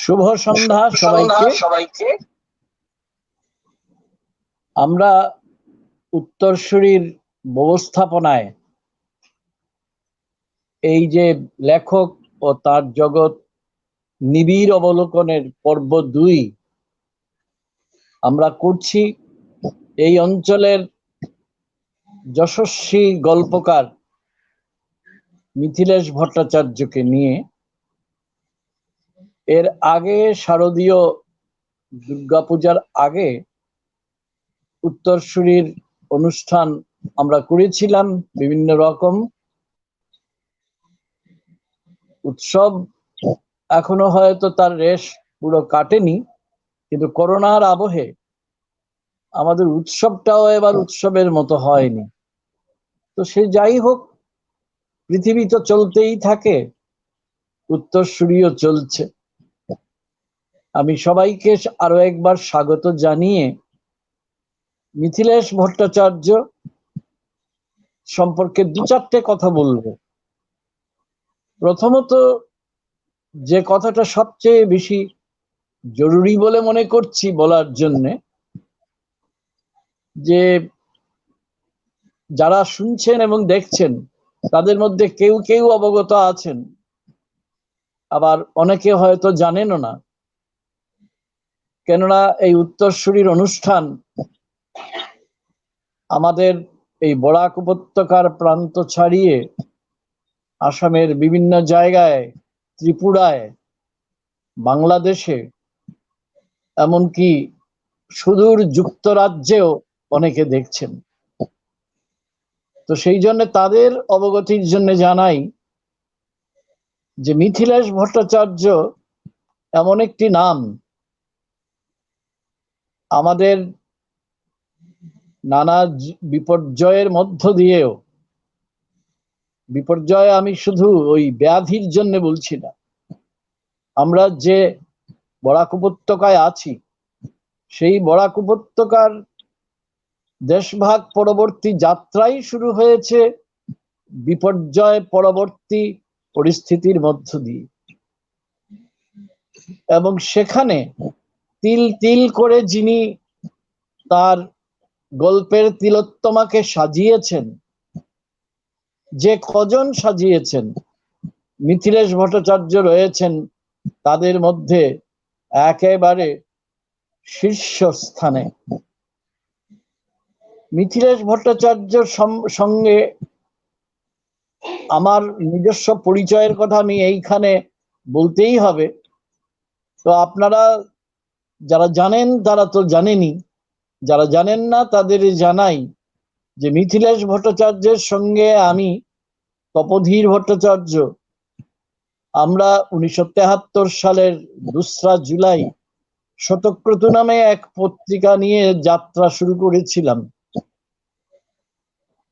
শুভ সন্ধ্যা সবাইকে। আমরা উত্তরসূরির ব্যবস্থাপনায় এই যে লেখক ও তার জগৎ নিবিড় অবলোকনের পর্ব 2 আমরা করছি। এই অঞ্চলের যশস্বী গল্পকার মিথিলেশ ভট্টাচার্যকে নিয়ে। এর আগে শারদীয় দুর্গাপূজার আগে উত্তরসূরির অনুষ্ঠান আমরা করেছিলাম। বিভিন্ন রকম উৎসব এখনো হয়তো তার রেশ পুরো কাটেনি, কিন্তু করোনার আবহে আমাদের উৎসবটাও এবার উৎসবের মতো হয়নি। তো সে যাই হোক, পৃথিবী তো চলতেই থাকে, উত্তরসূরিও চলছে। আমি সবাইকে আরো একবার স্বাগত জানিয়ে মিথিলেশ ভট্টাচার্য সম্পর্কে 2-4টে কথা বলবো। প্রথমত, যে কথাটা সবচেয়ে বেশি জরুরি বলে মনে করছি বলার জন্যে, যে যারা শুনছেন এবং দেখছেন তাদের মধ্যে কেউ কেউ অবগত আছেন, আবার অনেকে হয়তো জানেনও না। কেননা এই উত্তরসূরির অনুষ্ঠান আমাদের এই বরাক উপত্যকার প্রান্ত ছাড়িয়ে আসামের বিভিন্ন জায়গায়, ত্রিপুরায়, বাংলাদেশে, এমনকি সুদূর যুক্তরাজ্যেও অনেকে দেখছেন। তো সেই জন্য তাদের অবগতির জন্য জানাই যে মিথিলেশ ভট্টাচার্য এমন একটি নাম, আমাদের নানা বিপর্যয়ের মধ্য দিয়েও, বিপর্যয় আমি শুধু ওই ব্যাধির জন্য বলছি না, আমরা যে বরাক উপত্যকায় আছি সেই বরাক উপত্যকার দেশভাগ পরবর্তী যাত্রাই শুরু হয়েছে বিপর্যয় পরবর্তী পরিস্থিতির মধ্য দিয়ে, এবং সেখানে তিল তিল করে যিনি তার গল্পের তিলোত্তমাকে সাজিয়েছেন, যে কজন সাজিয়েছেন, মিথিলেশ ভট্টাচার্য রয়েছেন তাদের মধ্যে একেবারে শীর্ষস্থানে। মিথিলেশ ভট্টাচার্যের সঙ্গে আমার নিজস্ব পরিচয়ের কথা আমি এইখানে বলতেই হবে। তো আপনারা যারা জানেন তারা তো জানেনই, যারা জানেন না তাদের জানাই যে মিথিলেশ ভট্টাচার্যের সঙ্গে আমি, তপোধীর ভট্টাচার্য, আমরা 1973 সালের 2রা জুলাই শতক্রতু নামে এক পত্রিকা নিয়ে যাত্রা শুরু করেছিলাম।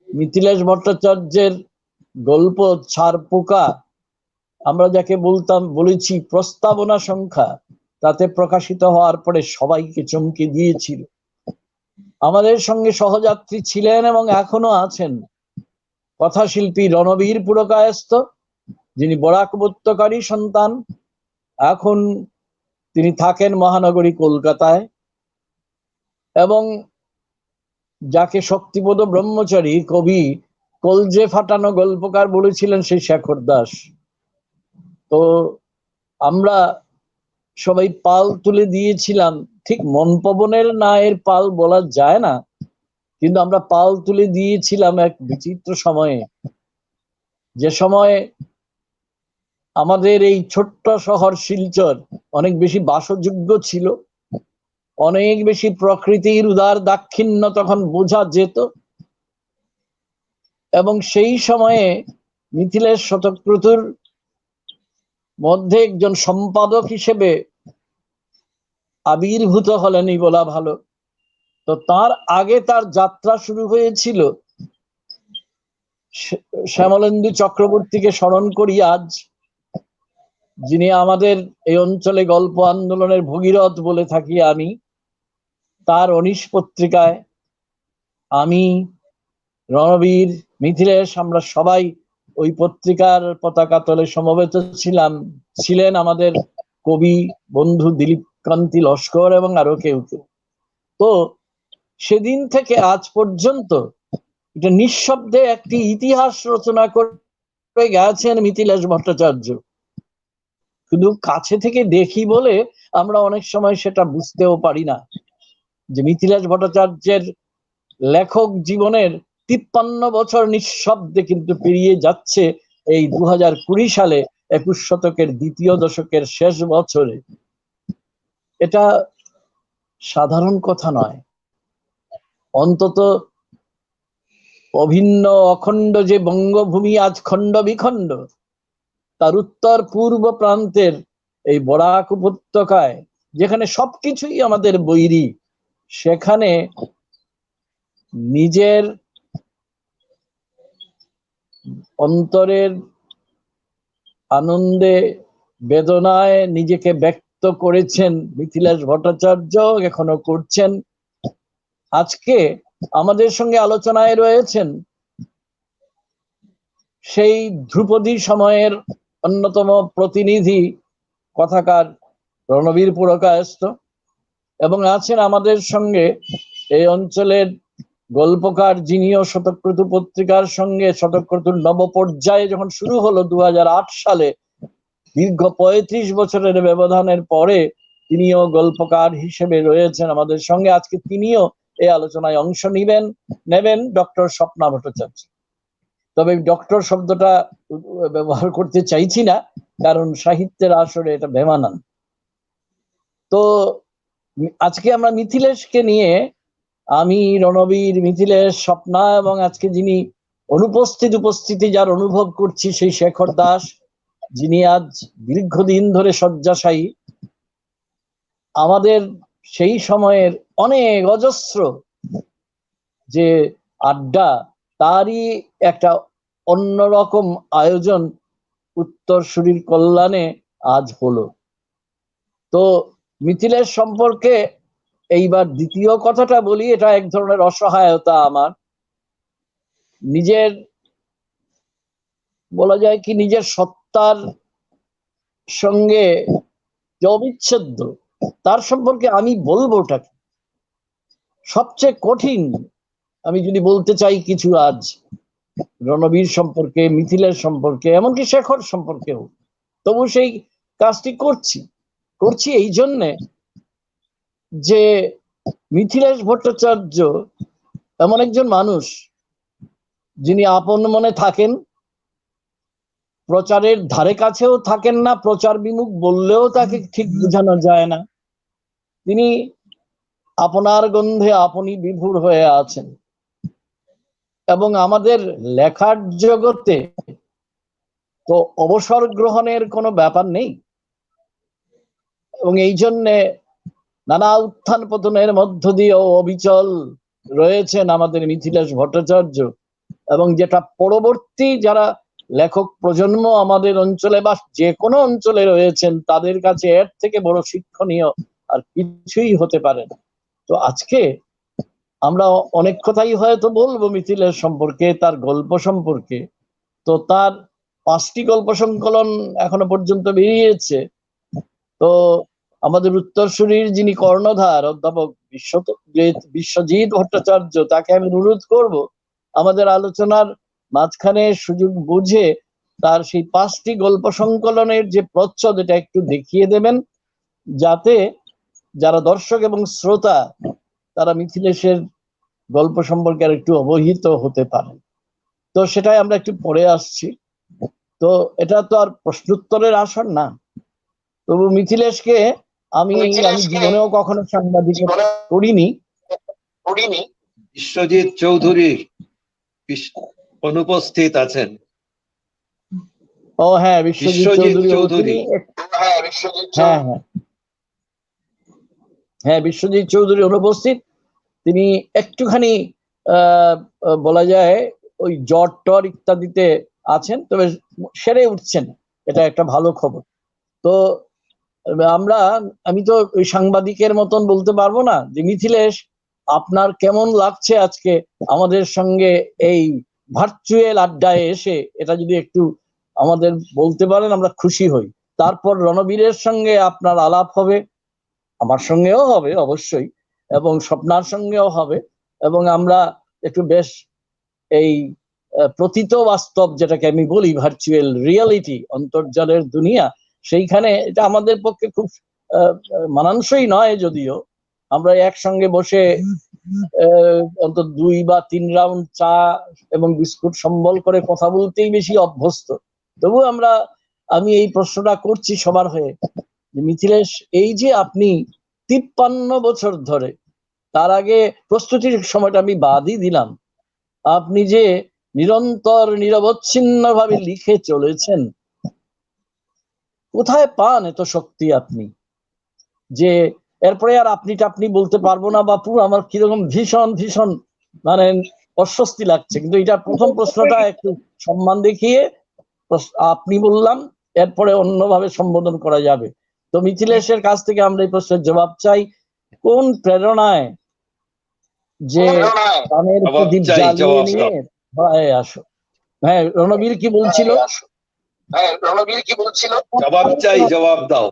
মিথিলেশ ভট্টাচার্যের গল্প ছারপোকা, আমরা যাকে বলেছি প্রস্তাবনা সংখ্যা, তাতে প্রকাশিত হওয়ার পরে সবাইকে চমকে দিয়েছিল। আমাদের সঙ্গে সহযাত্রী ছিলেন এবং এখনো আছেন কথাশিল্পী রণবীর পুরকায়স্থ, যিনি বরাক উপত্যকারই সন্তান। এখন তিনি থাকেন মহানগরী কলকাতায়, এবং যাকে শক্তিপদ ব্রহ্মচারী কবি কলজে ফাটানো গল্পকার বলেছিলেন সেই শেখর দাস। তো আমরা সবাই পাল তুলে দিয়েছিলাম, ঠিক মন পবনের নায়ের পাল বলা যায় না, কিন্তু আমরা পাল তুলে দিয়েছিলাম এক বিচিত্র সময়ে, যে সময়ে আমাদের এই ছোট্ট শহর শিলচর অনেক বেশি বাসযোগ্য ছিল, অনেক বেশি প্রকৃতির উদার দাক্ষিণ্য তখন বোঝা যেত। এবং সেই সময়ে মিথিলেশ শতক্রতুর মধ্যে একজন সম্পাদক হিসেবে আবির্ভূত হলেনই বলা ভালো। তো তার আগে তার যাত্রা শুরু হয়েছিল, শ্যামলেন্দু চক্রবর্তীকে স্মরণ করি আজ, যিনি আমাদের এই অঞ্চলে গল্প আন্দোলনের ভগীরথ বলে থাকি আমি। তার অনিশ পত্রিকায় আমি, রণবীর, মিথিলেশ, আমরা সবাই ওই পত্রিকার পতাকা তলে সমবেত ছিলেন আমাদের কবি বন্ধু দিলীপ কান্তি লস্কর এবং আরো কেউ কেউ। তো সেদিন থেকে আজ পর্যন্ত এটা নিঃশব্দে একটি ইতিহাস রচনা করে গেছেন মিথিলেশ ভট্টাচার্য। শুধু কাছে থেকে দেখি বলে আমরা অনেক সময় সেটা বুঝতেও পারি না যে মিথিলেশ ভট্টাচার্যের লেখক জীবনের 53 বছর নিঃশব্দে কিন্তু পেরিয়ে যাচ্ছে এই 2020 সালে 21 শতকের দ্বিতীয় দশকের শেষ বছরে। এটা সাধারণ কথা নয়। অন্তত অভিন্ন অখণ্ড যে বঙ্গভূমি আজ খণ্ড বিখণ্ড, তার উত্তর পূর্ব প্রান্তের এই বরাক উপত্যকায় যেখানে সবকিছুই আমাদের বৈরী, সেখানে নিজের অন্তরের আনন্দে বেদনায় নিজেকে ব্যক্ত করেছেন মিথিলেশ ভট্টাচার্য, এখনো করছেন। আজকে আমাদের সঙ্গে আলোচনায় রয়েছেন সেই ধ্রুপদী সময়ের অন্যতম প্রতিনিধি কথাকার রণবীর পুরকায়স্থ, এবং আছেন আমাদের সঙ্গে এই অঞ্চলের গল্পকার, যিনিও শতক্রতু পত্রিকার সঙ্গে শতক্রতুর নবপর্যায়ে যখন শুরু হলো 2008 সালে, দীর্ঘ 35 বছরের ব্যবধানের পরে তিনিও গল্পকার হিসেবে রয়েছেন আমাদের সঙ্গে। আজকে তিনিও এই আলোচনায় অংশ নেবেন ডক্টর স্বপ্না ভট্টাচার্য। তবে ডক্টর শব্দটা ব্যবহার করতে চাইছি না, কারণ সাহিত্যের আসরে এটা বেমানান। তো আজকে আমরা মিথিলেশকে নিয়ে, আমি, রণবীর, মিথিলেশ, স্বপ্না এবং আজকে যিনি উপস্থিতি যার অনুভব করছি সেই শেখর দাস, যিনি আজ দীর্ঘদিন ধরে শয্যাশায়ী, আমাদের সেই সময়ের অনেক অজস্র যে আড্ডা, তারই একটা অন্যরকম আয়োজন উত্তরসূরির কল্যাণে আজ হলো। তো মিথিলেশ সম্পর্কে এইবার দ্বিতীয় কথাটা বলি, এটা এক ধরনের অসহায়তা আমার। নিজের বলা যায় কি, নিজের সত্তার সঙ্গে যে অবিচ্ছেদ্য, তার সম্পর্কে আমি বলবোটা কি? সবচেয়ে কঠিন আমি যদি বলতে চাই কিছু আজ রণবীর সম্পর্কে, মিথিলের সম্পর্কে, এমনকি শেখর সম্পর্কেও, তবু সেই কাজটি করছি এই জন্যে যে মিথিলেশ ভট্টাচার্য এমন একজন মানুষ যিনি আপন মনে থাকেন, প্রচারের ধারে কাছেও থাকেন না, প্রচার বিমুখ বললেও তাকে ঠিক বোঝানো যায় না। তিনি আপনার গন্ধে আপনি বিভোর হয়ে আছেন, এবং আমাদের লেখার জগতে তো অবসর গ্রহণের কোনো ব্যাপার নেই, এবং এই জন্যে নানা উত্থান পতনের মধ্য দিয়েও অবিচল রয়েছেন আমাদের মিথিলেশ ভট্টাচার্য। এবং যেটা পরবর্তী যারা লেখক প্রজন্ম আমাদের অঞ্চলে বা যে কোনো অঞ্চলে রয়েছেন, তাদের কাছে এর থেকে বড় শিক্ষণীয় আর কিছুই হতে পারে না। তো আজকে আমরা অনেক কথাই হয়তো বলবো মিথিলেশ সম্পর্কে, তার গল্প সম্পর্কে। তো তার 5টি গল্প সংকলন এখনো পর্যন্ত বেরিয়েছে। তো আমাদের উত্তরসূরির যিনি কর্ণধার অধ্যাপক বিশ্বজিৎ ভট্টাচার্য, তাকে আমি অনুরোধ করব আমাদের আলোচনার মাঝখানে সুযোগ বুঝে তার সেই 5টি গল্প সংকলনের যে প্রচ্ছদ, এটা একটু দেখিয়ে দেবেন, যাতে যারা দর্শক এবং শ্রোতা তারা মিথিলেশের গল্প সম্পর্কে আর একটু অবহিত হতে পারেন। তো সেটাই আমরা একটু পরে আসছি। তো এটা তো আর প্রশ্নোত্তরের আসর না, তবু মিথিলেশকে আমি জীবনেও কখনো সাংবাদিকতা করিনি। বিশ্বজিৎ চৌধুরী অনুপস্থিত আছেন। ও হ্যাঁ, বিশ্বজিৎ চৌধুরী। হ্যাঁ, বিশ্বজিৎ চৌধুরী অনুপস্থিত। তিনি একটুখানি বলা যায় ওই জ্বর টর ইত্যাদিতে আছেন, তবে সেরে উঠছেন, এটা একটা ভালো খবর। তো আমি তো ওই সাংবাদিকের মতন বলতে পারবো না যে মিথিলেশ আপনার কেমন লাগছে আজকে আমাদের সঙ্গে এই ভার্চুয়াল আড্ডায় এসে, এটা যদি একটু আমাদের বলতে পারেন আমরা খুশি হই। তারপর রণবীরের সঙ্গে আপনার আলাপ হবে, আমার সঙ্গেও হবে অবশ্যই, এবং স্বপ্নার সঙ্গেও হবে, এবং আমরা একটু বেশ এই প্রতীত বাস্তব, যেটাকে আমি বলি ভার্চুয়াল রিয়েলিটি, অন্তর্জালের দুনিয়া, সেইখানে এটা আমাদের পক্ষে খুব মানানসই নয়, যদিও আমরা একসঙ্গে বসে অন্তত 2 বা 3 রাউন্ড চা এবং বিস্কুট সম্বল করে কথা বলতেই বেশি অভ্যস্ত। তবু আমি এই প্রশ্নটা করছি সবার হয়ে, মিথিলেশ, এই যে আপনি 53 বছর ধরে, তার আগে প্রস্তুতির সময়টা আমি বাদই দিলাম, আপনি যে নিরন্তর নিরবচ্ছিন্ন ভাবে লিখে চলেছেন, কোথায় পান এত শক্তি আপনি? যে এরপরে আর আপনি বলতে পারবো না বাপু, আমার কিরকম ভীষণ ভীষণ মানে অস্বস্তি লাগছে। কিন্তু এটা প্রথম প্রশ্নটা একটু সম্মান দেখিয়ে আপনি বললাম, এরপরে অন্যভাবে সম্বোধন করা যাবে। তো মিথিলেশের কাছ থেকে আমরা এই প্রশ্নের জবাব চাই, কোন প্রেরণায় যে গানের প্রদীপ জ্বালিয়ে নিয়ে আসো? হ্যাঁ, রণবীর কি বলছিল? জবাব চাই, জবাব দাও।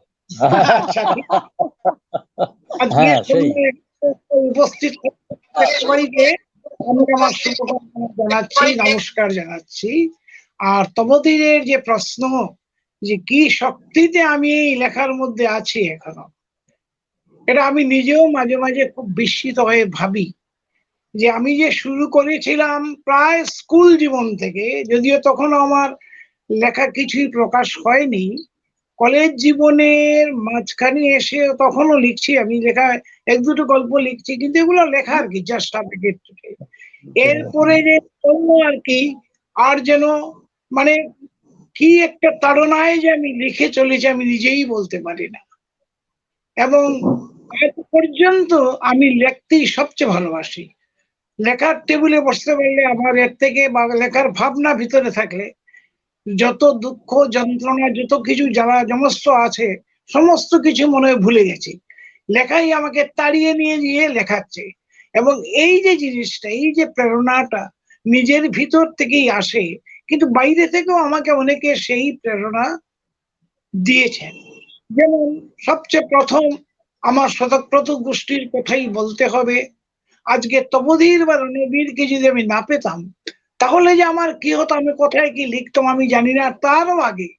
হ্যাঁ, সেই উপস্থিত আমি আমার শুভকামনা জানাচ্ছি, নমস্কার জানাচ্ছি। আর তমোদিনের যে প্রশ্ন, যে কি শক্তিতে আমি এই লেখার মধ্যে আছি এখনো, এটা আমি নিজেও মাঝে মাঝে খুব বিস্মিত হয়ে ভাবি, যে আমি যে শুরু করেছিলাম প্রায় স্কুল জীবন থেকে, যদিও তখন আমার লেখা কিছুই প্রকাশ হয়নি, কলেজ জীবনের মাঝখানে এসে তখনও লিখছি, আমি লেখা 1-2টো গল্প লিখছি, কিন্তু এগুলো লেখা আর কি, জাস্ট আপডেট থেকে। এরপরে যে আর কি, আর যেন মানে কি একটা তাড়নায় যে আমি লিখে চলেছি আমি নিজেই বলতে পারি না। এবং আজ পর্যন্ত আমি লিখতেই সবচেয়ে ভালোবাসি। লেখার টেবিলে বসতে পারলে আমার এর থেকে, বা লেখার ভাবনা ভিতরে থাকলে, যত দুঃখ যন্ত্রণা যত কিছু জ্বালা যমস্ত আছে সমস্ত কিছু মনে হয় ভুলে গেছি, লেখাই আমাকে তাড়িয়ে নিয়ে গিয়ে লেখাচ্ছে। এবং এই যে জিনিসটা, এই যে প্রেরণাটা নিজের ভিতর থেকেই আসে, কিন্তু বাইরে থেকেও আমাকে অনেকে সেই প্রেরণা দিয়েছেন। যেমন সবচেয়ে প্রথম আমার শতক্রত গোষ্ঠীর কথাই বলতে হবে। আজকে তপোধীর বা রণবীরকে যদি আমি না পেতাম, তাহলে যে আমার কি হতো, আমি কোথায় কি লিখতাম আমি জানি না। তারও আগে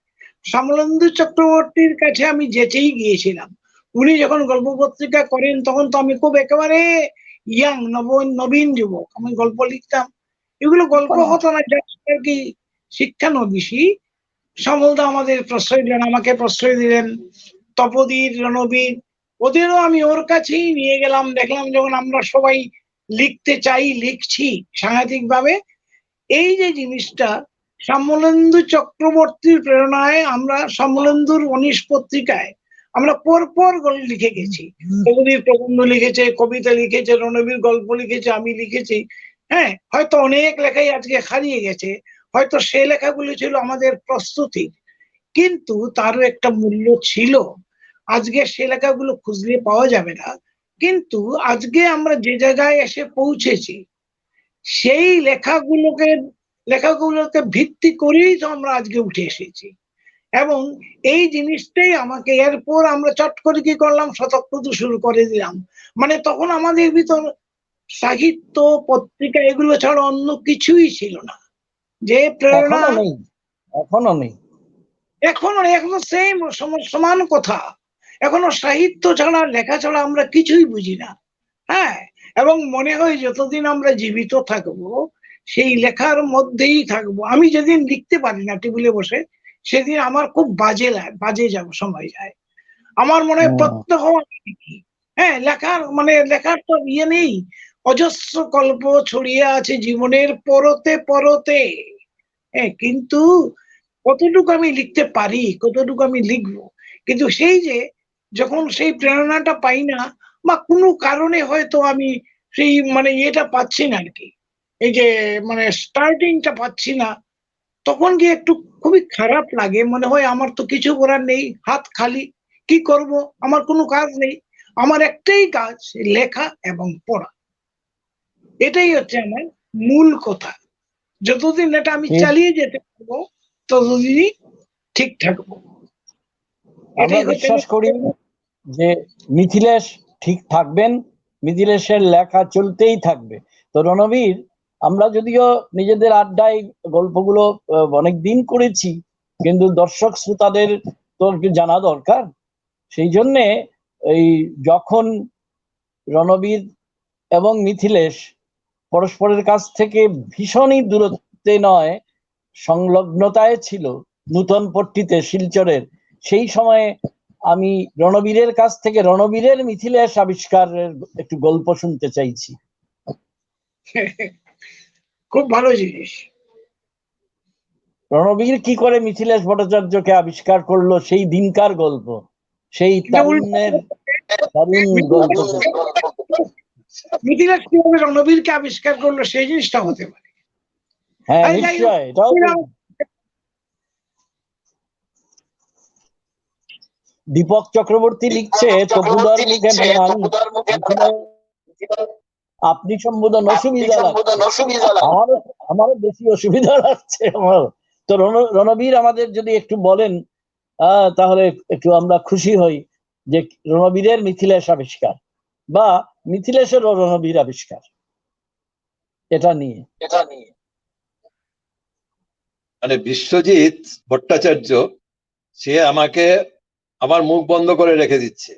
সমলেন্দু চক্রবর্তীর কাছে আমি যেতেই গিয়েছিলাম। উনি যখন গল্প পত্রিকা করেন তখন তো আমি খুব একেবারে ইয়াং, নবীন যুবক, আমি গল্প লিখতাম। এগুলো গল্প হতো না, আর কি শিক্ষানবিশী। সমলদা আমাদের প্রশ্রয় দিলেন, আমাকে প্রশ্রয় দিলেন, তপোধীর, রণবীর, ওদেরও আমি ওর কাছেই নিয়ে গেলাম। দেখলাম যখন আমরা সবাই লিখতে চাই, লিখছি সাংঘাতিক ভাবে। এই যে জিনিসটা, সমলেন্দু চক্রবর্তীর প্রেরণায় আমরা সমলেন্দুর 19 পত্রিকায় আমরা পরপর গল্প লিখে গেছি। তপোধীর প্রবন্ধ লিখেছে, কবিতা লিখেছে, রণবীর গল্প লিখেছে, আমি লিখেছি। হ্যাঁ, হয়তো অনেক লেখাই আজকে হারিয়ে গেছে, হয়তো সে লেখাগুলো ছিল আমাদের প্রস্তুতি, কিন্তু তারও একটা মূল্য ছিল। আজকে সে লেখাগুলো খুঁজলে পাওয়া যাবে না, কিন্তু আজকে আমরা যে জায়গায় এসে পৌঁছেছি, সেই লেখাগুলোকে ভিত্তি করেই তো আমরা আজকে উঠে এসেছি। এবং এই জিনিসটাই আমাকে, এরপর আমরা চট করে কি করলাম, শতক্রতু শুরু করে দিলাম। মানে তখন আমাদের ভিতর সাহিত্য, পত্রিকা এগুলো ছাড়া অন্য কিছুই ছিল না। যে প্রেরণা এখনো নেই, এখনো সেম সমান কথা। এখনো সাহিত্য ছাড়া, লেখা ছাড়া আমরা কিছুই বুঝি না। হ্যাঁ, এবং মনে হয় যতদিন আমরা জীবিত থাকবো সেই লেখার মধ্যেই থাকবো। আমি যেদিন লিখতে পারি না টেবিলে বসে, সেদিন আমার খুব বাজে সময় যায়। আমার মনে হয় প্রত্যহ লিখি। হ্যাঁ, লেখার তো ইয়ে নেই, অজস্র কল্প ছড়িয়ে আছে জীবনের পরতে পরতে। হ্যাঁ, কিন্তু কতটুকু আমি লিখতে পারি, কতটুকু আমি লিখবো, কিন্তু সেই যে যখন সেই প্রেরণাটা পাই না, বা কোনো কারণে হয়তো আমি সেই ইয়েটা পাচ্ছি না আর কি, এই যে স্টার্টিংটা পাচ্ছি না, তখন গিয়ে একটু খুবই খারাপ লাগে। মনে হয় আমার তো কিছু করার নেই, হাত খালি, কি করব, আমার কোনো কাজ নেই। আমার একটাই কাজ, লেখা এবং পড়া। এটাই হচ্ছে আমার মূল কথা। যতদিন এটা আমি চালিয়ে যেতে পারবো ততদিনই ঠিক থাকবো। আমরা এটাই হচ্ছে বিশ্বাস করি যে মিথিলেশ ঠিক থাকবেন, মিথিলেশের লেখা চলতেই থাকবে। তো রণবীর, আমরা যদিও নিজেদের আড্ডায় গল্পগুলো অনেক দিন করেছি, কিন্তু দর্শক শ্রোতাদের তো একটু জানা দরকার। সেই জন্যে এই যখন রণবীর এবং মিথিলেশ পরস্পরের কাছ থেকে ভীষণই দূরত্বে নয়, সংলগ্নতায় ছিল নূতন পট্টিতে শিলচরের, সেই সময়ে আমি রণবীরের কাছ থেকে রণবীরের মিথিলেশ আবিষ্কারের একটু গল্প শুনতে চাইছি। খুব ভালো জিনিস। রণবীর কি করে মিথিলেশ ভট্টাচার্যকে আবিষ্কার করলো, সেই দিনকার গল্প, সেই তারুণ্যের দারুণ গল্প। মিথিলেশ কিভাবে রণবীরকে আবিষ্কার করলো সেই জিনিসটা হতে পারে। হ্যাঁ আরে যাই হোক, নিশ্চয়, এটাও দীপক চক্রবর্তী লিখছে, তবুদার মুখে নামান আপনি সম্বোধন অসুবিধা লাগছে, আমারও বেশি অসুবিধা লাগছে আমার। তো রণবীর আমাদের যদি একটু বলেন তাহলে একটু আমরা খুশি হই যে রণবীরের মিথিলেশ আবিষ্কার বা মিথিলেশের রণবীর আবিষ্কার, এটা নিয়ে। মানে বিশ্বজিৎ ভট্টাচার্য সে আমাকে আমার মুখ বন্ধ করে রেখে দিচ্ছে,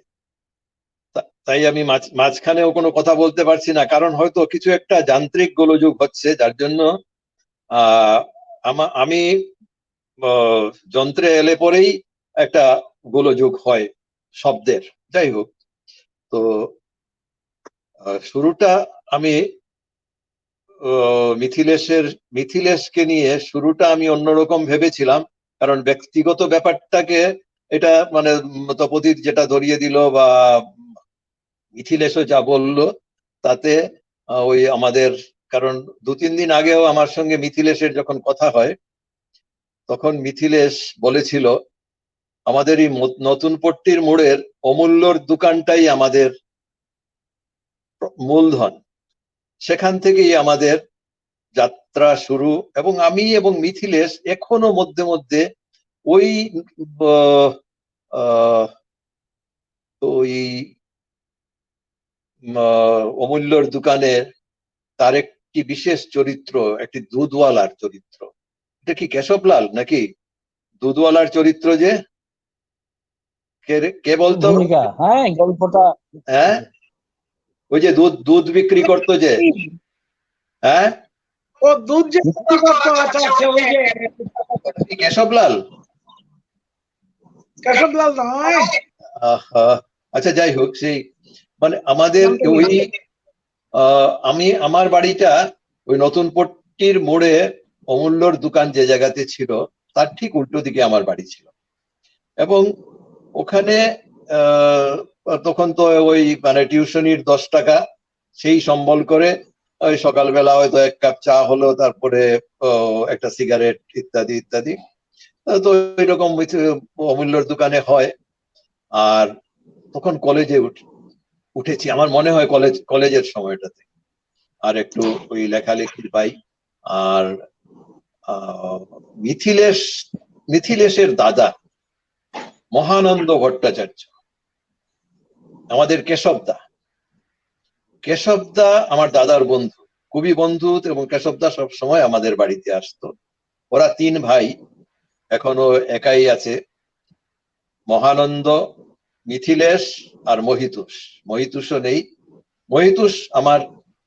তাই আমি মাঝখানেও কোনো কথা বলতে পারছি না, কারণ হয়তো কিছু একটা যান্ত্রিক গোলযোগ হচ্ছে, যার জন্য আমি যন্ত্রে এলে পরেই একটা গোলযোগ হয় শব্দের। যাই হোক, তো শুরুটা আমি মিথিলেশকে নিয়ে শুরুটা আমি অন্যরকম ভেবেছিলাম, কারণ ব্যক্তিগত ব্যাপারটাকে এটা মানে তপোদীপ যেটা ধরিয়ে দিল বা মিথিলেশও যা বললো তাতে ওই আমাদের, কারণ 2-3 দিন আগেও আমার সঙ্গে মিথিলেশের যখন কথা হয় তখন মিথিলেশ বলেছিল আমাদের এই নতুন পট্টির মোড়ের অমূল্যর দোকানটাই আমাদের মূলধন, সেখান থেকেই আমাদের যাত্রা শুরু। এবং আমি এবং মিথিলেশ এখনো মধ্যে মধ্যে ওই ওই অমূল্যর দোকানের তার একটি বিশেষ চরিত্র, একটি দুধওয়ালার চরিত্র, এটা কি কেশবলাল নাকি দুধওয়ালার চরিত্র, যে কে বলতো? হ্যাঁ গল্পটা, হ্যাঁ ওই যে দুধ বিক্রি করতো যে, হ্যাঁ ও দুধ যে বিক্রি করতো, আচ্ছা আচ্ছা, ওই যে কেশবলাল কেশবলাল নয়। আচ্ছা যাই হোক, সেই মানে আমাদের ওই আমার বাড়িটা ওই নতুন পট্টির মোড়ে অমূল্যর দোকান যে জায়গাতে ছিল তার ঠিক উল্টো দিকে আমার বাড়ি ছিল। এবং ওখানে তখন তো ওই মানে টিউশনির 10 টাকা সেই সম্বল করে ওই সকালবেলা হয়তো 1 কাপ চা হলো, তারপরে একটা সিগারেট ইত্যাদি ইত্যাদি, তো এরকম অমূল্যর দোকানে হয়। আর তখন কলেজে উঠেছি, আমার মনে হয় কলেজের সময়টাতে, আর একটু ওই লেখালেখির পাই। আর মিথিলেশের দাদা মহানন্দ ভট্টাচার্য, আমাদের কেশবদা আমার দাদার বন্ধু, খুবই বন্ধু, এবং কেশবদা সব সময় আমাদের বাড়িতে আসতো। ওরা 3 ভাই, এখনো একাই আছে, মহানন্দ, মিথিলেশ আর মহিতুষও নেই। মহিতুষ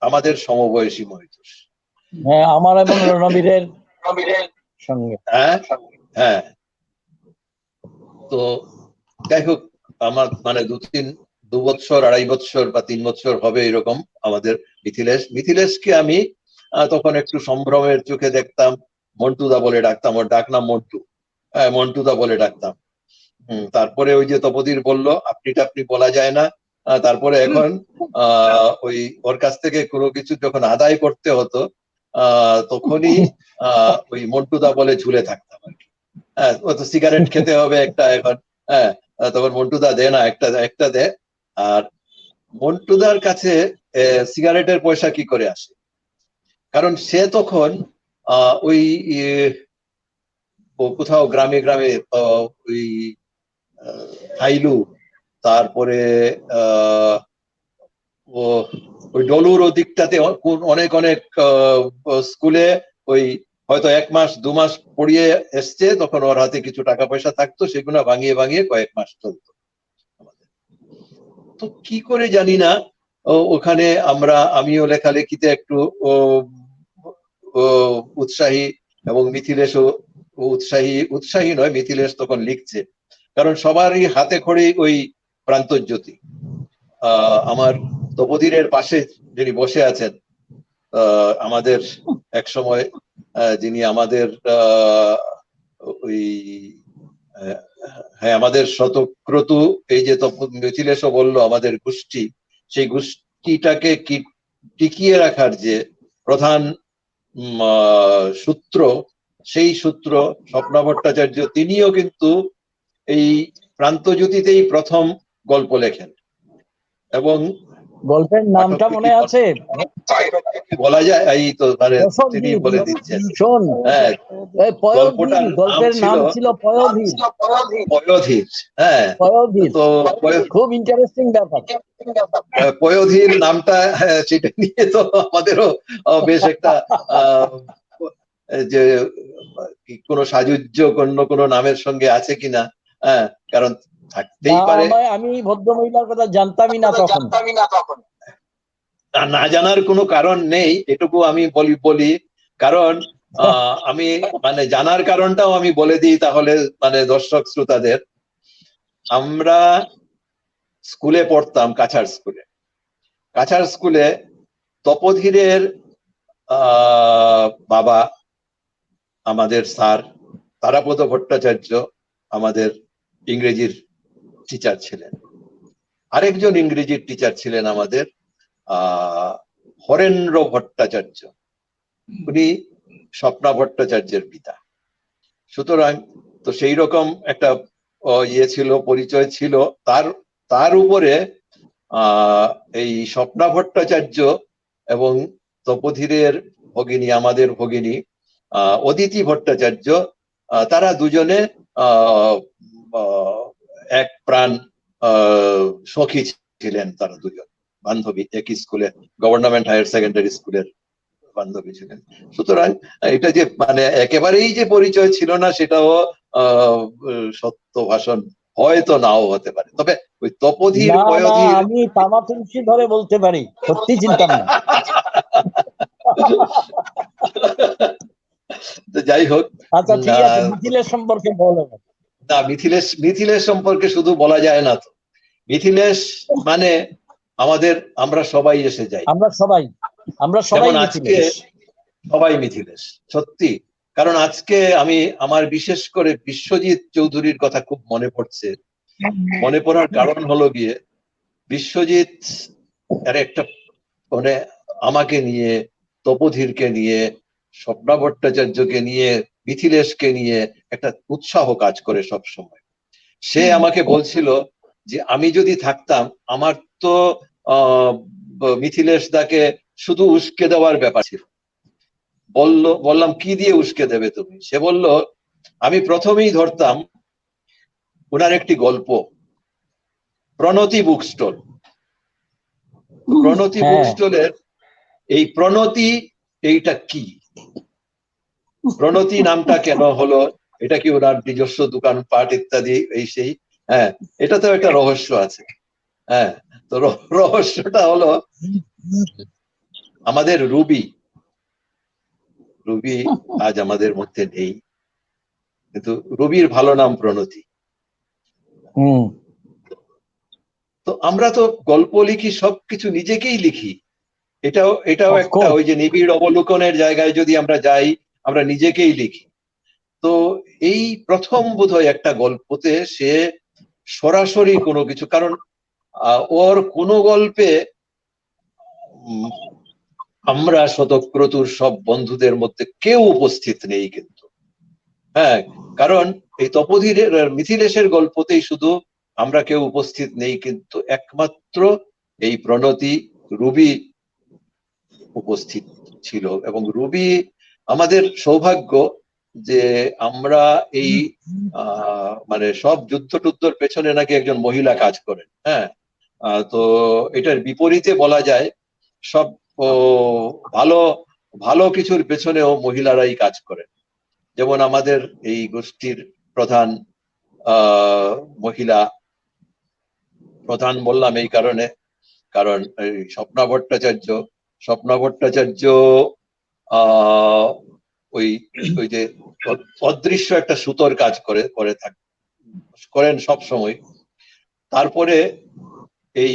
আমাদের সমবয়সী মহিতুষ। হ্যাঁ আমার এবং রণবীরের সঙ্গে। হ্যাঁ হ্যাঁ, তো যাই হোক, আমার মানে 2 বছর 2.5 বছর বা 3 বছর হবে এরকম আমাদের মিথিলেশকে আমি তখন একটু সম্ভ্রমের চোখে দেখতাম, মন্টুদা বলে ডাকতাম, ওর ডাক নাম মন্টু, হ্যাঁ মন্টুদা বলে ডাকতাম। তারপরে ওই যে তপোদীর বললো আপনি টাপনি বলা যায় না, তারপরে এখন ওই ওর কাছ থেকে কোনো কিছু যখন আদায় করতে হতো তখনই ওই মন্টুদা বলে ঝুলে থাকতাম আর কি। হ্যাঁ, ও তো সিগারেট খেতে হবে একটা এখন, হ্যাঁ তখন মন্টুদা দে না, একটা দে। আর মন্টুদার কাছে সিগারেটের পয়সা কি করে আসে, কারণ সে তখন ওই কোথাও গ্রামে ওই খাইলু, তারপরে ওই ডলুর ওদিকটাতে অনেক অনেক স্কুলে ওই হয়তো 1 মাস 2 মাস পড়িয়ে এসছে, তখন ওর হাতে কিছু টাকা পয়সা থাকতো, সেগুলো ভাঙিয়ে ভাঙিয়ে কয়েক মাস চলতো। তো কি করে জানি না, ওখানে আমিও লেখালেখিতে একটু উৎসাহী, এবং মিথিলেশও উৎসাহী নয়, মিথিলেশ তখন লিখছে, কারণ সবারই হাতে খড়ি ওই প্রান্তজ্যোতি। আমার তপোধীরের পাশে যিনি বসে আছেন, আমাদের এক সময় যিনি আমাদের ওই হ্যাঁ আমাদের শতক্রতু, এই যে মিথিলেশও বললো আমাদের গোষ্ঠী, সেই গোষ্ঠীটাকে টিকিয়ে রাখার যে প্রধান সূত্র, সেই সূত্র স্বপ্না ভট্টাচার্য, তিনিও কিন্তু এই প্রান্তজ্যোতিতেই প্রথম গল্প লেখেন। এবং গল্পের নামটা মনে আছে? বলা যায়, এই তো মানে তিনি বলে দিচ্ছেন। হ্যাঁ, গল্পের নাম ছিল পয়োধীর। হ্যাঁ, তো খুব ইন্টারেস্টিং ব্যাপার। পয়োধীর নামটা, সেটা নিয়ে তো আমাদেরও বেশ একটা যে কোনো সাযুজ্য অন্য কোনো নামের সঙ্গে আছে কিনা, হ্যাঁ, কারণ থাকতেই পারে। আমি ভদ্রমহিলার কথা জানতামই না তখন। না জানার কোনো কারণ নেই, এটুকু আমি বলি, কারণ আমি মানে জানার কারণটাও আমি বলে দিই তাহলে, মানে দর্শক শ্রোতাদের। আমরা স্কুলে পড়তাম, কাছাড় স্কুলে তপোধীরের বাবা আমাদের স্যার তারাপদ ভট্টাচার্য আমাদের ইংরেজির টিচার ছিলেন। আরেকজন ইংরেজির টিচার ছিলেন আমাদের হরেন্দ্র ভট্টাচার্য, উনি স্বপ্না ভট্টাচার্যের পিতা। সুতরাং তো সেই রকম একটা ছিল, পরিচয় ছিল। তার উপরে এই স্বপ্না ভট্টাচার্য এবং তপোধীরের ভগিনী, আমাদের ভগিনী অদিতি ভট্টাচার্য, তারা দুজনে এক প্রাণ সখী ছিলেন। তারা দুজন বান্ধবী, একই স্কুলে, গভর্নমেন্ট হায়ার সেকেন্ডারি স্কুলের বান্ধবী ছিলেন। সুতরাং এটা যে মানে একেবারেই যে পরিচয় ছিল না, সেটাও সত্য ভাষণ হয়তো নাও হতে পারে। তবে ওই তপোধীর পয়োধীর আমি তামা তুলসী ধরে বলতে পারি, সত্যি চিন্তা না। যাই হোক, আচ্ছা ঠিক আছে, মিথিলেশ সম্পর্কে বলেন। না, মিথিলেশ সম্পর্কে শুধু বলা যায় না তো। মিথিলেশ মানে আমরা সবাই এসে যাই, আমরা সবাই মিথিলেশ, সত্যি। কারণ আজকে আমার বিশেষ করে বিশ্বজিৎ চৌধুরীর কথা খুব মনে পড়ছে। মনে পড়ার কারণ হলো গিয়ে, বিশ্বজিৎ এর একটা মানে আমাকে নিয়ে, তপোধীরকে নিয়ে, স্বপ্না ভট্টাচার্যকে নিয়ে, মিথিলেশকে নিয়ে একটা উৎসাহ কাজ করে সব সময়। সে আমাকে বলছিল যে আমি যদি থাকতাম, আমার তো মিথিলেশ দাকে শুধু উস্কে দেওয়ার ব্যাপার ছিল। বললাম কি দিয়ে উস্কে দেবে তুমি? সে বলল আমি প্রথমেই ধরতাম ওনার একটি গল্প, প্রণতি বুক স্টল। প্রণতি বুক স্টলের এই প্রণতি, এইটা কি, প্রণতি নামটা কেন হলো, এটা কি ওনার নিজস্ব দোকানপাট ইত্যাদি এই সেই? হ্যাঁ, এটা তো একটা রহস্য আছে। হ্যাঁ, তো রহস্যটা হলো আমাদের রুবি আজ আমাদের মধ্যে নেই, কিন্তু রুবির ভালো নাম প্রণতি। তো আমরা তো গল্প লিখি, সবকিছু নিজেকেই লিখি। এটাও একটা ওই যে নিবিড় অবলোকনের জায়গায় যদি আমরা যাই, আমরা নিজেকেই লিখি। তো এই প্রথম বোধহয় একটা গল্পতে সে সরাসরি কোনো কিছু, কারণ ওর কোনো গল্পে আমরা শতক্রতুর সব বন্ধুদের মধ্যে কেউ উপস্থিত নেই কিন্তু। হ্যাঁ, কারণ এই তপোধীরের মিথিলেশের গল্পতেই শুধু আমরা কেউ উপস্থিত নেই, কিন্তু একমাত্র এই প্রণতি রুবি উপস্থিত ছিল। এবং রুবি আমাদের সৌভাগ্য যে আমরা এই মানে সব যুদ্ধ টুদ্ধর পেছনে নাকি একজন মহিলা কাজ করেন। হ্যাঁ, তো এটার বিপরীতে বলা যায় সব ভালো ভালো কিছুর পেছনেও মহিলারাই কাজ করেন। যেমন আমাদের এই গোষ্ঠীর প্রধান মহিলা, প্রধান বললাম এই কারণে, কারণ এই স্বপ্না ভট্টাচার্য ওই ওই যে অদৃশ্য একটা সুতোর কাজ করেন সব সময়। তারপরে এই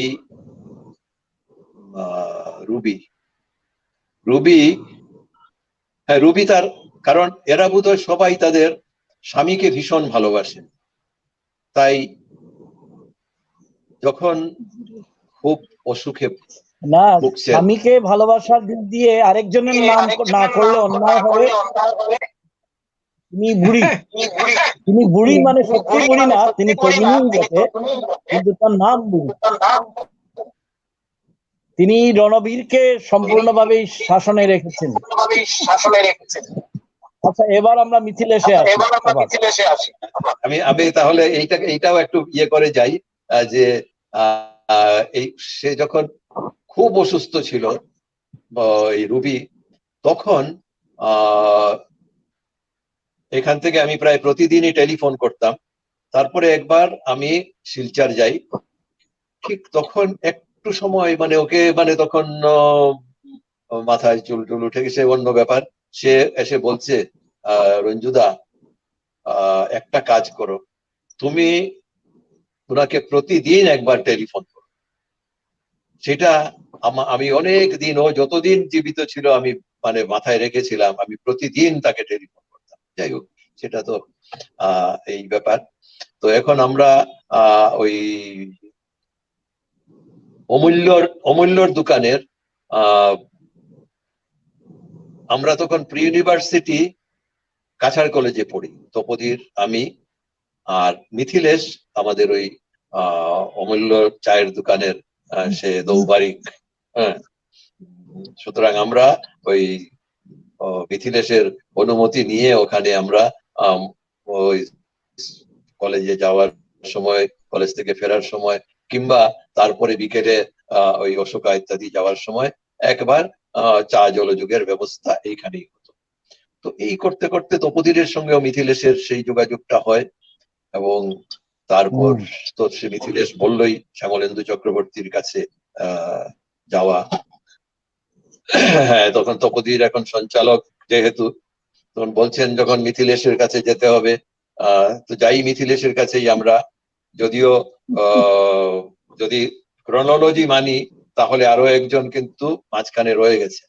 রুবি তার, কারণ এরা বোধহয় সবাই তাদের স্বামীকে ভীষণ ভালোবাসে, তাই যখন খুব অসুখে না, ভুগছেন, স্বামীকে ভালোবাসার দিক দিয়ে আরেকজনের নাম না করলে অন্যায় হবে। তিনি বুড়ি মানে সত্যি বুড়ি না, তিনি তরুণী বটে, কিন্তু তার নাম বুড়ি। তিনি রণবীরকে সম্পূর্ণভাবে শাসনে রেখেছেন। আচ্ছা, এবার আমরা মিথিলেশে আসি। আমি তাহলে এইটাও একটু ইয়ে করে যাই, যে এই সে যখন খুব অসুস্থ ছিল এই রুবি, তখন এখান থেকে আমি প্রায় প্রতিদিনই টেলিফোন করতাম। তারপরে একবার আমি শিলচর যাই, ঠিক তখন একটু সময় মানে ওকে মানে তখন মাথায় চুল টুল উঠে গেছে, অন্য ব্যাপার। সে এসে বলছে, রঞ্জুদা একটা কাজ করো, তুমি ওনাকে প্রতিদিন একবার টেলিফোন করো। সেটা আমি অনেক দিন, ও যতদিন জীবিত ছিল আমি মানে মাথায় রেখেছিলাম, আমি প্রতিদিন তাকে টেলিফোন করতাম। যাই হোক, সেটা তো এই ব্যাপার। তো এখন আমরা ওই অমূল্যর দোকানের আমরা তখন প্রি ইউনিভার্সিটি কাছাড় কলেজে পড়ি, তপোদীর আমি আর মিথিলেশ, আমাদের ওই অমূল্য চায়ের দোকানের সে দৌবারিক। হ্যাঁ, সুতরাং আমরা ওই মিথিলেশের অনুমতি নিয়ে ওখানে আমরা ওই কলেজে যাওয়ার সময়, কলেজ থেকে ফেরার সময়, কিংবা তারপরে বিকেলে ওই অশোকা ইত্যাদি যাওয়ার সময় একবার চা জলযোগের ব্যবস্থা এইখানেই হতো। তো এই করতে করতে তপোধীরের সঙ্গেও মিথিলেশের সেই যোগাযোগটা হয়, এবং তারপর তো সে মিথিলেশ বললই শ্যামলেন্দু চক্রবর্তীর কাছে যাওয়া। হ্যাঁ, তখন তপোধীর এখন সঞ্চালক যেহেতু, তখন বলছেন যখন মিথিলেশের কাছে যেতে হবে তো যাই মিথিলেশের কাছেই আমরা, যদিও যদি ক্রোনোলজি মানি তাহলে আরো একজন কিন্তু মাঝখানে রয়ে গেছে।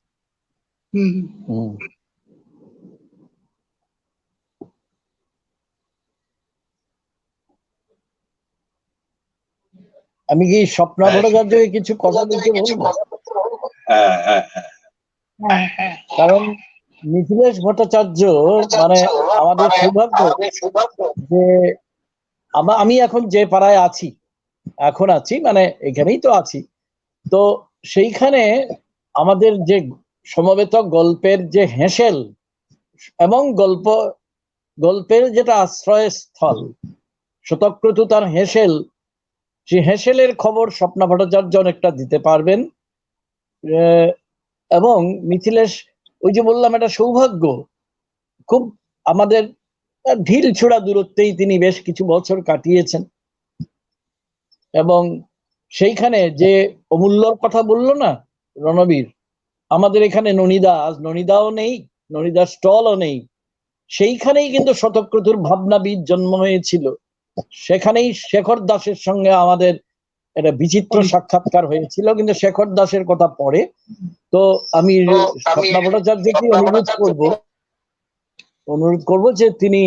আমি কি স্বপ্না ভট্টাচার্যকে কিছু কথা বলতে বলবো? কারণ মিথিলেশ ভট্টাচার্য মানে আমাদের সৌভাগ্য যে আমি এখন যে পাড়ায় আছি, মানে এখানেই তো আছি। তো সেইখানে আমাদের যে সমবেত গল্পের যে হেঁসেল এবং গল্পের যেটা আশ্রয়স্থল শতক্রতু তার হেঁসেল, সে হেঁসেলের খবর স্বপ্না ভট্টাচার্য অনেকটা দিতে পারবেন। এবং মিথিলেশ, ওই যে বললাম, এটা সৌভাগ্য, খুব আমাদের ঢিল ছোড়া দূরত্বেই তিনি বেশ কিছু বছর কাটিয়েছেন। এবং সেইখানে যে অমূল্যর কথা বললো না রণবীর, আমাদের এখানে ননিদাও নেই, ননিদার স্টলও নেই। সেইখানেই কিন্তু শতক্রতুর ভাবনাবিদ জন্ম হয়েছিল। সেখানেই শেখর দাসের সঙ্গে আমাদের একটা বিচিত্র সাক্ষাৎকার হয়েছিল, কিন্তু শেখর দাসের কথা পরে। তো আমি স্বপ্না ভট্টাচার্যকে অনুরোধ করব যে তিনি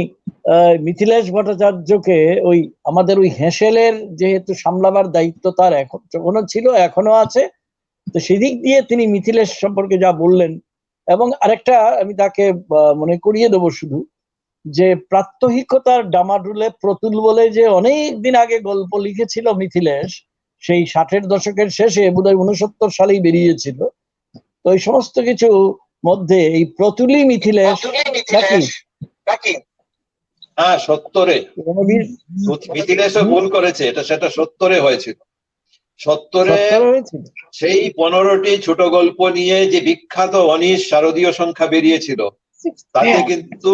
মিথিলেশ ভট্টাচার্যকে ওই আমাদের ওই হেঁসেলের যেহেতু সামলাবার দায়িত্ব তার এখনো ছিল, এখনো আছে, তো সেদিক দিয়ে তিনি মিথিলেশ সম্পর্কে যা বললেন। এবং আরেকটা আমি তাকে মনে করিয়ে দেবো শুধু, যে প্রাত্যহিকতার ডামাডুলে প্রতুল বলে যে অনেক দিন আগে গল্প লিখেছিল মিথিলেশ, সেই 60-এর দশকের শেষে, বোধহয় 69 সালেই বেরিয়েছিল। তো এই সমস্ত কিছু মধ্যে এই প্রতুলি মিথিলেশ নাকি হ্যাঁ 70-এ রণবীর মিথিলেশও ভুল করেছে, সেটা 70-এ হয়েছিল। 70-এ 70 হয়েছিল। সেই 15টি ছোট গল্প নিয়ে যে বিখ্যাত অনিশ শারদীয় সংখ্যা বেরিয়েছিল, তাতে কিন্তু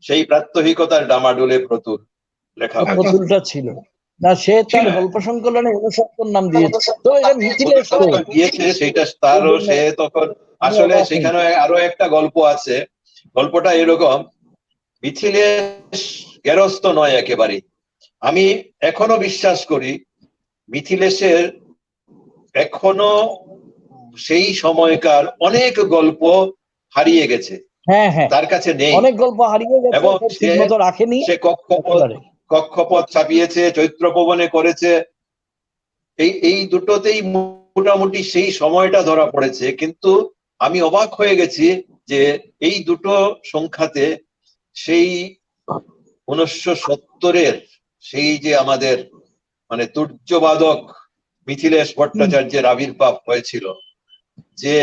সেই প্রাত্যহিকতার ডামাডোলে প্রতুল লেখা হয়েছে। প্রতুলটা ছিল না, সে তার গল্প সংকলনে 69 নাম দিয়েছে। তো এটা মিথিলেশ তো দিয়েছে, সেটা তারও সে তখন আসলে সেখানে আরো একটা গল্প আছে। গল্পটা এরকম, মিথিলেশ গেরস্ত নয় একেবারে। আমি এখনো বিশ্বাস করি মিথিলেশের এখনো সেই সময়কার অনেক গল্প হারিয়ে গেছে, হ্যাঁ হ্যাঁ তার কাছে নেই। অনেক গল্প হারিয়ে গেছে, এবং ঠিকমতো রাখেনি। সে কক্ষপথ ছাপিয়েছে, চৈত্রপবনে করেছে, এই দুটোতেই মোটামুটি সেই সময়টা ধরা পড়েছে। কিন্তু আমি অবাক হয়ে গেছি যে এই দুটো সংখ্যাতে সেই 1970-এর সেই যে আমাদের মানে তুর্যবাদক মিথিলেশ ভট্টাচার্যের আবির্ভাব হয়েছিল, যে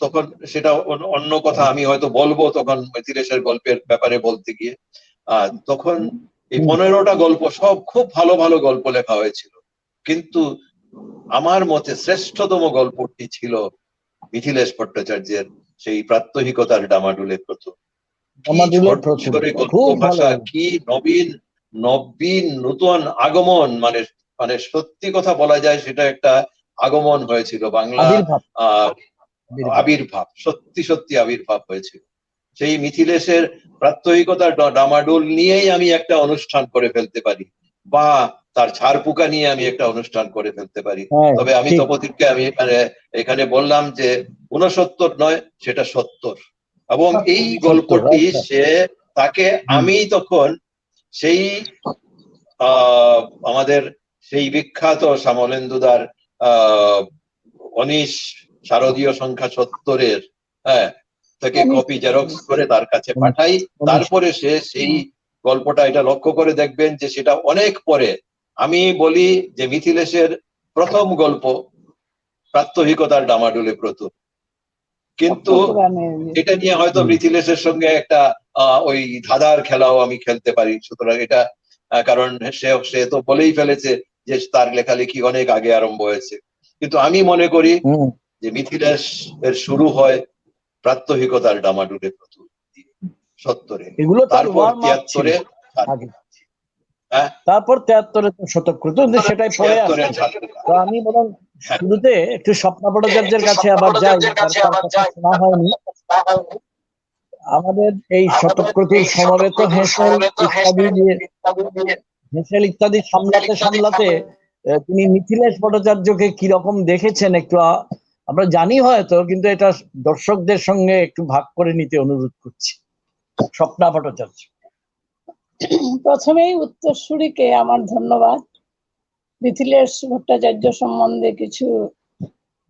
তখন সেটা অন্য কথা আমি হয়তো বলবো তখন মিথিলেশের গল্পের ব্যাপারে বলতে গিয়ে। তখন এই 15টা গল্প সব খুব ভালো ভালো গল্প লেখা হয়েছিল, কিন্তু আমার মতে শ্রেষ্ঠতম গল্পটি ছিল মিথিলেশ ভট্টাচার্যের সেই প্রাত্যহিকতার ডামাডোলে প্রতুল। গল্প ভাষা, কি নবীন নবীন নতুন আগমন, মানে সত্যি কথা বলা যায় সেটা একটা আগমন হয়েছিল, বাংলা আবির্ভাব, সত্যি সত্যি আবির্ভাব হয়েছিল। সেই মিথিলেশের প্রাত্যহিকতার ডামাডোল নিয়েই আমি একটা অনুষ্ঠান করে ফেলতে পারি, বা তার ঝাড়পোকা নিয়ে আমি একটা অনুষ্ঠান করে ফেলতে পারি। তবে আমি তপতিরকে আমি এখানে বললাম যে 69 নয়, সেটা 70। এবং এই গল্পটি তাকে আমি তখন সেই আমাদের সেই বিখ্যাত শ্যামলেন্দুদার অনিশ শারদীয় সংখ্যা 70-এর থেকে কপি জেরক্স করে তার কাছে পাঠাই। তারপরে সে সেই গল্পটা, এটা লক্ষ্য করে দেখবেন যে সেটা অনেক পরে। আমি বলি যে মিথিলেশের প্রথম গল্প প্রাত্যহিকতার ডামাডোলে প্রতুল, কিন্তু এটা নিয়ে হয়তো মিথিলেশের সঙ্গে একটা ওই ধাঁধার খেলাও আমি খেলতে পারি। সুতরাং এটা কারণ সে তো বলেই ফেলেছে যে তার লেখালেখি অনেক আগে আরম্ভ হয়েছে, কিন্তু আমি মনে করি যে মিথিলেশ এর শুরু হয় প্রাত্যহিকতার ডামাডোলে প্রতুল 70-এ, তারপর 73-এ, তারপর 73-এ শতকৃত, সেটাই পরে আসছে। তো আমি বললাম শুরুতে একটু স্বপ্না ভট্টাচার্যের কাছে আবার যাই, শোনা হয়নি। আমাদের এই শতকৃতির সমবেত হেঁসেল ইত্যাদি সামলাতে সামলাতে তিনি মিথিলেশ ভট্টাচার্যকে কিরকম দেখেছেন একটু আমরা জানি হয়তো, কিন্তু এটা দর্শকদের সঙ্গে একটু ভাগ করে নিতে অনুরোধ করছি। স্বপ্না ভট্টাচার্য। প্রথমেই উত্তরসূরিকে আমার ধন্যবাদ মিথিলেশ ভট্টাচার্য সম্বন্ধে কিছু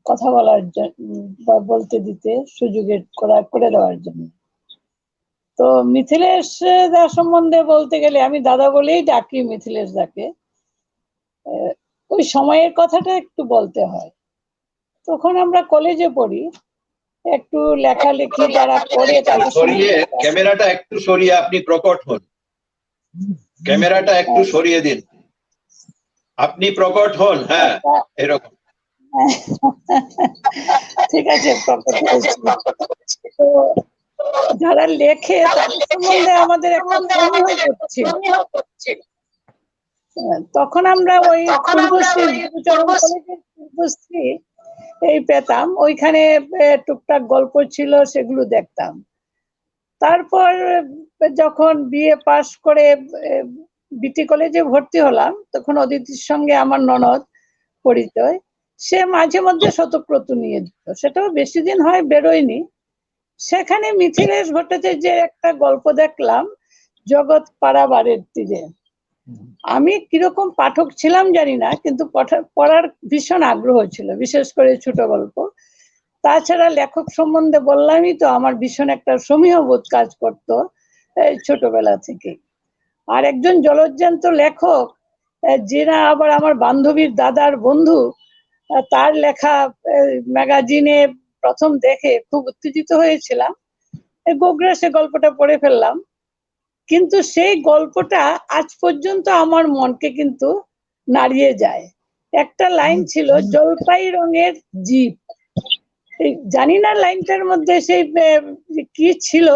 কথা বলার বা বলতে দিতে সুযোগের করে দেওয়ার জন্য। তো মিথিলেশ দা সম্বন্ধে বলতে গেলে আমি দাদা বলেই ডাকি মিথিলেশ দাকে। ওই সময়ের কথাটা একটু বলতে হয়। তখন আমরা কলেজে পড়ি, একটু লেখালেখি যারা করে তাদের সরিয়ে ক্যামেরাটা একটু সরিয়ে আপনি প্রকট হন, ক্যামেরাটা একটু সরিয়ে দিন, আপনি প্রকট হন। হ্যাঁ এরকম ঠিক আছে, প্রকট হয়েছি। তো যারা লেখে তাদের সম্বন্ধে আমাদের একটা ছিল। তখন আমরা ওই পূর্বশ্রী এই পেতাম, ওইখানে টুকটাক গল্প ছিল, সেগুলো দেখতাম। তারপর যখন বিএ পাশ করে বিটি কলেজে ভর্তি হলাম, তখন অদিতির সঙ্গে আমার ননদ পরিচয়। সে মাঝে মধ্যে শতক্রতু নিয়ে যেত, সেটাও বেশি দিন হয় বেরোয়নি। সেখানে মিথিলেশ ভট্টাচার্যের একটা গল্প দেখলাম, জগৎ পাড়া বারের তীরে। আমি কিরকম পাঠক ছিলাম জানি না, কিন্তু পড়ার ভীষণ আগ্রহ ছিল, বিশেষ করে ছোট গল্প। তাছাড়া লেখক সম্বন্ধে বললামই তো, আমার ভীষণ একটা সমীহ বোধ কাজ করতো ছোটবেলা থেকে। আর একজন জলজ্জান্ত লেখক, যিনি আবার আমার বান্ধবীর দাদার বন্ধু, তার লেখা ম্যাগাজিনে প্রথম দেখে খুব উত্তেজিত হয়েছিলাম। গোগ্রা সে গল্পটা পড়ে ফেললাম, কিন্তু সেই গল্পটা আজ পর্যন্ত আমার মনকে কিন্তু নাড়িয়ে যায়। একটা লাইন ছিল, জলপাই রঙের জিপ। জানি না লাইনটার মধ্যে সেই কি ছিল,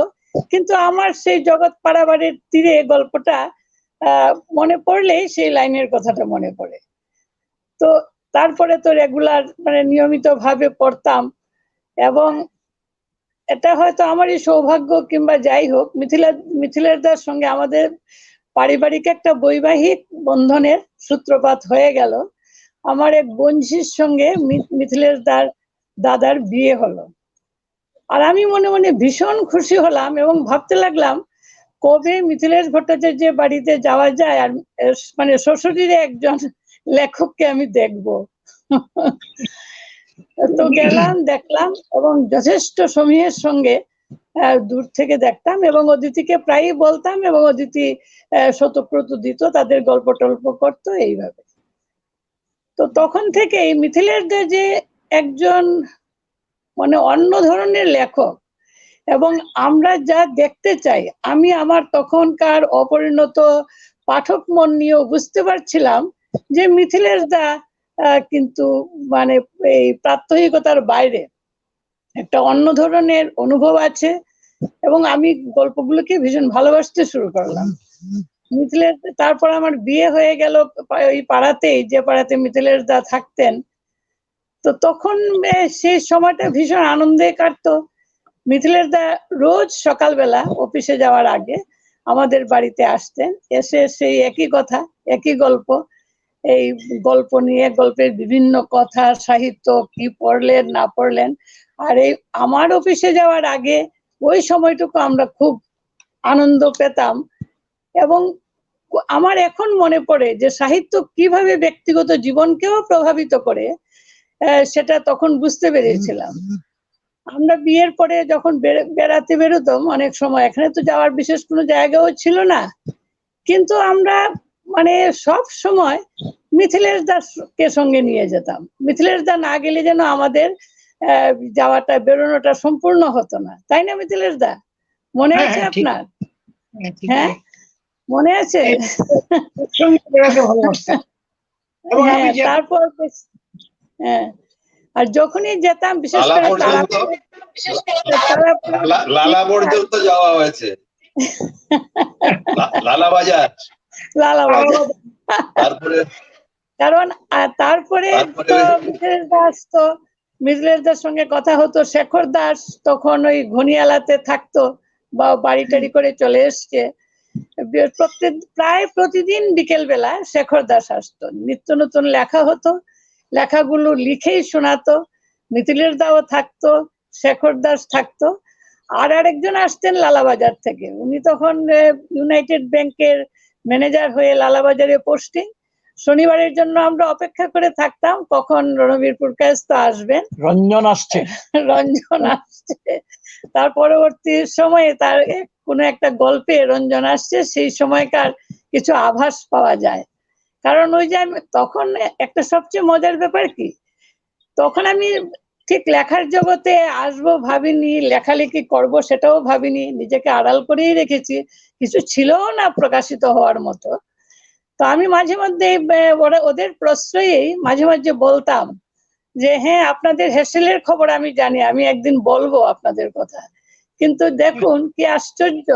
কিন্তু আমার সেই জগৎ পাড়াবাড়ির তীরে গল্পটা মনে পড়লেই সেই লাইনের কথাটা মনে পড়ে। তো তারপরে তো রেগুলার মানে নিয়মিত ভাবে পড়তাম, এবং এটা হয়তো আমারই সৌভাগ্য কিংবা যাই হোক, মিথিলের দার সঙ্গে আমাদের পারিবারিক একটা বৈবাহিক বন্ধনের সূত্রপাত হয়ে গেল। আমার এক বঞ্জির সঙ্গে মিথিলের দাদার বিয়ে হলো, আর আমি মনে মনে ভীষণ খুশি হলাম এবং ভাবতে লাগলাম কবে মিথিলেশ ভট্টাচার্যের বাড়িতে যাওয়া যায় আর মানে শ্বশুরের একজন লেখককে আমি দেখব। তো গেলাম, দেখলাম, এবং যথেষ্ট সমীহের সঙ্গে দূর থেকে দেখতাম, এবং অদিতিকে প্রায়ই বলতাম, এবং অদিতি শতপ্রত দিত, তাদের গল্প টল্প করতো এইভাবে। তো তখন থেকেই মিথিলেশ দা যে একজন মানে অন্য ধরনের লেখক, এবং আমরা যা দেখতে চাই, আমি আমার তখনকার অপরিণত পাঠক মন নিয়েও বুঝতে পারছিলাম যে মিথিলেশ দা কিন্তু মানে এই প্রাত্যহিকতার বাইরে একটা অন্য ধরনের অনুভব আছে, এবং আমি গল্পগুলোকে ভীষণ ভালোবাসতে শুরু করলাম। মিথিলেশ, তারপর আমার বিয়ে হয়ে গেল ওই পাড়াতেই, যে পাড়াতে মিথিলেশ দা থাকতেন। তো তখন সেই সময়টা ভীষণ আনন্দে কাটতো। মিথিলেশ দা রোজ সকালবেলা অফিসে যাওয়ার আগে আমাদের বাড়িতে আসতেন, এসে সেই একই কথা, একই গল্প, এই গল্প নিয়ে, গল্পের বিভিন্ন কথা, সাহিত্য, কি পড়লেন না পড়লেন। আর এই আমার অফিসে যাওয়ার আগে ওই সময়টুকু আমরা খুব আনন্দ পেতাম। এবং আমার এখন মনে পড়ে যে সাহিত্য কিভাবে ব্যক্তিগত জীবনকেও প্রভাবিত করে, সেটা তখন বুঝতে পেরেছিলাম। আমরা বিয়ের পরে যখন বেড়াতে বেরোতাম, অনেক সময় এখানে তো যাওয়ার বিশেষ কোনো জায়গাও ছিল না, কিন্তু আমরা মানে সব সময় মিথিলেশ দাকে সঙ্গে নিয়ে যেতাম। মিথিলেশ দা না গেলে যেন আমাদের যাওয়াটা, বেরোনোটা সম্পূর্ণ হতো না, তাই না মিথিলেশ দা? মনে আছে আপনার? হ্যাঁ, মনে আছে। হ্যাঁ, তারপর হ্যাঁ, আর যখনই যেতাম, বিশেষ করে লালা পর্যন্ত যাওয়া হয়েছে, লালা বাজার। তারপরে কারণ তারপরে তো মিথিলেশ দার সঙ্গে কথা হতো। শেখর দাস তখন ওই ঘনিয়ালাতে থাকতো, বা বাড়ি টাড়ি করে চলে এসছে। প্রায় প্রতিদিন বিকেল বেলা শেখর দাস আসতো, নিত্য নতুন লেখা হতো, লেখাগুলো লিখেই শোনাতো। মিথিলেশ দাও থাকতো, শেখর দাস থাকতো, আর আরেকজন আসতেন লালাবাজার থেকে। উনি তখন ইউনাইটেড ব্যাংকের ম্যানেজার হয়ে লালাবাজারে পোস্টিং। শনিবারের জন্য আমরা অপেক্ষা করে থাকতাম কখন রণবীর পুরকায়স্থ আসবেন, রঞ্জন আসছে। তার পরবর্তী সময়ে তার কোনো একটা গল্পে রঞ্জন আসছে, সেই সময়কার কিছু আভাস পাওয়া যায়। কারণ ওই যে তখন একটা সবচেয়ে মজার ব্যাপার কি, তখন আমি ঠিক লেখার জগতে আসবো ভাবিনি, লেখালেখি করব সেটাও ভাবিনি, নিজেকে আড়াল করেই রেখেছি, কিছু ছিল না প্রকাশিত হওয়ার মতো। তো আমি মাঝে মধ্যে ওদের প্রশ্রয়েই মাঝে মাঝে বলতাম যে হ্যাঁ, আপনাদের হেসেলের খবর আমি জানি, আমি একদিন বলবো আপনাদের কথা। কিন্তু দেখুন কি আশ্চর্য,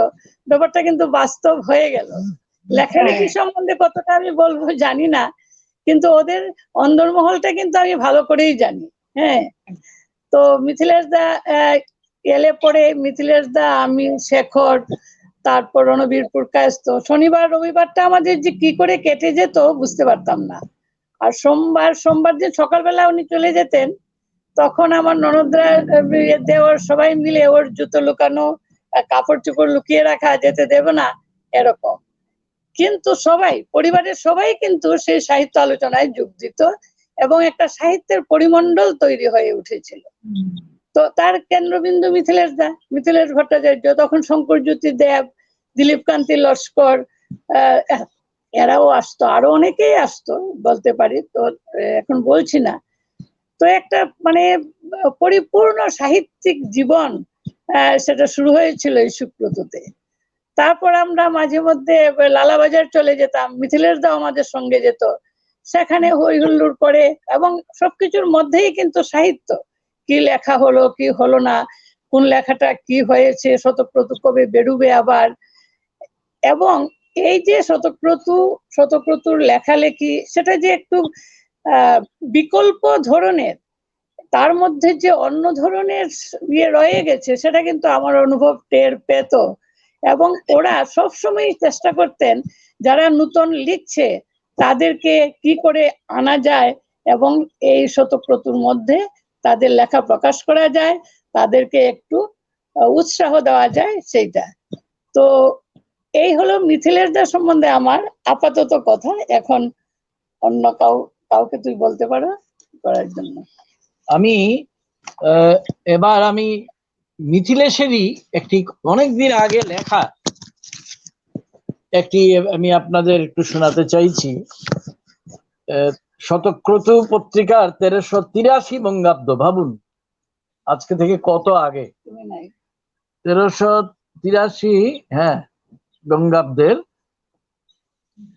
ব্যাপারটা কিন্তু বাস্তব হয়ে গেল। লেখালেখি সম্বন্ধে কতটা আমি বলবো জানি না, কিন্তু ওদের অন্দরমহলটা কিন্তু আমি ভালো করেই জানি। হ্যাঁ, তো মিথিলেশ দা এলে পরে মিথিলেশ দা, আমি, শেখর, তারপর রণবীর পুরকায়স্থ, শনিবার রবিবারটা আমাদের যে কি করে কেটে যেত বুঝতে পারতাম না। আর সোমবার দিন সকালবেলা উনি চলে যেতেন, তখন আমার ননদরা, দেওয়ার সবাই মিলে ওর জুতো লুকানো, কাপড় চোপড় লুকিয়ে রাখা, যেতে দেবে না, এরকম। কিন্তু সবাই, পরিবারের সবাই কিন্তু সেই সাহিত্য আলোচনায় যোগ দিত, এবং একটা সাহিত্যের পরিমণ্ডল তৈরি হয়ে উঠেছিল। তো তার কেন্দ্রবিন্দু মিথিলেশ ভট্টাচার্য, তখন শঙ্করজ্যোতি দেব, দিলীপ কান্তি লস্কর, এরাও আসতো, আরো অনেকেই আসতো বলতে পারি, তো এখন বলছি না। তো একটা মানে পরিপূর্ণ সাহিত্যিক জীবন সেটা শুরু হয়েছিল এই সুব্রততে। তারপর আমরা মাঝে মধ্যে লালাবাজার চলে যেতাম, মিথিলেশ দাও আমাদের সঙ্গে যেত, সেখানে হই হুল্লোড় করে, এবং সবকিছুর মধ্যেই কিন্তু সাহিত্য, কি লেখা হলো কি হলো না, কোন লেখাটা কি হয়েছে, শতক্রতু কবে বেরুবে আবার। এবং এই যে শতক্রতুর লেখালেখি, সেটা যে একটু বিকল্প ধরনের, তার মধ্যে যে অন্য ধরনের ইয়ে রয়ে গেছে, সেটা কিন্তু আমার অনুভব টের পেত। এবং ওরা সবসময় চেষ্টা করতেন যারা নতুন লিখছে তাদেরকে কি করে আনা যায় এবং এই শতক্রতুর মধ্যে তাদের লেখা প্রকাশ করা যায়, তাদেরকে একটু উৎসাহ দেওয়া যায়, সেইটা। তো এই হলো মিথিলেশ দা সম্বন্ধে আমার আপাতত কথা। এখন অন্য কাউকে তুই বলতে পারো করার জন্য। আমি এবার আমি মিথিলেশেরই একটি অনেকদিন আগে লেখা একটি আমি আপনাদের একটু শোনাতে চাইছি। শতক্রতু পত্রিকার 1383 বঙ্গাব্দ, ভাবুন আজকে থেকে কত আগে, 1383 হ্যাঁ বঙ্গাব্দের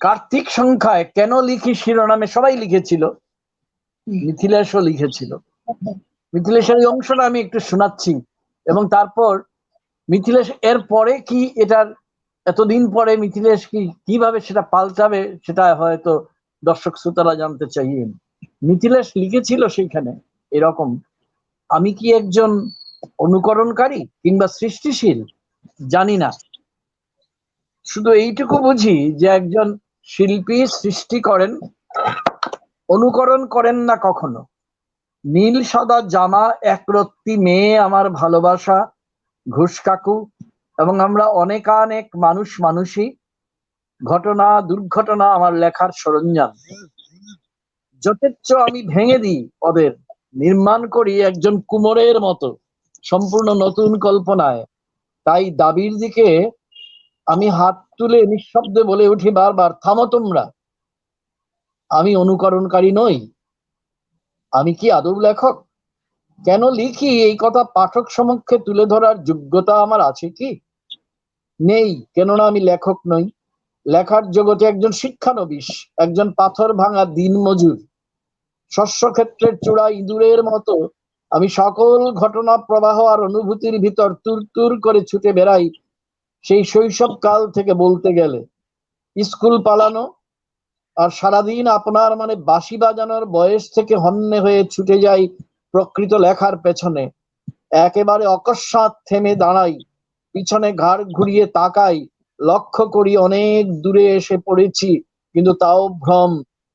কার্তিক সংখ্যায় কেন লিখি শিরোনামে সবাই লিখেছিল, মিথিলেশও লিখেছিল। মিথিলেশের এই অংশটা আমি একটু শোনাচ্ছি, এবং তারপর মিথিলেশ এর পরে কি, এটার এতদিন পরে মিথিলেশ কিভাবে সেটা পাল্টাবে, সেটা হয়তো দর্শক শ্রোতারা জানতে চাইবেন। মিথিলেশ লিখেছিল সেইখানে এরকম: আমি কি একজন অনুকরণকারী কিংবা সৃষ্টিশীল জানি না, শুধু এইটুকু বুঝি যে একজন শিল্পী সৃষ্টি করেন, অনুকরণ করেন না কখনো। নীল সাদা জামা, একরত্তি মেয়ে আমার ভালোবাসা, ঘুষ কাকু, এবং আমরা অনেকানেক মানুষই, ঘটনা দুর্ঘটনা আমার লেখার সরঞ্জাম। যথেচ্ছ আমি ভেঙে দিই ওদের, নির্মাণ করি একজন কুমোরের মতো সম্পূর্ণ নতুন কল্পনায়। তাই দাবির দিকে আমি হাত তুলে নিঃশব্দে বলে উঠি বারবার, থামো তোমরা, আমি অনুকরণকারী নই। আমি কি আদৌ লেখক? কেন লিখি এই কথা পাঠক সমক্ষে তুলে ধরার যোগ্যতা আমার আছে কি? নেই, কেননা আমি লেখক নই। লেখার জগতে একজন শিক্ষানবিশ, একজন পাথর ভাঙা দিনমজুর। শস্যক্ষেত্রের চূড়া ইঁদুরের মতো আমি সকল ঘটনা প্রবাহ আর অনুভূতির ভিতর তুর তুর করে ছুটে বেড়াই। সেই শৈশব কাল থেকে বলতে গেলে স্কুল পালানো আর সারাদিন আপনার মানে বাঁশি বাজানোর বয়স থেকে হন্যে হয়ে ছুটে যাই প্রকৃত লেখার পেছনে। একেবারে অকস্মাৎ থেমে দাঁড়াই, পিছনে ঘাড় ঘুরিয়ে তাকাই, লক্ষ্য করি অনেক দূরে এসে পড়েছি, কিন্তু তাও ভ্রম।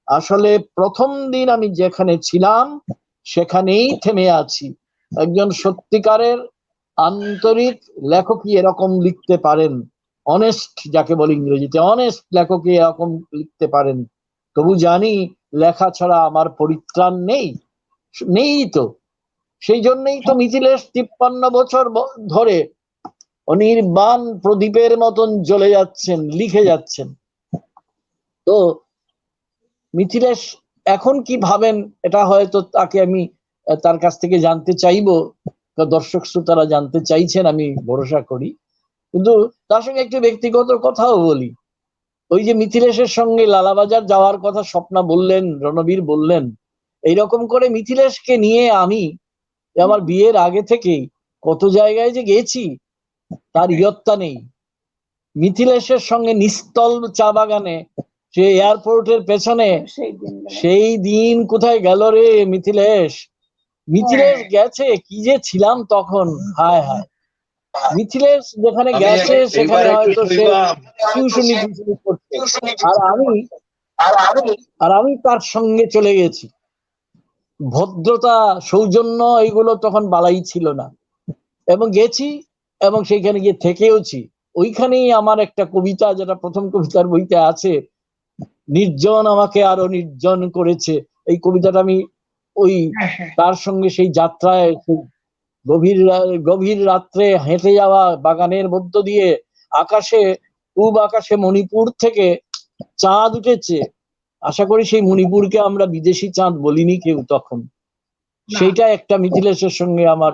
আসলে প্রথম দিন আমি যেখানে ছিলাম সেখানেই থেমে আছি। একজন সত্যিকারের আন্তরিক লেখকই এরকম লিখতে পারেন, অনেস্ট যাকে বলে ইংরেজিতে, অনেস্ট লেখকই এরকম লিখতে পারেন। তবু জানি লেখা ছাড়া আমার পরিত্রাণ নেই তো। সেই জন্যই তো মিথিলেশ 53 বছর ধরে অনির্বাণ প্রদীপের মতন জ্বলে যাচ্ছেন, লিখে যাচ্ছেন। তো মিথিলেশ এখন কি ভাবেন, এটা হয়তো তাকে আমি তার কাছ থেকে জানতে চাইবো, দর্শক শ্রোতারা জানতে চাইছেন আমি ভরসা করি। কিন্তু তার সঙ্গে একটু ব্যক্তিগত কথাও বলি। ওই যে মিথিলেশের সঙ্গে লালাবাজার যাওয়ার কথা স্বপ্না বললেন, রণবীর বললেন, এইরকম করে মিথিলেশকে নিয়ে আমি আমার বিয়ের আগে থেকেই কত জায়গায় যে গেছি তার ইয়ত্তা নেই। মিথিলেশের সঙ্গে নিস্তল চা বাগানে, সে এয়ারপোর্টের পেছনে, সেই দিন কোথায় গেল রে মিথিলেশ গেছে, কি যে ছিলাম তখন, হায় হায়। মিথিলেশ যেখানে গেছে সেখানে হয়তো সে টিউশনি করছে, আর আমি তার সঙ্গে চলে গেছি। ভদ্রতা, সৌজন্য এগুলো তখন বালাই ছিল না, এবং গেছি এবং সেইখানে গিয়ে থেকেওছি। ওইখানেই আমার একটা কবিতা, যেটা প্রথম কবিতার বইতে আছে, নির্জন আমাকে আরো নির্জন করেছে, এই কবিতাটা আমি ওই তার সঙ্গে সেই যাত্রায় গভীর রাত্রে হেঁটে যাওয়া বাগানের মধ্য দিয়ে পূব আকাশে মণিপুর থেকে চাঁদ উঠেছে। আশা করি সেই মণিপুরকে আমরা বিদেশি চাঁদ বলিনি কেউ তখন। সেইটা একটা মিথিলেশের সঙ্গে আমার।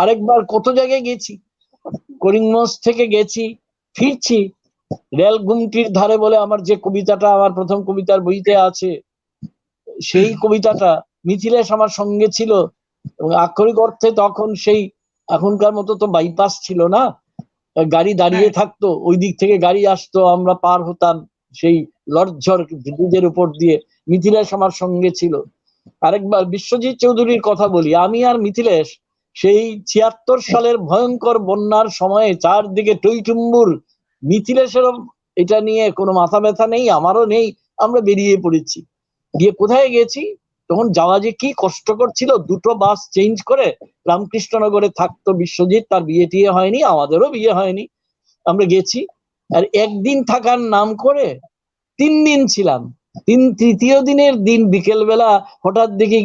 আরেকবার কত জায়গায় গেছি, করিমগঞ্জ থেকে গেছি, ফিরছি রেল গুমটির ধারে বলে আমার যে কবিতাটা আমার প্রথম কবিতার বইতে আছে, সেই কবিতাটা মিথিলেশ আমার সঙ্গে ছিল। এবং আক্ষরিক অর্থে তখন সেই এখনকার মতো তো বাইপাস ছিল না, গাড়ি দাঁড়িয়ে থাকতো, ওই দিক থেকে গাড়ি আসতো, আমরা পার হতাম সেই লড়ঝড় ব্রিজের উপর দিয়ে। মিথিলেশ আমার সঙ্গে ছিল। আরেকবার বিশ্বজিৎ চৌধুরীর কথা বলি, আমি আর মিথিলেশ সেই ৭৬ সালের ভয়ঙ্কর বন্যার সময়ে চারদিকে টইটুম্বুর, মিথিলেশেরও এটা নিয়ে কোনো মাথা ব্যথা নেই, আমারও নেই, আমরা বেরিয়ে পড়েছি। গিয়ে কোথায় গেছি, তখন যাওয়া যে কি কষ্টকর ছিল, দুটো বাস চেঞ্জ করে। রামকৃষ্ণনগরে থাকতো বিশ্বজিৎ, তার বিয়ে টিয়ে হয়নি, আমাদেরও বিয়ে হয়নি। আমরা গেছি, আর একদিন থাকার নাম করে 3 দিন ছিলাম। তৃতীয় দিনের দিন বিকেল বেলা হঠাৎ দেখি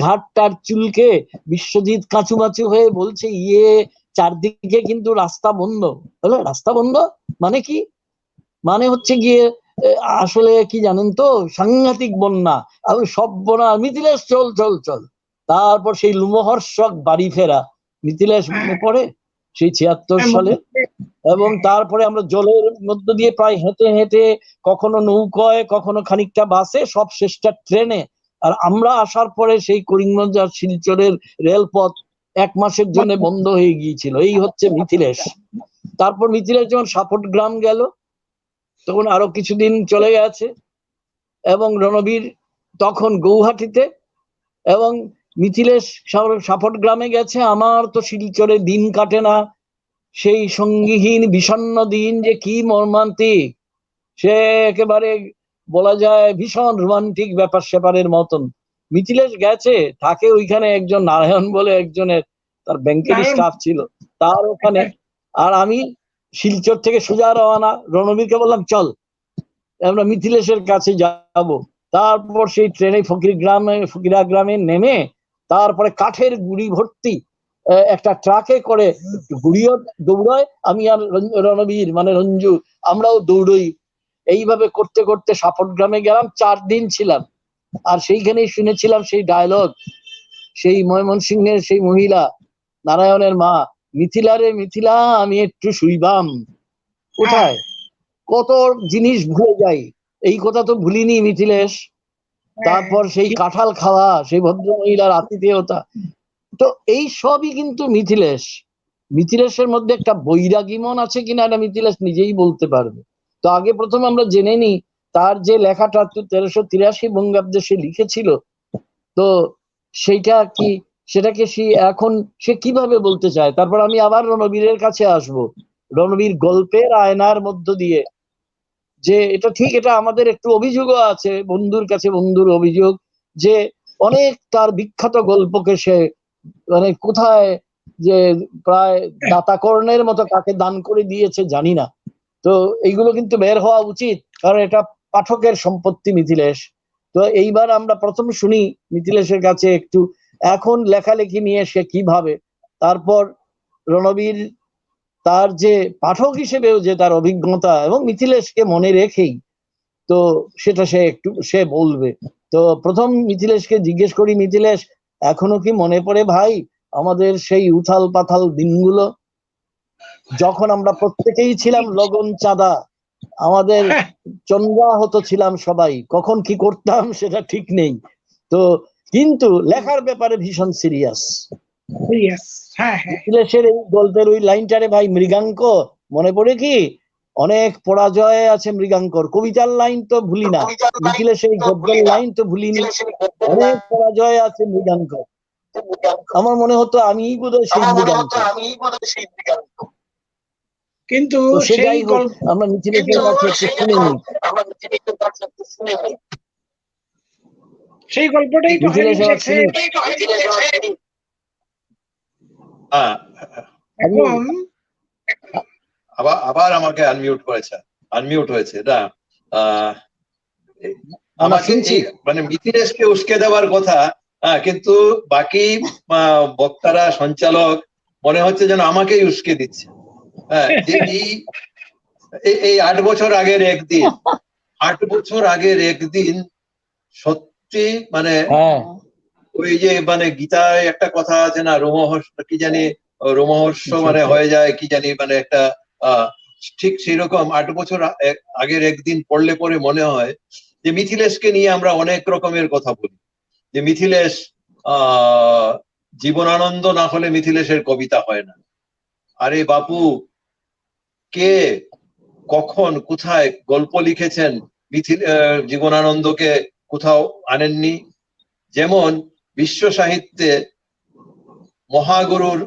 ঘাটটার চুলকে বিশ্বজিৎ কাঁচুমাচু হয়ে বলছে, চারদিকে কিন্তু রাস্তা বন্ধ। বলে রাস্তা বন্ধ মানে কি? মানে হচ্ছে গিয়ে আসলে কি জানেন তো, সাংঘাতিক বন্যা। আমি সব বন্যা, মিথিলেশ চল চল চল। তারপর সেই লোমহর্ষক বাড়ি ফেরা, মিথিলেশ মনে পড়ে সেই ৭৬ সালে। এবং তারপরে আমরা জলের মধ্য দিয়ে প্রায় হেঁটে হেঁটে, কখনো নৌকায়, কখনো খানিকটা বাসে, সব শেষটা ট্রেনে। আর আমরা আসার পরে সেই করিমগঞ্জ আর শিলচরের রেলপথ 1 মাসের জন্য বন্ধ হয়ে গিয়েছিল। এই হচ্ছে মিথিলেশ। তারপর মিথিলেশ যখন সাপট গ্রাম গেল, তখন আরো কিছুদিন চলে গেছে। এবং রণবীর তখন গৌহাটিতে, এবং মিথিলেশ সাপট গ্রামে গেছে। আমার তো শিলচরে দিন কাটে না, সেই সঙ্গীহীন বিষণ্ণ দিন যে কি মর্মান্তিক, সে একেবারে বলা যায় ভীষণ রোমান্টিক ব্যাপার স্যাপারের মতন। মিথিলেশ গেছে, থাকে ওইখানে একজন নারায়ণ বলে একজনের, তার ব্যাংকের স্টাফ ছিল, তার ওখানে। আর আমি শিলচর থেকে সোজা রওনা, রণবীরকে বললাম চল আমরা মিথিলেশের কাছে যাব। তারপর সেই ট্রেনে ফকিরা গ্রামে নেমে, তারপরে কাঠের গুড়ি ভর্তি একটা ট্রাকে করে গুড়িও দৌড়ায়, আমি আর রণবীর মানে রঞ্জু, আমরাও দৌড়ই। এইভাবে করতে করতে সাপট গ্রামে গেলাম, 4 দিন ছিলাম। আর সেইখানেই শুনেছিলাম সেই ডায়লগ, সেই ময়মনসিংহের সেই মহিলা নারায়ণের মা, মিথিলা রে মিথিলা আমি একটু শুইবাম। কোথায় কত জিনিস ভুলে যাই, এই কথা তো ভুলিনি মিথিলেশ। তারপর সেই কাঁঠাল খাওয়া, সেই ভদ্র মহিলার আতিথেয়তা, তো এই সবই কিন্তু মিথিলেশ। মিথিলেশের মধ্যে একটা বৈরাগী মন আছে কিনা এটা মিথিলেশ নিজেই বলতে পারবে। তো আগে প্রথম আমরা জেনে নিই তার যে লেখাটা 1383 বঙ্গাব্দে সে লিখেছিল, তো সেইটা কি, সেটাকে এখন সে কিভাবে বলতে চায়। তারপর আমি আবার রণবীরের কাছে আসব, রণবীর গল্পের আয়নার মধ্য দিয়ে, যে এটা ঠিক, এটা আমাদের একটু অভিযোগও আছে বন্ধুর কাছে, বন্ধুর অভিযোগ যে অনেক তার বিখ্যাত গল্পকে সে মানে কোথায় যে প্রায় দাতাকর্ণের মতো কাকে দান করে দিয়েছে জানি না। তো এইগুলো কিন্তু বের হওয়া উচিত, কারণ এটা পাঠকের সম্পত্তি মিথিলেশ। তো এইবার আমরা প্রথম শুনি মিথিলেশের কাছে একটু এখন লেখালেখি নিয়ে সে কিভাবে, তারপর রণবীর তার যে পাঠক হিসেবেও যে তার অভিজ্ঞতা এবং মিথিলেশকে মনে রেখেই, তো সেটা সে বলবে। তো প্রথম মিথিলেশকে জিজ্ঞেস করি, মিথিলেশ এখনো কি মনে পড়ে ভাই আমাদের সেই উথাল পাথাল দিনগুলো, যখন আমরা প্রত্যেকেই ছিলাম লগন চাঁদা, আমাদের চন্দ্রা হতো ছিলাম সবাই, কখন কি করতাম সেটা ঠিক নেই, তো কিন্তু লেখার ব্যাপারে ভীষণ সিরিয়াস। মিথিলেশের এই গল্পের ওই লাইনটারে ভাই, মৃগাঙ্ক মনে পড়ে কি? অনেক পরাজয় আছে মৃগাঙ্কর, কবিতার লাইন তো ভুলি না, মিথিলেশের গদ্যের লাইন তো ভুলিনি, অনেক পরাজয় আছে মৃগাঙ্ক। আমার মনে হতো আমি বোধহয় সেই মৃগাঙ্ক। কিন্তু সেটাই হোক, আমরা মিথিলেশের কাছে একটু শুনে নিই। সেই গল্পটাই তো আবার আমাকে আনমিউট হয়েছে এটা। আমাকে মানে মিথিলেশকে উস্কে দেওয়ার কথা, কিন্তু বাকি বক্তারা, সঞ্চালক মনে হচ্ছে যেন আমাকেই উস্কে দিচ্ছে। এই 8 বছর আগের একদিন, 8 বছর আগের একদিন সত্যি মানে ওই যে মানে গীতায় একটা কথা আছে না, রোমহর্ষ কি জানি, রোমহর্ষ মানে হয়ে যায় কি জানি, মানে একটা ঠিক সেই রকম 8 বছর আগের একদিন পড়লে পরে মনে হয় যে মিথিলেশকে নিয়ে আমরা অনেক রকমের কথা বলি, যে মিথিলেশ জীবনানন্দ না হলে মিথিলেশের কবিতা হয় না। আরে বাপু, কে কখন কোথায় গল্প লিখেছেন জীবনানন্দকে কোথাও আনেননি? যেমন বিশ্ব সাহিত্যে মহাগুরুর,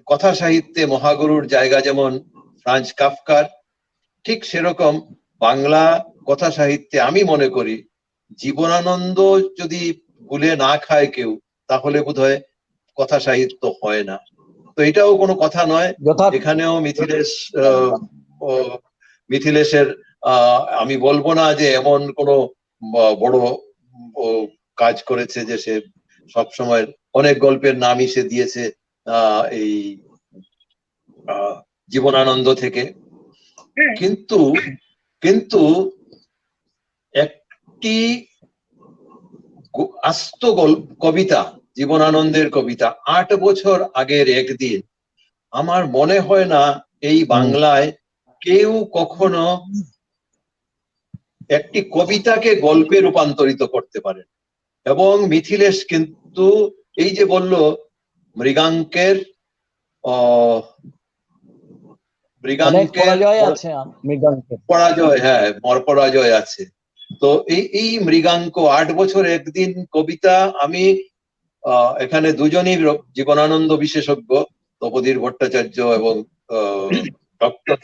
কথা সাহিত্যে মহাগুরুর জায়গা যেমন ফ্রাঞ্জ কাফকার, ঠিক সেরকম বাংলা কথা সাহিত্যে আমি মনে করি জীবনানন্দ যদি ভুলে না খায় কেউ, তাহলে বোধহয় কথা সাহিত্য হয় না। তো এটাও কোনো কথা নয়। এখানেও মিথিলেশের আমি বলবো না যে এমন কোনো বড় কাজ করেছে যে সে সবসময় অনেক গল্পের নামই সে দিয়েছে এই জীবনানন্দ থেকে, কিন্তু কিন্তু একটি আস্ত কবিতা, জীবনানন্দের কবিতা 8 বছর আগের একদিন, আমার মনে হয় না এই বাংলায় কেউ কখনো একটি কবিতাকে গল্পে রূপান্তরিত করতে পারে। এবং মিথিলেশ কিন্তু এই যে বললো মৃগাঙ্কের পরাজয়, হ্যাঁ পরাজয় আছে। তো এই মৃগাঙ্ক 8 বছর একদিন কবিতা, আমি এখানে দুজনই জীবনানন্দ বিশেষজ্ঞ, তপোধীর ভট্টাচার্য এবং ডক্টর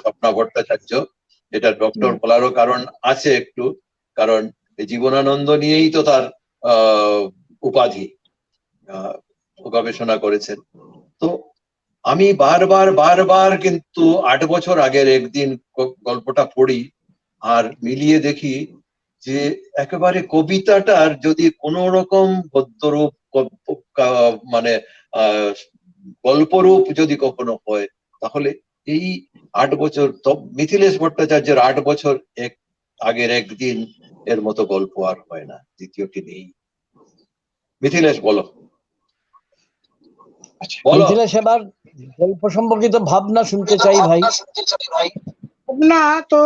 স্বপ্না ভট্টাচার্য। এটা ডক্টর বলারও কারণ আছে একটু, কারণ জীবনানন্দ নিয়েই তো তার উপাধি, গবেষণা করেছেন। তো আমি বারবার কিন্তু 8 বছর আগের একদিন গল্পটা পড়ি আর মিলিয়ে দেখি যে একেবারে কবিতাটার যদি কোন রকম গদ্যরূপ মানে গল্পরূপ যদি কখনো হয়, তাহলে এই 8 বছর মিথিলেশ ভট্টাচার্যের 8 বছর আগের একদিন এর মতো গল্প আর হয় না, দ্বিতীয়টি নেই। মিথিলেশ বলো। মিথিলেশ এবার গল্প সম্পর্কিত ভাবনা শুনতে চাই ভাই। না তো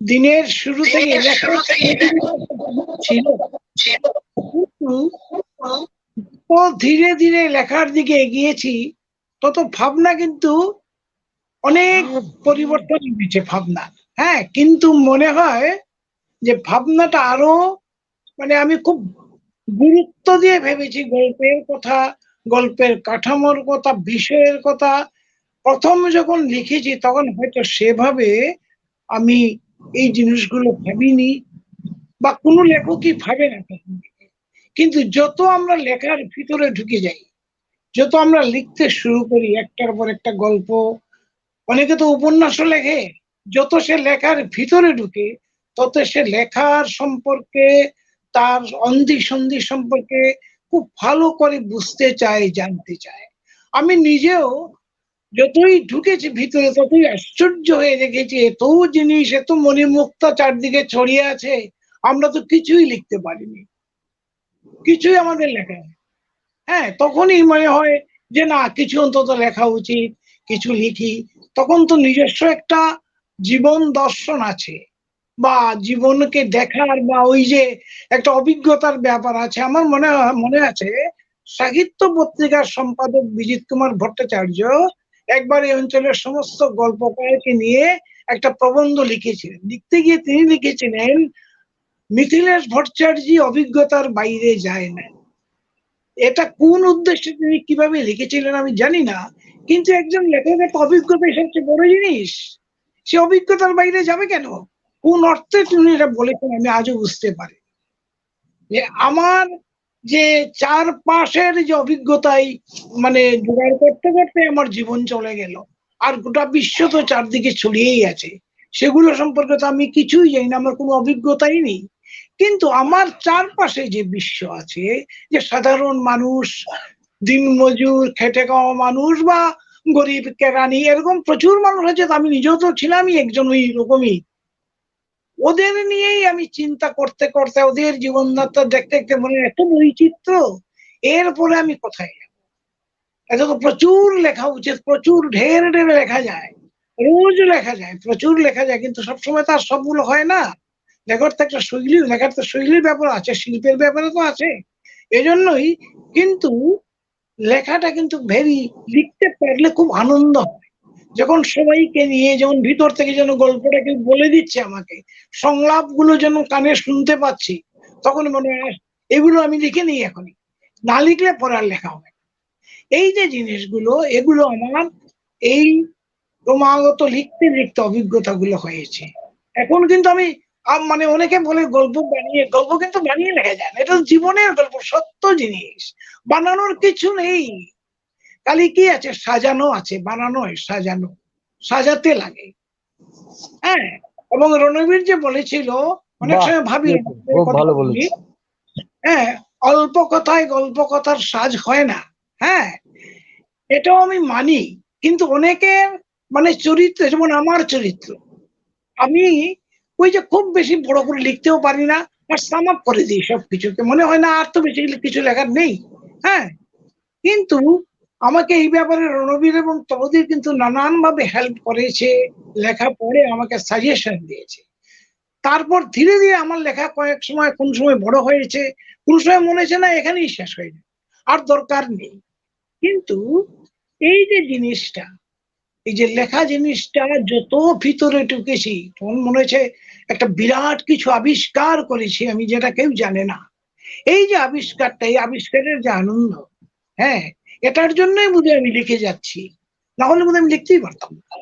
দিনের শুরু থেকে ছিল, তো ধীরে ধীরে লেখার দিকে এগিয়েছি, তত ভাবনা কিন্তু অনেক পরিবর্তন হয়েছে ভাবনা। হ্যাঁ, কিন্তু মনে হয় যে ভাবনাটা আরো মানে আমি খুব গুরুত্ব দিয়ে ভেবেছি গল্পের কথা, গল্পের কাঠামোর কথা, বিষয়ের কথা। প্রথম যখন লিখেছি তখন হয়তো সেভাবে আমি এই জিনিসগুলো ভাবিনি, বা কোনো লেখকই ভাবে না। কিন্তু যত আমরা লেখার ভিতরে ঢুকে যাই, যত আমরা লিখতে শুরু করি একটার পর একটা গল্প, অনেকে তো উপন্যাসও লেখে, যত সে লেখার ভিতরে ঢুকে তত সে লেখার সম্পর্কে, তার অন্ধি সন্ধি সম্পর্কে খুব ভালো করে বুঝতে চায়, জানতে চায়। আমি নিজেও যতই ঢুকেছি ভিতরে ততই আশ্চর্য হয়ে দেখেছি এত জিনিস, এত মণিমুক্তা চারদিকে ছড়িয়ে আছে, আমরা তো কিছুই লিখতে পারিনি, কিছুই আমাদের লেখা। হ্যাঁ, তখনই মনে হয় যে না, কিছু অন্তত লেখা উচিত, কিছু লিখি। তখন তো নিজস্ব একটা জীবন দর্শন আছে, বা জীবনকে দেখার, বা ওই যে একটা অভিজ্ঞতার ব্যাপার আছে। আমার মনে আছে সাহিত্য পত্রিকার সম্পাদক বিজিত কুমার ভট্টাচার্য একবার এই অঞ্চলের সমস্ত গল্পকারকে নিয়ে একটা প্রবন্ধ লিখেছিলেন। লিখতে গিয়ে তিনি লিখেছিলেন, মিথিলেশ ভট্টাচার্য অভিজ্ঞতার বাইরে যায় না। এটা কোন উদ্দেশ্যে তিনি কিভাবে লিখেছিলেন আমি জানি না, কিন্তু একজন লেখকের একটা অভিজ্ঞতা সবচেয়ে বড় জিনিস। সে অভিজ্ঞতার বাইরে যাবে কেন? কোন অর্থে তিনি এটা বলেছেন আমি আজও বুঝতে পারি। যে আমার যে চারপাশের যে অভিজ্ঞতাই মানে জোগাড় করতে করতে আমার জীবন চলে গেল, আর গোটা বিশ্ব তো চারদিকে ছড়িয়েই আছে, সেগুলো সম্পর্কে তো আমি কিছুই জানি না, আমার কোনো অভিজ্ঞতাই নেই। কিন্তু আমার চারপাশে যে বিশ্ব আছে, যে সাধারণ মানুষ, দিনমজুর, খেটে খাওয়া মানুষ, বা গরিব কেরানি, এরকম প্রচুর মানুষ আছে। আমি নিজেও তো ছিলামই একজন ওই রকমই। ওদের নিয়েই আমি চিন্তা করতে করতে, ওদের জীবনযাত্রা দেখতে দেখতে মনে হয় এত বৈচিত্র্য, এরপরে আমি কোথায় যাব? এত তো প্রচুর লেখা উচিত, প্রচুর ঢের ঢের লেখা যায়, রোজ লেখা যায়, প্রচুর লেখা যায়, কিন্তু সবসময় তো আর সবগুলো হয় না। লেখার তো একটা শৈলী, লেখার তো শৈলীর ব্যাপার আছে, শিল্পের ব্যাপারে তো আছে। এজন্যই কিন্তু লেখাটা কিন্তু লিখতে পারলে খুব আনন্দ হয়। যখন সবাইকে নিয়ে, যেমন ভিতর থেকে যেন গল্পটা কেউ বলে দিচ্ছে আমাকে, সংলাপগুলো যেন কানে শুনতে পাচ্ছি, তখন মনে হয় এগুলো আমি লিখে নিই এখনই, না লিখলে পরে আর লেখা হবে না। এই যে জিনিসগুলো, এগুলো আমার এই ক্রমাগত লিখতে লিখতে অভিজ্ঞতাগুলো হয়েছে। এখন কিন্তু আমি মানে অনেকে বলে গল্প কিন্তু বানিয়ে লেখা যায় না, এটা জীবনের গল্প, সত্য জিনিস, বানানোর কিছু নেই। খালি কি আছে, সাজানো আছে, বানানো সাজানো, সাজাতে লাগে। হ্যাঁ, এবং রণবীর যে বলেছিল, অনেক বাহ, সময় ভাবি খুব ভালো বলেছে। হ্যাঁ, অল্প কথায় গল্প কথার সাজ হয় না। হ্যাঁ, এটাও আমি মানি, কিন্তু অনেকের মানে চরিত্র, যেমন আমার চরিত্র, আমি ওই যে খুব বেশি বড় করে লিখতেও পারি না, আর সাম আপ করে দিই সবকিছুকে, মনে হয় না আর তো বেশি কিছু লেখার নেই। হ্যাঁ, কিন্তু আমাকে এই ব্যাপারে রণবীর এবং তপদীর কিন্তু নানান ভাবে হেল্প করেছে, লেখা পড়ে আমাকে সাজেশন দিয়েছে। তারপর ধীরে ধীরে আমার লেখা কয়েক সময়, কোন সময় বড় হয়েছে, কোন সময় মনে হয়েছে না এখানেই শেষ হয়ে যায়, আর দরকার নেই। কিন্তু এই যে জিনিসটা, এই যে লেখা জিনিসটা যত ভিতরে ঢুকেছি, তখন মনে হয়েছে একটা বিরাট কিছু আবিষ্কার করেছি আমি, যেটা কেউ জানে না। এই যে আবিষ্কারটা, এই আবিষ্কারের যে আনন্দ, হ্যাঁ, এটার জন্যই বোধহয় আমি লিখে যাচ্ছি, না হলে বোধহয় আমি লিখতেই পারতাম না।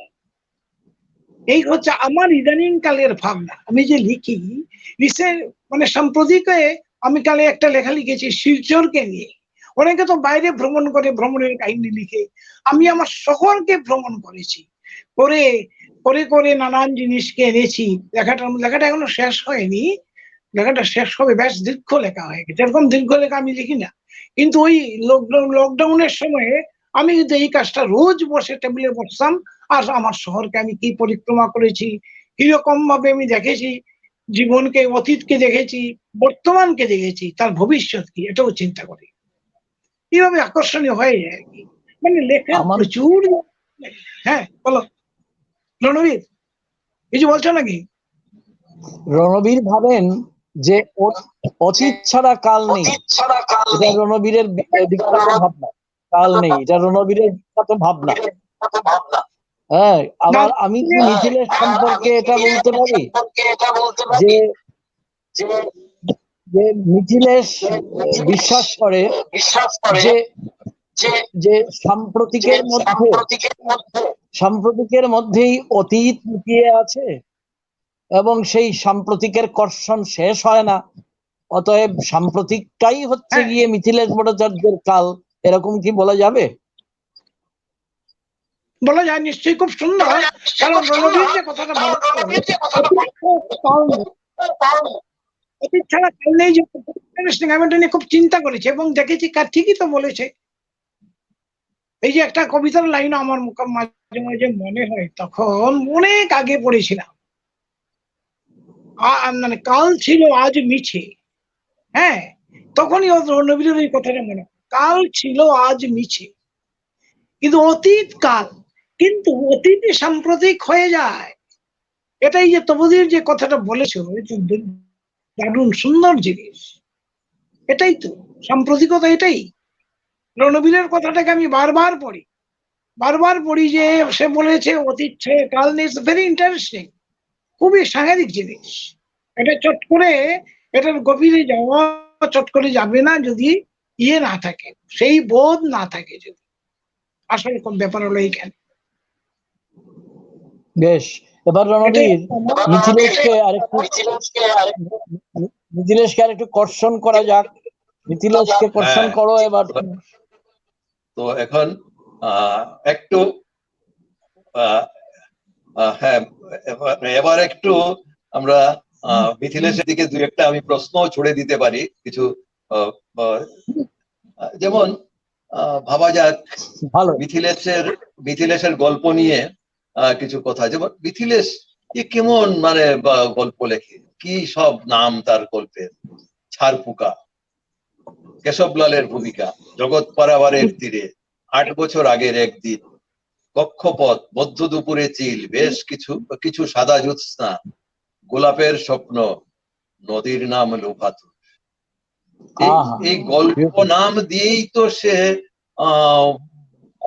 এই হচ্ছে আমার ইদানিং কালের ভাবনা। আমি যে লিখি, মানে সাম্প্রতিকে আমি কালে একটা লেখা লিখেছি শিলচরকে নিয়ে। অনেকে তো বাইরে ভ্রমণ করে, ভ্রমণের কাহিনী লিখে, আমি আমার শহরকে ভ্রমণ করেছি, করে করে করে নানান জিনিসকে এনেছি। লেখাটা এখনো শেষ হয়নি, লেখাটা শেষ হবে, বেশ দীর্ঘ লেখা হয়ে গেছে। এরকম দীর্ঘ লেখা আমি লিখি না, কিন্তু ওই লকডাউনের সময়ে আমি কিন্তু এই কাজটা রোজ বসে টেবিলে বসতাম, আর আমার শহরকে আমি কি পরিক্রমা করেছি, কিরকম ভাবে আমি দেখেছি জীবনকে, অতীতকে দেখেছি, বর্তমানকে দেখেছি, তার ভবিষ্যৎ কি, এটাও চিন্তা করি। এইভাবে আকর্ষণীয় হয়ে যায় আর কি, মানে লেখা আমার প্রচুর। হ্যাঁ, বলো রণবীর, কিছু বলছো নাকি? রণবীর ভাবেন যে অতীত ছাড়া কাল নেই, এটা রণবীরের বিখ্যাত ভাবনা। কাল নেই, এটা রণবীরের বিখ্যাত ভাবনা। হ্যাঁ, না, আবার আমি কি মিথিলের সম্পর্কে এটা বলতে পারি যে যে মিথিলেশ বিশ্বাস করে যে যে সাম্প্রতিকের মধ্যেই অতীত লুকিয়ে আছে, এবং সেই সাম্প্রতিকের কর্ষণ শেষ হয় না। অতএব সাম্প্রতিকটাই হচ্ছে হ্যাঁ, গিয়ে মিথিলেশ ভট্টাচার্যের কাল, এরকম কি বলা যাবে? বলা যায় নিশ্চয়ই, খুব সুন্দর। কারণ রণবীর যে কথাটা বলেছে, অতীত ছাড়া কাল নেই, যে ইন্টারেস্টিং, আমি এটা নিয়ে খুব চিন্তা করেছি এবং দেখেছি ঠিকই তো বলেছে। এই যে একটা কবিতার লাইন আমার মাঝে মাঝে মনে হয়, তখন অনেক আগে পড়েছিলাম, মানে কাল ছিল আজ মিছে। হ্যাঁ, তখনই রণবীরের এই কথাটা মনে হয়, কাল ছিল আজ মিছে, কিন্তু অতীত কাল, কিন্তু অতীতে সাম্প্রতিক হয়ে যায়। এটাই যে তপদীর যে কথাটা বলেছো, দারুণ সুন্দর জিনিস। এটাই তো সাম্প্রতিকতা, এটাই রণবীরের কথাটাকে আমি বারবার পড়ি যে সে বলেছে অতীত ছেড়ে কাল নেই, ভেরি ইন্টারেস্টিং, খুবই সাংঘাতিক জিনিস। এটা চট করে, এটার গভীরে যাওয়া চট করে যাবে না যদি ইয়ে না থাকে, সেই বোধ না থাকে। যদি আসলে কোন ব্যাপার হলো এইখানে, বেশ, এবার এটাই রণবীর মিথিলেশকে আরেকটু কর্ষণ করা যাক। মিথিলেশকে কর্ষণ হ্যাঁ, করো এবার। তো এখন একটু হ্যাঁ, এবার একটু আমরা মিথিলেশের দিকে দুই একটা আমি প্রশ্ন ছুড়ে দিতে পারি কিছু। যেমন ভাবা যাক ভালো। মিথিলেশের গল্প নিয়ে কিছু কথা। যেমন মিথিলেশ এ কেমন মানে গল্প লেখে, কি সব নাম তার গল্পের। ছারপোকা, কেশবলালের ভূমিকা, জগৎ পারাবারের তীরে, 8 বছর আগের একদিন, কক্ষপথ, মধ্য দুপুরে চিল, বেশ কিছু কিছু সাদা জ্যোৎস্না, গোলাপের স্বপ্ন, নদীর নাম লোপাতুর। এই গল্প নাম দিয়েই তো সে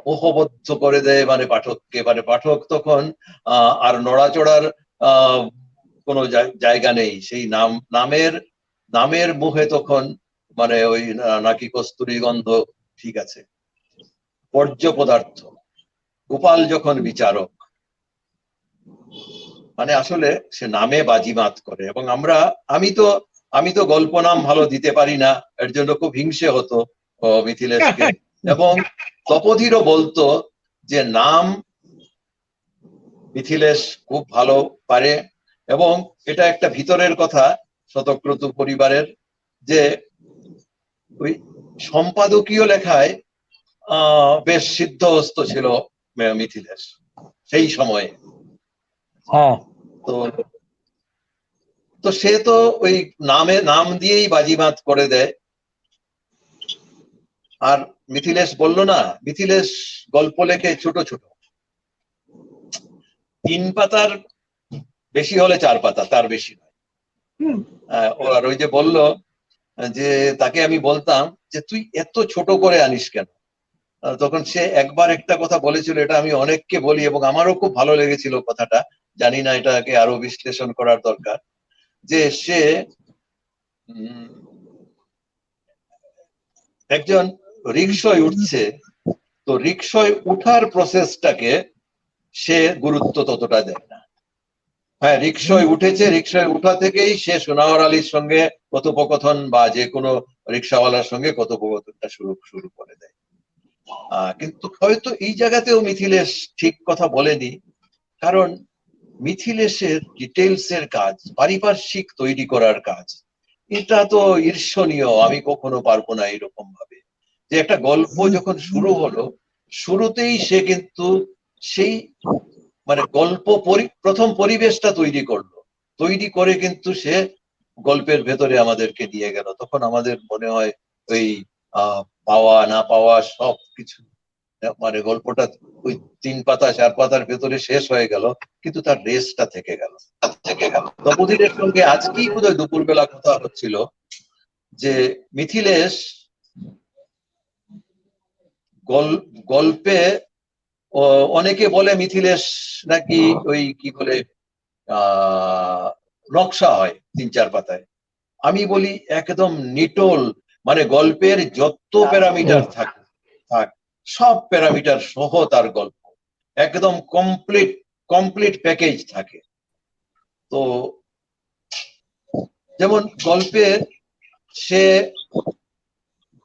মোহবদ্ধ করে দেয় মানে পাঠককে। মানে পাঠক তখন আর নড়াচড়ার কোনো জায়গা নেই। সেই নামের মুখে তখন মানে ওই নাকি কস্তুরী গন্ধ, ঠিক আছে। বর্জ্য পদার্থ, গোপাল যখন বিচারক, মানে আসলে সে নামে বাজিমাত করে। এবং আমি তো গল্প নাম ভালো দিতে পারি না, এর জন্য খুব হিংসে হতো মিথিলেশকে। এবং তপোধীরও বলতো যে নাম মিথিলেশ খুব ভালো পারে। এবং এটা একটা ভিতরের কথা শতক্রতু পরিবারের, যে ওই সম্পাদকীয় লেখায় বেশ সিদ্ধহস্ত ছিল মিথিলেশ সেই সময়ে। তো সে তো ওই নাম দিয়েই বাজিমাত করে দেয়। আর মিথিলেশ বললো না, মিথিলেশ গল্প লেখে ছোট ছোট, 3 পাতার বেশি হলে 4 পাতা, তার বেশি নয়। আর ওই যে বললো যে তাকে আমি বলতাম যে তুই এত ছোট করে আনিস কেন, তখন সে একবার একটা কথা বলেছিল, এটা আমি অনেককে বলি এবং আমারও খুব ভালো লেগেছিল কথাটা, জানি না এটাকে আরো বিশ্লেষণ করার দরকার। যে সে একজন রিকশায় উঠছে, তো রিকশায় উঠার প্রসেসটাকে সে গুরুত্ব ততটা দেয় না। হ্যাঁ, রিকশায় উঠেছে, রিকশায় উঠা থেকেই সে সোনাওয়ার আলীর সঙ্গে কথোপকথন বা যে কোনো রিকশাওয়ালার সঙ্গে কথোপকথনটা শুরু করে দেয়। কিন্তু হয়তো এই জায়গাতেও মিথিলেশ ঠিক কথা বলেনি, কারণ মিথিলেশের ডিটেলসের কাজ, পারিপার্শ্বিক তৈরি করার কাজ, এটা তো ঈর্ষণীয়। আমি কখনো পারবো না এরকম ভাবে যে একটা গল্প যখন শুরু হলো, শুরুতেই সে কিন্তু সেই মানে গল্প প্রথম পরিবেশটা তৈরি করলো, তৈরি করে কিন্তু সে গল্পের ভেতরে আমাদেরকে নিয়ে গেল। তখন আমাদের মনে হয় ওই পাওয়া না পাওয়া সব কিছু, মানে গল্পটা ওই 3 পাতা 4 পাতার ভেতরে শেষ হয়ে গেল, কিন্তু তার রেসটা থেকে গেল। তপোধীরের সঙ্গে আজকেই বোধহয় দুপুরবেলা কথা হচ্ছিল যে মিথিলেশ গল্পে অনেকে বলে মিথিলেশ নাকি ওই কি বলে নকশা হয় 3-4 পাতায়। আমি বলি একদম নিটোল, মানে গল্পের যত প্যারামিটার থাক সব প্যারামিটার সহ তার গল্প একদম কমপ্লিট প্যাকেজ থাকে। তো যেমন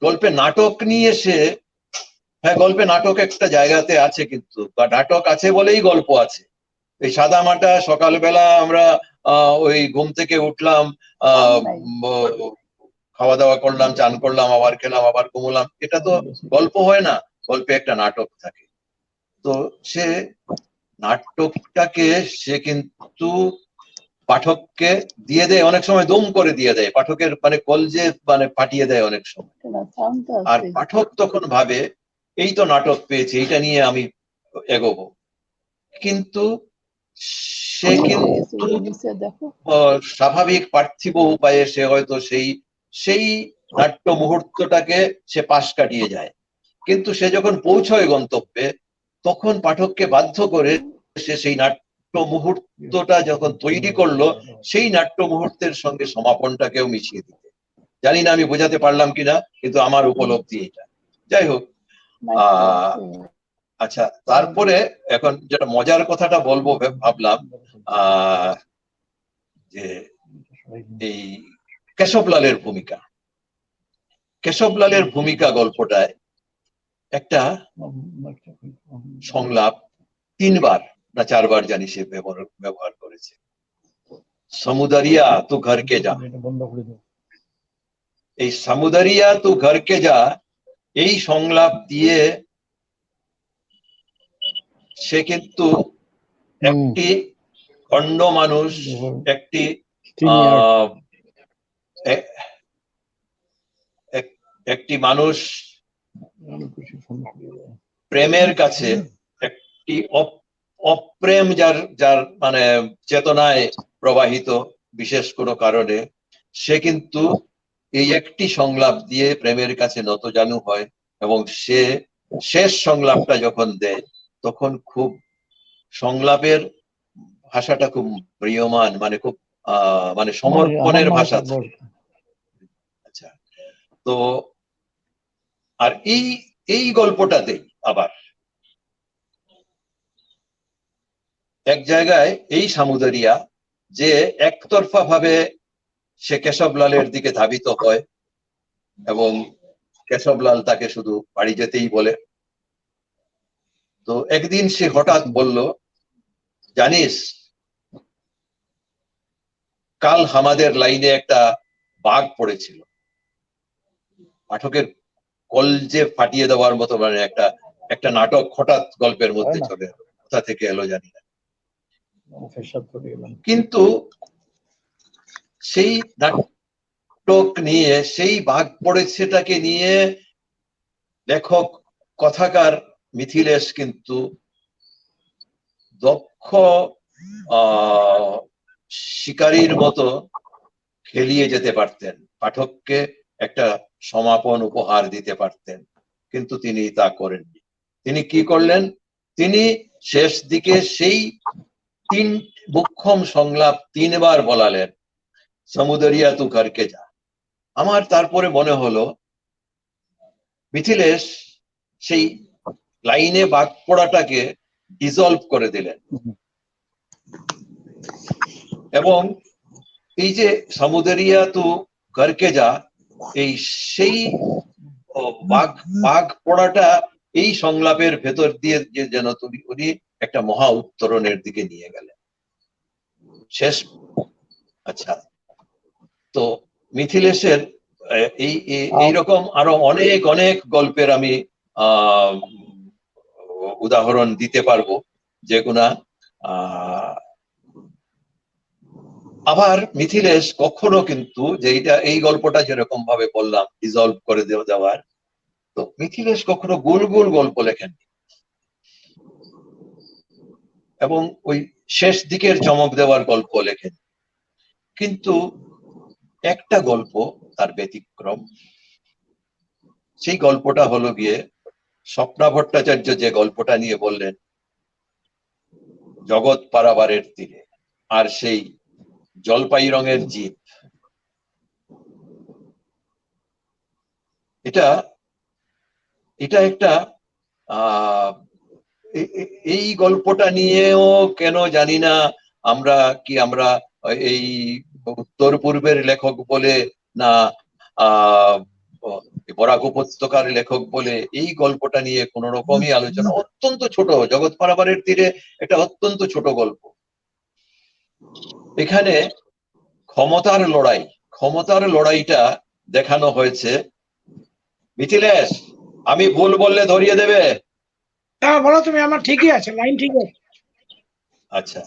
গল্পে নাটক নিয়ে সে, হ্যাঁ গল্পে নাটক একটা জায়গাতে আছে, কিন্তু নাটক আছে বলেই গল্প আছে। এই সাদা মাটা সকালবেলা আমরা ওই ঘুম থেকে উঠলাম, খাওয়া দাওয়া করলাম, চান করলাম, আবার খেলাম, আবার ঘুমলাম, এটা তো গল্প হয় না, গল্পে একটা নাটক থাকে। তো সে নাটকটাকে সে কিন্তু পাঠককে দিয়ে দেয়, অনেক সময় দম করে দিয়ে দেয়, পাঠকের মানে কলজে মানে ফাটিয়ে দেয় অনেক সময়। আর পাঠক তখন ভাবে এই তো নাটক পেয়েছে, এইটা নিয়ে আমি এগোবো। কিন্তু সে কিন্তু স্বাভাবিক পার্থিব উপায়ে সে হয়তো সেই নাট্য মুহূর্তটাকে সে পাশ কাটিয়ে যায়। কিন্তু সে যখন পৌঁছয় গন্তব্যে, তখন পাঠককে বাধ্য করে সে সেই নাট্য মুহূর্তটা যখন তৈরি করলো, সেই নাট্য মুহূর্তের সঙ্গে সমাপনটাকেও মিশিয়ে দিতে। জানি না আমি বোঝাতে পারলাম কিনা, কিন্তু আমার উপলব্ধি এটা। যাই হোক, আচ্ছা, তারপরে এখন যেটা মজার কথাটা বলবো ভাবলাম, যে এই কেশবলালের ভূমিকা গল্পটায় একটা সংলাপ 3 বার না 4 বার জানি সে ব্যবহার করেছে। সমুদরিয়া তু ঘরকে যা, এই সমুদরিয়া তু ঘরকে যা, এই সংলাপ দিয়ে সে কিন্তু একটি অন্য মানুষ একটি একটি মানুষ প্রেমের কাছে একটি অপ্রেম যার যার মানে চেতনায় প্রবাহিত বিশেষ কোনো কারণে, সে কিন্তু এই একটি সংলাপ দিয়ে প্রেমের কাছে নতজানু হয়, এবং সে শেষ সংলাপটা যখন দেয় তখন খুব সংলাপের ভাষাটা খুব প্রিয়মান, মানে খুব মানে সমর্পণের ভাষা। আচ্ছা, তো আর এই গল্পটাতেই আবার এক জায়গায় এই সামুদরিয়া যে একতরফা ভাবে সে কেশবলালের দিকে ধাবিত হয় এবং কেশবলাল তাকে শুধু বাড়ি যেতেই বলে। তো একদিন সে হঠাৎ বলল, জানিস কাল আমাদের লাইনে একটা বাঘ পড়েছিল। পাঠকের কলজে ফাটিয়ে দেওয়ার মতো, মানে একটা নাটক হঠাৎ গল্পের মধ্যে চলে এলো, কোথা থেকে এলো জানি না। কিন্তু সেই নাটক নিয়ে, সেই বাঘ পড়েছেটাকে নিয়ে লেখক কথাকার মিথিলেশ কিন্তু দক্ষ শিকারীর মতো খেলিয়ে যেতে পারতেন, পাঠককে একটা সমাপন উপহার দিতে পারতেন, কিন্তু তিনি তা করেননি। তিনি কি করলেন? তিনি শেষ দিকে সেই তিন মুখ্যম সংলাপ 3 বার বলালেন, সমুদরিয়া তু ঘরকে যা। আমার তারপরে মনে হলো মিথিলেশ সেই লাইনে বাঘ পড়াটাকে ডিজলভ করে দিলেন, এবং এই যে সমুদরিয়া তু ঘরকে যা, এই সেই বাঘ পড়াটা এই সংলাপের ভেতর দিয়ে যেন উনি একটা মহা উত্তরণের দিকে নিয়ে গেলেন শেষ। আচ্ছা, তো মিথিলেশের এইরকম আরো অনেক অনেক গল্পের আমি উদাহরণ দিতে পারবো, যেগুলা আবার মিথিলেশ কখনো কিন্তু, যে এই গল্পটা যেরকম ভাবে বললাম ডিজলভ করে দেওয়ার, তো মিথিলেশ কখনো গোল গোল গল্প লেখেননি, এবং ওই শেষ দিকের চমক দেওয়ার গল্প লেখেন। কিন্তু একটা গল্প তার ব্যতিক্রম, সেই গল্পটা হলো গিয়ে স্বপ্না ভট্টাচার্য যে গল্পটা নিয়ে বললেন, জগৎ পারাবারের তীরে, আর সেই জলপাই রঙের জিপ। এটা একটা এই গল্পটা নিয়েও কেন জানি না আমরা এই উত্তর পূর্বের লেখক বলে না বরাক উপত্যকার লেখক বলে এই গল্পটা নিয়ে কোন রকমই আলোচনা, অত্যন্ত ছোট, জগৎ পারাবারের তীরে একটা অত্যন্ত ছোট গল্প। এখানে ক্ষমতার লড়াইটা দেখানো হয়েছে। মিথিলেশ, আমি ভুল বললে ধরিয়ে দেবে? হ্যাঁ বলো তুমি, আমার ঠিকই আছে, লাইন ঠিক আছে। আচ্ছা,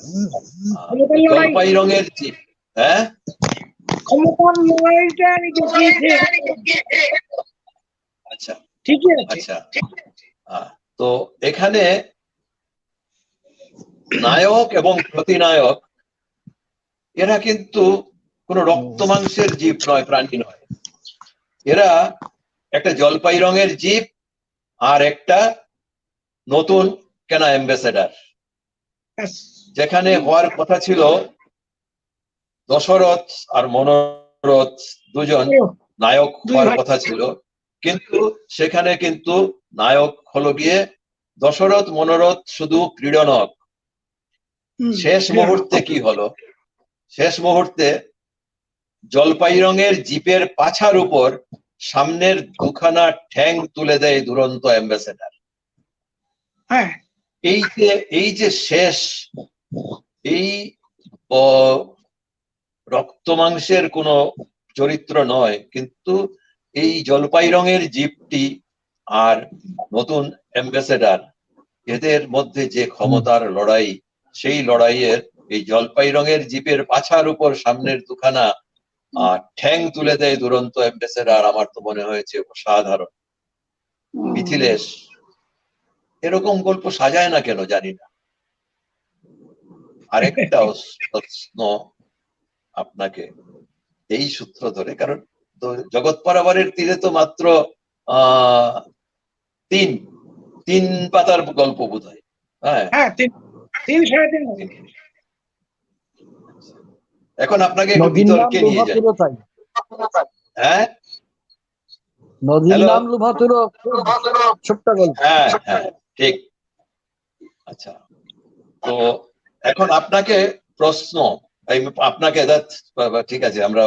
জলপাই রঙের জিপ, হ্যাঁ, ক্ষমতার লড়াইটা আচ্ছা ঠিকই আছে। আচ্ছা, তো এখানে নায়ক এবং প্রতিনায়ক এরা কিন্তু কোন রক্ত মাংসের জীব নয়, প্রাণী নয়। এরা একটা জলপাই রঙের জীব আর একটা নতুন কেনা অ্যাম্বাসেডার। যেখানে হওয়ার কথা ছিল দশরথ আর মনোরথ দুজন নায়ক হওয়ার কথা ছিল, কিন্তু সেখানে কিন্তু নায়ক হলো গিয়ে দশরথ, মনোরথ শুধু ক্রীড়নক। শেষ মুহূর্তে কি হলো? শেষ মুহূর্তে জলপাই রঙের জিপের পাছার উপর সামনের দুখানা ঠ্যাং তুলে দেয় দুরন্ত অ্যাম্বাসেডার। এই যে শেষ, এই রক্ত মাংসের কোন চরিত্র নয়, কিন্তু এই জলপাই রঙের জিপটি আর নতুন অ্যাম্বাসেডার, এদের মধ্যে যে ক্ষমতার লড়াই, সেই লড়াইয়ের এই জলপাই রঙের জিপের পাছার উপর সামনের দুখানা ঠ্যাং তুলে দেয় দুরন্ত অ্যাম্বাসেডর, আমার তো মনে হয়েছে অসাধারণ। মিথিলেশ এরকম গল্প সাজায় না কেন জানি না। আরেকটা প্রশ্ন আপনাকে এই সূত্র ধরে, কারণ জগৎ পারাবারের তীরে তো মাত্র তিন পাতার গল্প বোধ হয়। হ্যাঁ, 3-3.5 হবে। এখন আপনাকে একটু নদীর নাম বিতর্কে নিয়ে যাই। লোভাতুরও তাই, হ্যাঁ, নদীর হ্যালো। নাম লোভাতুরও ছোট্ট গল্প। হ্যাঁ হ্যাঁ ঠিক। আচ্ছা, তো এখন আপনাকে প্রশ্ন, আপনাকে ঠিক আছে, আমরা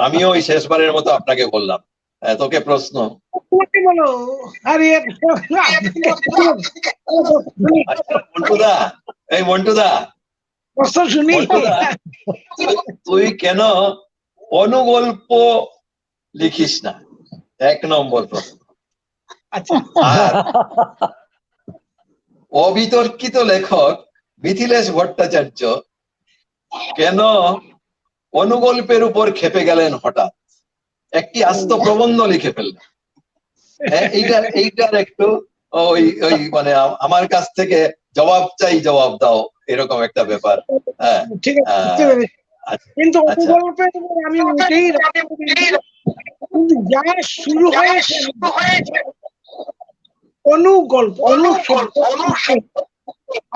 আমিও ওই শেষবারের মতো আপনাকে বললাম, তোকে প্রশ্ন। তোমাকে বলো, আরে আচ্ছা মন্টুদা, এই মন্টুদা, প্রশ্ন শুনি। মন্টুদা, তুই কেন অনুগল্প লিখিস না? 1 নম্বর প্রশ্ন। আচ্ছা, আর অবিতর্কিত লেখক মিথিলেশ ভট্টাচার্য কেন অনুগল্পের উপর খেপে গেলেন হঠাৎ, একটি আস্ত প্রবন্ধ লিখে ফেললেন? এইটার একটু ওই মানে আমার কাছ থেকে জবাব চাই, জবাব দাও, এরকম একটা ব্যাপার। হ্যাঁ, ঠিক আছে, বুঝতে পেরেছি। কিন্তু অনুগল্পের উপর আমি মোটেই কিন্তু যা শুরু হয়েছে অনুগল্প,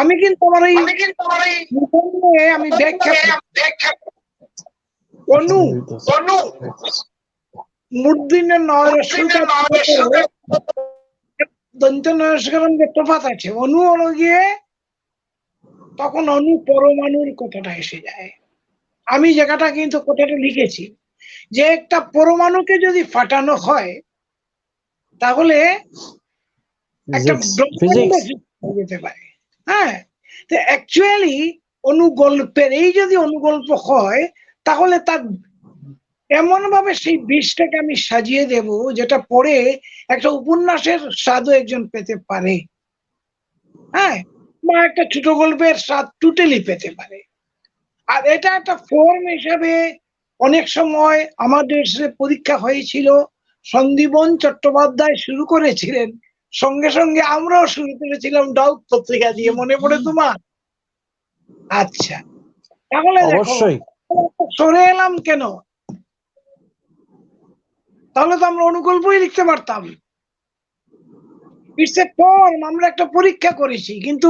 আমি কিন্তু আমার এই নিবন্ধে আমি ব্যাখ্যা মূর্ধন্য দন্ত নয়স্করণ ব্যক্তপাত আছে। অনু হলো গিয়ে তখন অনু পরমাণুর কথাটা এসে যায়। আমি জায়গাটা কিন্তু কথাটা লিখেছি যে একটা পরমাণুকে যদি ফাটানো হয় তাহলে একটা ব্রহ্মাণ্ড যেতে পারে। হ্যাঁ, তো অ্যাকচুয়ালি অনুগল্পের এই যদি অনুগল্প হয় তাহলে তার এমন ভাবে সেই বীজটাকে আমি সাজিয়ে দেব যেটা পড়ে একটা উপন্যাসের স্বাদও একজন পেতে পারে। হ্যাঁ, বা একটা ছোট গল্পের স্বাদ টোটালি পেতে পারে। আর এটা একটা ফর্ম হিসাবে অনেক সময় আমাদের পরীক্ষা হয়েছিল, সন্দীপন চট্টোপাধ্যায় শুরু করেছিলেন, সঙ্গে সঙ্গে আমরাও শুরু করেছিলাম ডাউট পত্রিকা দিয়ে, মনে পড়ে তোমার? আচ্ছা, তাহলে দেখো সরে এলাম কেন? তাহলে তো আমরা অনুগল্পই লিখতে পারতাম। ইটস এ ফর্ম, আমরা একটা পরীক্ষা করেছি, কিন্তু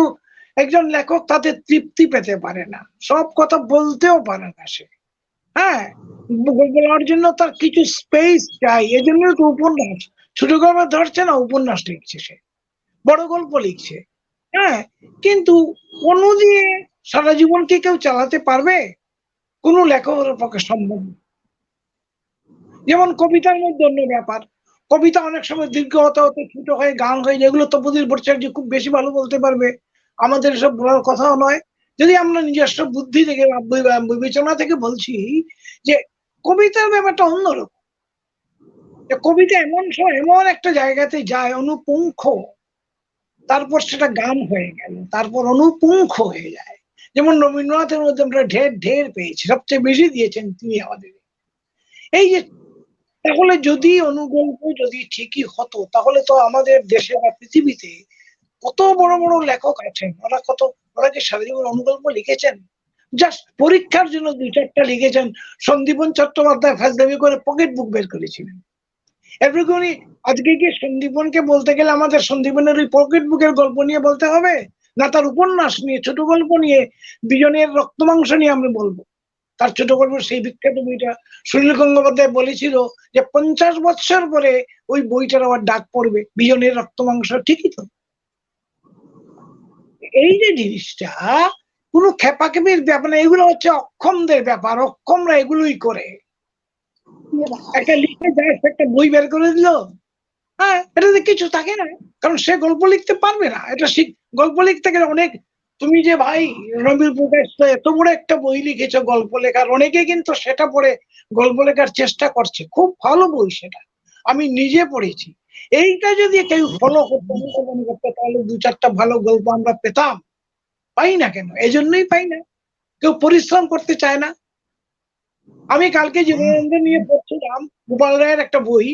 একজন লেখক তাতে তৃপ্তি পেতে পারে না, সব কথা বলতেও পারে না সে। হ্যাঁ, বলার জন্য তার কিছু স্পেস চাই, এজন্য তো উপন্যাস, ছোট গল্প ধরছে না, উপন্যাস লিখছে, সে বড় গল্প লিখছে। হ্যাঁ, কিন্তু অনু দিয়ে সারা জীবন কি কেউ চালাতে পারবে? কোন লেখকের পক্ষে সম্ভব না। যেমন কবিতার মধ্যে অন্য ব্যাপার, কবিতা অনেক সময় দীর্ঘ হতে হতে ছোট হয়ে গান হয়ে, যেগুলো তপোধীর ভট্টাচার্য খুব বেশি ভালো বলতে পারবে, আমাদের এসব বলার কথাও নয়। যদি আমরা নিজস্ব বুদ্ধি থেকে বিবেচনা থেকে বলছি যে কবিতার ব্যাপারটা অন্যরকম। কবিতা এমন একটা জায়গাতে যায় অনুপুঙ্খ, তারপর সেটা গান হয়ে গেল, তারপর অনুপুঙ্খ হয়ে যায়। যেমন রবীন্দ্রনাথের মধ্যে আমরা ঢের ঢের পেয়েছি, সবচেয়ে বেশি দিয়েছেন তিনি আমাদের। এই যে তাহলে যদি অনুগল্প যদি ঠিকই হতো তাহলে তো আমাদের দেশে বা পৃথিবীতে কত বড় বড় লেখক আছেন, ওরা কি সারা জীবন অনুগল্প লিখেছেন? জাস্ট পরীক্ষার জন্য 2-4টা লিখেছেন। সন্দীপন চট্টোপাধ্যায় ফাজলামি করে পকেট বুক বের করেছিলেন। এরপরে উনি আজকে কি সন্দীপনকে বলতে গেলে আমাদের সন্দীপনের ওই পকেট বুকের গল্প নিয়ে বলতে হবে, না তার উপন্যাস নিয়ে, ছোট গল্প নিয়ে, বিজনের রক্ত মাংস নিয়ে আমরা বলবো? তার ছোট গল্প সেই বিখ্যাত বইটা সুনীল গঙ্গোপাধ্যায় বলেছিল যে 50 বছর পরে ওই বইটার আবার ডাক পড়বে, বিজনের রক্ত মাংস। ঠিকই তো। এই যে জিনিসটা কোনো খেপাখেপির ব্যাপার না, এগুলো হচ্ছে অক্ষমদের ব্যাপার, অক্ষমরা এগুলোই করে। একটা লিখে যায়, একটা বই বের করে দিল, হ্যাঁ, এটাতে কিছু থাকে না, কারণ সে গল্প লিখতে পারবে না। এটা গল্প লিখতে গেলে অনেক, তুমি যে ভাই রবির প্রকাশ এত বড় একটা বই লিখেছো গল্প লেখার, অনেকে কিন্তু সেটা পড়ে গল্প লেখার চেষ্টা করছে, খুব ভালো বই সেটা, আমি নিজে পড়েছি। এইটা যদি কেউ ফলো করতো তাহলে 2-4টা ভালো গল্প আমরা পেতাম। পাই না কেন? এজন্যই পাই না। কেউ পরিশ্রম করতে চায় না। আমি কালকে জীবনানন্দ নিয়ে পড়ছিলাম, গোপাল রায়ের একটা বই।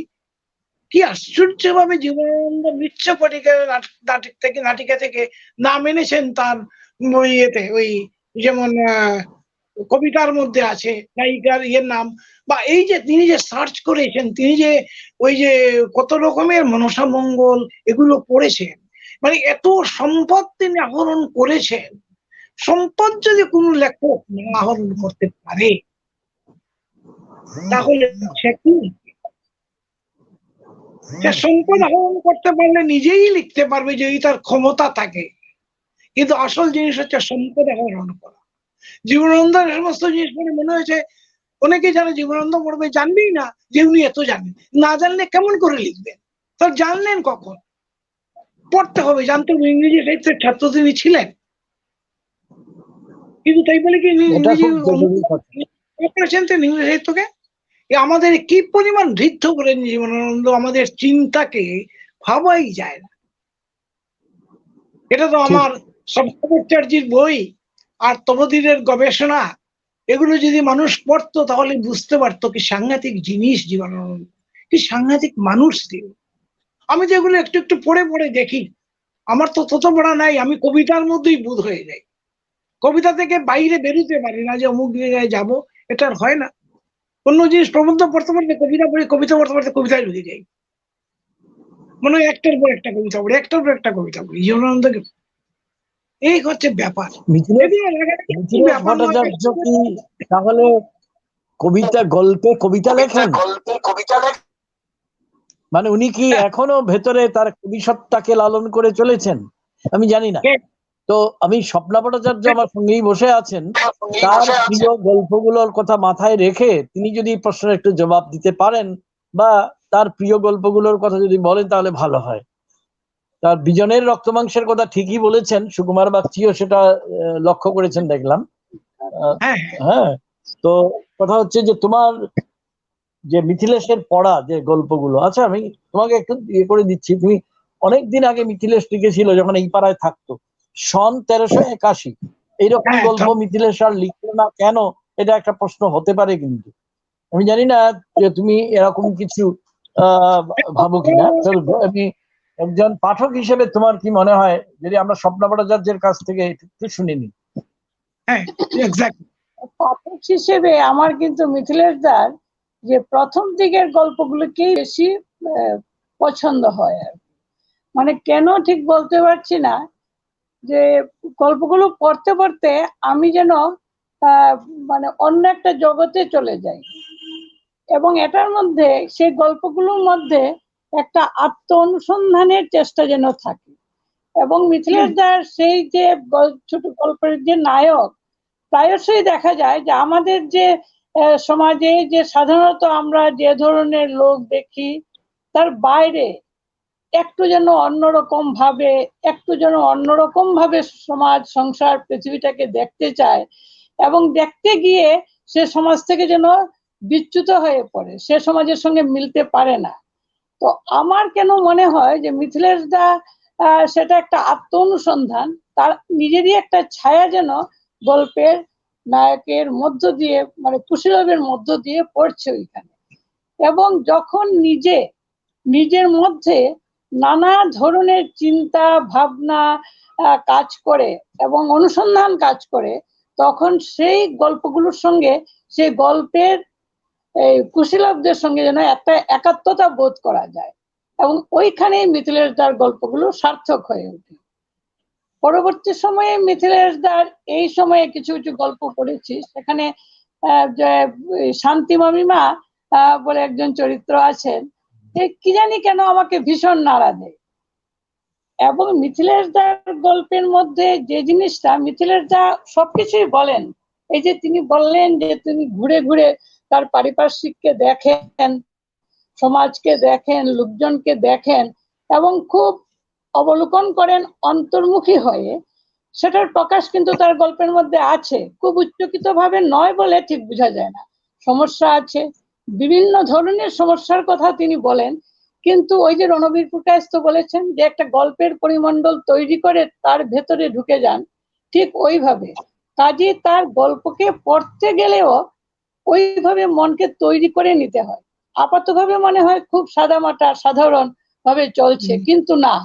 কি আশ্চর্যভাবে জীবনানন্দ মৃচ্ছ পটিকার নাটিকা থেকে নাম এনেছেন তার ওই ইয়েতে, ওই যেমন কবিতার মধ্যে আছে নায়িকার ইয়ের নাম, বা এই যে তিনি যে সার্চ করেছেন, তিনি যে ওই যে কত রকমের মনসা মঙ্গল এগুলো পড়েছেন, মানে এত সম্পদ তিনি আহরণ করেছেন। সম্পদ যদি কোনো লেখক না আহরণ করতে পারে তাহলে সে কি? সে সম্পদ আহরণ করতে পারলে নিজেই লিখতে পারবে যদি তার ক্ষমতা থাকে, কিন্তু আসল জিনিস হচ্ছে সম্পদ আহরণ করা। জীবনানন্দের সমস্ত জিনিস মনে হয়েছে অনেকে যারা জীবনানন্দ পড়বে জানবেই না যে উনি এত জানেন। না জানলে কেমন করে লিখবেন? তার জানলেন কখন? পড়তে হবে, জানতে হবে। ইংরেজি সাহিত্যের ছাত্র তিনি ছিলেন, কিন্তু তাই বলে কি এটা ইংরেজি খুব জরুরি কথা। করেছেন তিনি ইংরেজি সাহিত্যকে? আমাদের কি পরিমাণ ঋদ্ধ করেন জীবনানন্দ, আমাদের চিন্তাকে ভাবাই যায় না। এটা তো আমার সব্যসাচীর বই আর তপোধীরের গবেষণা, এগুলো যদি মানুষ পড়তো তাহলে বুঝতে পারতো কি সাংঘাতিক জিনিস জীবনানন্দ, কি সাংঘাতিক মানুষ তিনি। আমি তো এগুলো একটু একটু পড়ে পড়ে দেখি, আমার তো তত পড়া নাই, আমি কবিতার মধ্যেই বোধ হয়ে যাই। কবিতা থেকে বাইরে বেরোতে পারি না যে অমুক জায়গায় যাবো, এটা আর হয় না। অন্য জিনিস প্রবন্ধ পড়তে পড়তে কবিতা পড়ি, কবিতা পড়তে পড়তে কবিতায় ঢুকে যাই, মনে হয় একটার পর একটা কবিতা পড়ি, একটার পর একটা কবিতা পড়ি জীবনানন্দকে। এই হচ্ছে ব্যাপার। মিথিলেশ ব্যাপার নয়। ভট্টাচার্য কি তাহলে গল্পে কবিতা লেখেন? মানে উনি কি এখনো ভেতরে তার কবিসত্তাকে লালন করে চলেছেন? আমি জানি না। তো আমি স্বপ্না ভট্টাচার্য আমার সঙ্গেই বসে আছেন, তার প্রিয় গল্পগুলোর কথা মাথায় রেখে তিনি যদি প্রশ্নের একটু জবাব দিতে পারেন বা তার প্রিয় গল্পগুলোর কথা যদি বলেন তাহলে ভালো হয়। তার বিজনের রক্তমাংসের কথা ঠিকই বলেছেন, সুকুমার বাগচিও সেটা লক্ষ্য করেছেন দেখলাম। হ্যাঁ, তো কথা হচ্ছে যে তোমার যে মিথিলেশের পড়া যে গল্পগুলো, আচ্ছা আমি তোমাকে একটু ইয়ে করে দিচ্ছি, তুমি অনেকদিন আগে মিথিলেশ লিখেছিল যখন এই পাড়ায় থাকতো, সন 1381, এইরকম গল্প মিথিলেশ আর লিখলো না কেন? এটা একটা প্রশ্ন হতে পারে, কিন্তু আমি জানি না যে তুমি এরকম কিছু ভাবো কিনা। আমি একজন পাঠক হিসেবে তোমার কি মনে হয় যদি আমরা স্বপ্না ভট্টাচার্যের কাছ থেকে একটু শুনে নিই? পাঠক হিসেবে আমার কিন্তু মিথিলেশ দার যে প্রথম দিকের গল্পগুলোকেই বেশি পছন্দ হয় আর মানে কেন ঠিক বলতে পারছি না, যে গল্পগুলো পড়তে পড়তে আমি যেন মানে অন্য একটা জগতে চলে যাই, এবং এটার মধ্যে সেই গল্পগুলোর মধ্যে একটা আত্ম অনুসন্ধানের চেষ্টা যেন থাকে। এবং মিথিলেশ দার সেই যে ছোট গল্পের যে নায়ক, প্রায়শই দেখা যায় যে আমাদের যে সমাজে যে সাধারণত আমরা যে ধরনের লোক দেখি তার বাইরে একটু যেন অন্যরকম ভাবে সমাজ সংসার পৃথিবীটাকে দেখতে চায়, এবং দেখতে গিয়ে সে সমাজ থেকে যেন বিচ্যুত হয়ে পড়ে, সে সমাজের সঙ্গে মিলতে পারে না। তো আমার কেন মনে হয় যে মিথিলেশ দা সেটা একটা আত্ম অনুসন্ধান, তার নিজেরই একটা ছায়া যেন গল্পের নায়কের মধ্য দিয়ে, মানে কুশীলবের মধ্য দিয়ে পড়ছে ওইখানে। এবং যখন নিজের মধ্যে নানা ধরনের চিন্তা ভাবনা কাজ করে এবং অনুসন্ধান কাজ করে, তখন সেই গল্পগুলোর সঙ্গে সেই গল্পের এই কুশীলবদের সঙ্গে যেন একটা একাত্মতা বোধ করা যায়, এবং ওইখানেই মিথিলেশ দার গল্পগুলো সার্থক হয়ে ওঠে। পরবর্তী সময়ে মিথিলেশ দার এই সময়ে কিছু কিছু গল্প পড়েছি, সেখানে শান্তি মামিমা বলে একজন চরিত্র আছেন, কি জানি কেন আমাকে ভীষণ নাড়া দেয়। এবং মিথিলেশ দার গল্পের মধ্যে যে জিনিসটা, মিথিলেশ দা সবকিছুই বলেন, এই যে তিনি বললেন যে তিনি ঘুরে ঘুরে তার পারিপার্শ্বিককে দেখেন, সমাজকে দেখেন, লোকজনকে দেখেন, এবং খুব অবলোকন করেন অন্তর্মুখী হয়ে, সেটার প্রকাশ কিন্তু তার গল্পের মধ্যে আছে। খুব উচ্চকিত ভাবে নয় বলে ঠিক বোঝা যায় না, সমস্যা আছে, বিভিন্ন ধরনের সমস্যার কথা তিনি বলেন। কিন্তু ওই যে রণবীর পুরকায়স্থ বলেছেন যে একটা গল্পের পরিমণ্ডল তৈরি করে তার ভেতরে ঢুকে যান, ঠিক ওইভাবে কাজে তার গল্পকে পড়তে গেলেও ওইভাবে মনকে তৈরি করে নিতে হয়। আপাতভাবে মনে হয় খুব সাদামাটা সাধারণ ভাবে চলছে, কিন্তু না,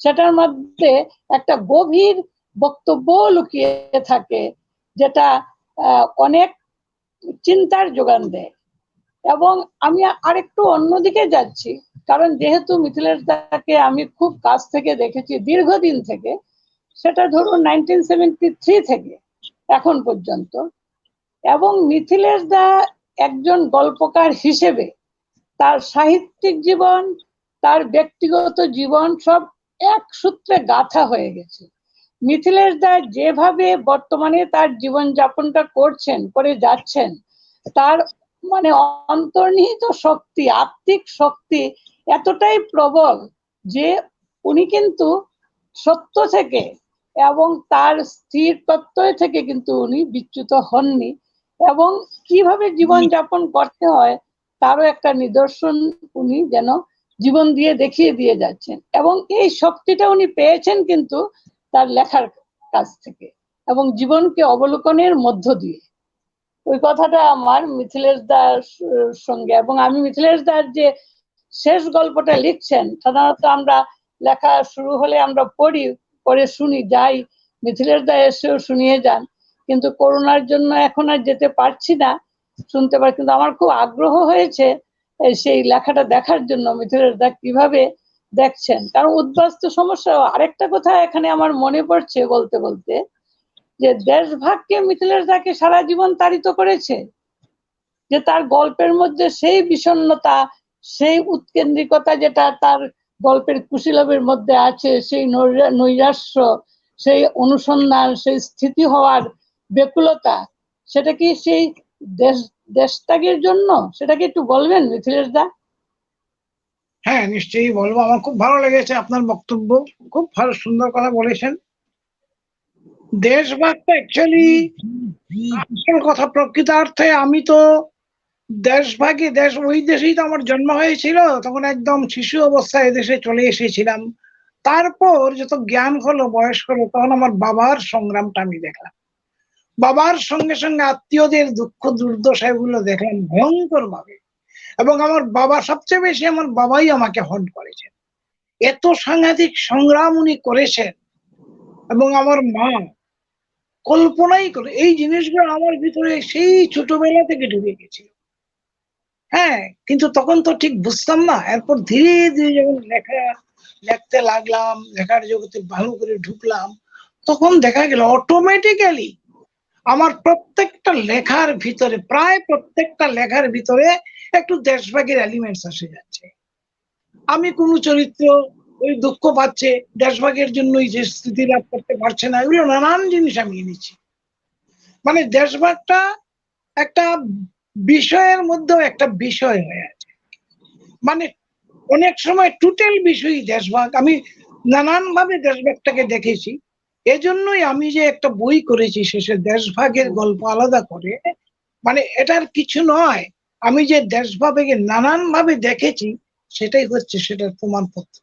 সেটার মধ্যে একটা গভীর বক্তব্য লুকিয়ে থাকে, যেটা অনেক চিন্তার যোগান দেয়। এবং আমি আরেকটু অন্যদিকে যাচ্ছি, কারণ যেহেতু মিথিলেশ দাকে আমি খুব কাছ থেকে দেখেছি দীর্ঘদিন থেকে, সেটা ধরুন 1973 থেকে এখন পর্যন্ত, এবং মিথিলেশ দা একজন গল্পকার হিসেবে তার সাহিত্যিক জীবন, তার ব্যক্তিগত জীবন সব এক সূত্রে গাঁথা হয়ে গেছে। মিথিলেশ দা যেভাবে বর্তমানে তার জীবন যাপনটা করে যাচ্ছেন, তার মানে অন্তর্নিহিত শক্তি, আত্মিক শক্তি এতটাই প্রবল যে উনি কিন্তু সত্য থেকে এবং তার স্থির প্রত্যয় থেকে কিন্তু উনি বিচ্যুত হননি, এবং কিভাবে জীবন যাপন করতে হয় তারও একটা নিদর্শন উনি যেন জীবন দিয়ে দেখিয়ে দিয়ে যাচ্ছেন। এবং এই শক্তিটা উনি পেয়েছেন কিন্তু তার লেখার কাছ থেকে এবং জীবনকে অবলোকনের মধ্য দিয়ে। ওই কথাটা আমার মিথিলেশ দার সঙ্গে, এবং আমি মিথিলেশ দার যে শেষ গল্পটা লিখছেন, সাধারণত আমরা লেখা শুরু হলে আমরা পড়ি, পরে শুনি, যাই, মিথিলেশ দা এসেও শুনিয়ে যান, কিন্তু করোনার জন্য এখন আর যেতে পারছি না, শুনতে পারি, কিন্তু আমার খুব আগ্রহ হয়েছে সেই লেখাটা দেখার জন্য মিথিলেশ দা কিভাবে দেখছেন। কারণ উদ্বাস্তু সমস্যা আরেকটা কথা এখানে আমার মনে পড়ছে বলতে বলতে, যে দেশভাগকে মিথিলেশ দাকে সারা জীবন তাড়িত করেছে, যে তার গল্পের মধ্যে সেই বিষণ্ণতা, সেই উৎকেন্দ্রিকতা যেটা তার গল্পের কুশীলবের মধ্যে আছে, সেই নৈরাশ্য, সেই অনুসন্ধান, সেই স্থিতি হওয়ার ব্যাকুলতা, সেটা কি সেই দেশত্যাগের জন্য? সেটা কি একটু বলবেন মিথিলেশ দা? হ্যাঁ, নিশ্চয়ই বলবো। আমার খুব ভালো লেগেছে আপনার বক্তব্য, খুব ভালো সুন্দর কথা বলেছেন। দেশভাগটা অ্যাকচুয়ালি আসল কথা, প্রকৃতার্থে আমি তো দেশভাগে ওই দেশেই তো আমার জন্ম হয়েছিল, তখন একদম শিশু অবস্থায় এদেশে চলে এসেছিলাম। তারপর যত জ্ঞান হলো, বয়স হলো, তখন আমার বাবার সংগ্রামটা আমি দেখলাম, বাবার সঙ্গে সঙ্গে আত্মীয়দের দুঃখ দুর্দশা এগুলো দেখলাম ভয়ঙ্কর ভাবে। এবং আমার বাবা সবচেয়ে বেশি, আমার বাবাই আমাকে হন্ট করেছেন, এত সাংঘাতিক সংগ্রাম উনি করেছেন। এবং আমার মা কল্পনাই করে, এই জিনিসগুলো আমার ভিতরে সেই ছোটবেলা থেকে ঢুকে গেছিল। হ্যাঁ, কিন্তু তখন তো ঠিক বুঝতাম না। এরপর ধীরে ধীরে যখন লিখতে লাগলাম, লেখার জগতে ভালো করে ঢুকলাম, তখন দেখা গেল অটোমেটিক্যালি আমার প্রত্যেকটা লেখার ভিতরে, প্রায় প্রত্যেকটা লেখার ভিতরে একটু দেশভাগের এলিমেন্টস এসে যাচ্ছে। আমি কোনো চরিত্র ওই দুঃখ পাচ্ছে, দেশভাগের জন্যই যে স্থিতি লাভ করতে পারছে না, এগুলো নানান জিনিস আমি এনেছি। মানে দেশভাগটা একটা বিষয়ের মধ্যেও একটা বিষয় হয়ে আছে। মানে অনেক সময় টোটাল বিষয়ই দেশভাগ। আমি নানান ভাবে দেশভাগটাকে দেখেছি। এজন্যই আমি যে একটা বই করেছি শেষে দেশভাগের গল্প আলাদা করে, মানে এটার কিছু নয়, আমি যে দেশভাগকে নানান ভাবে দেখেছি সেটাই হচ্ছে সেটার প্রমাণপত্র।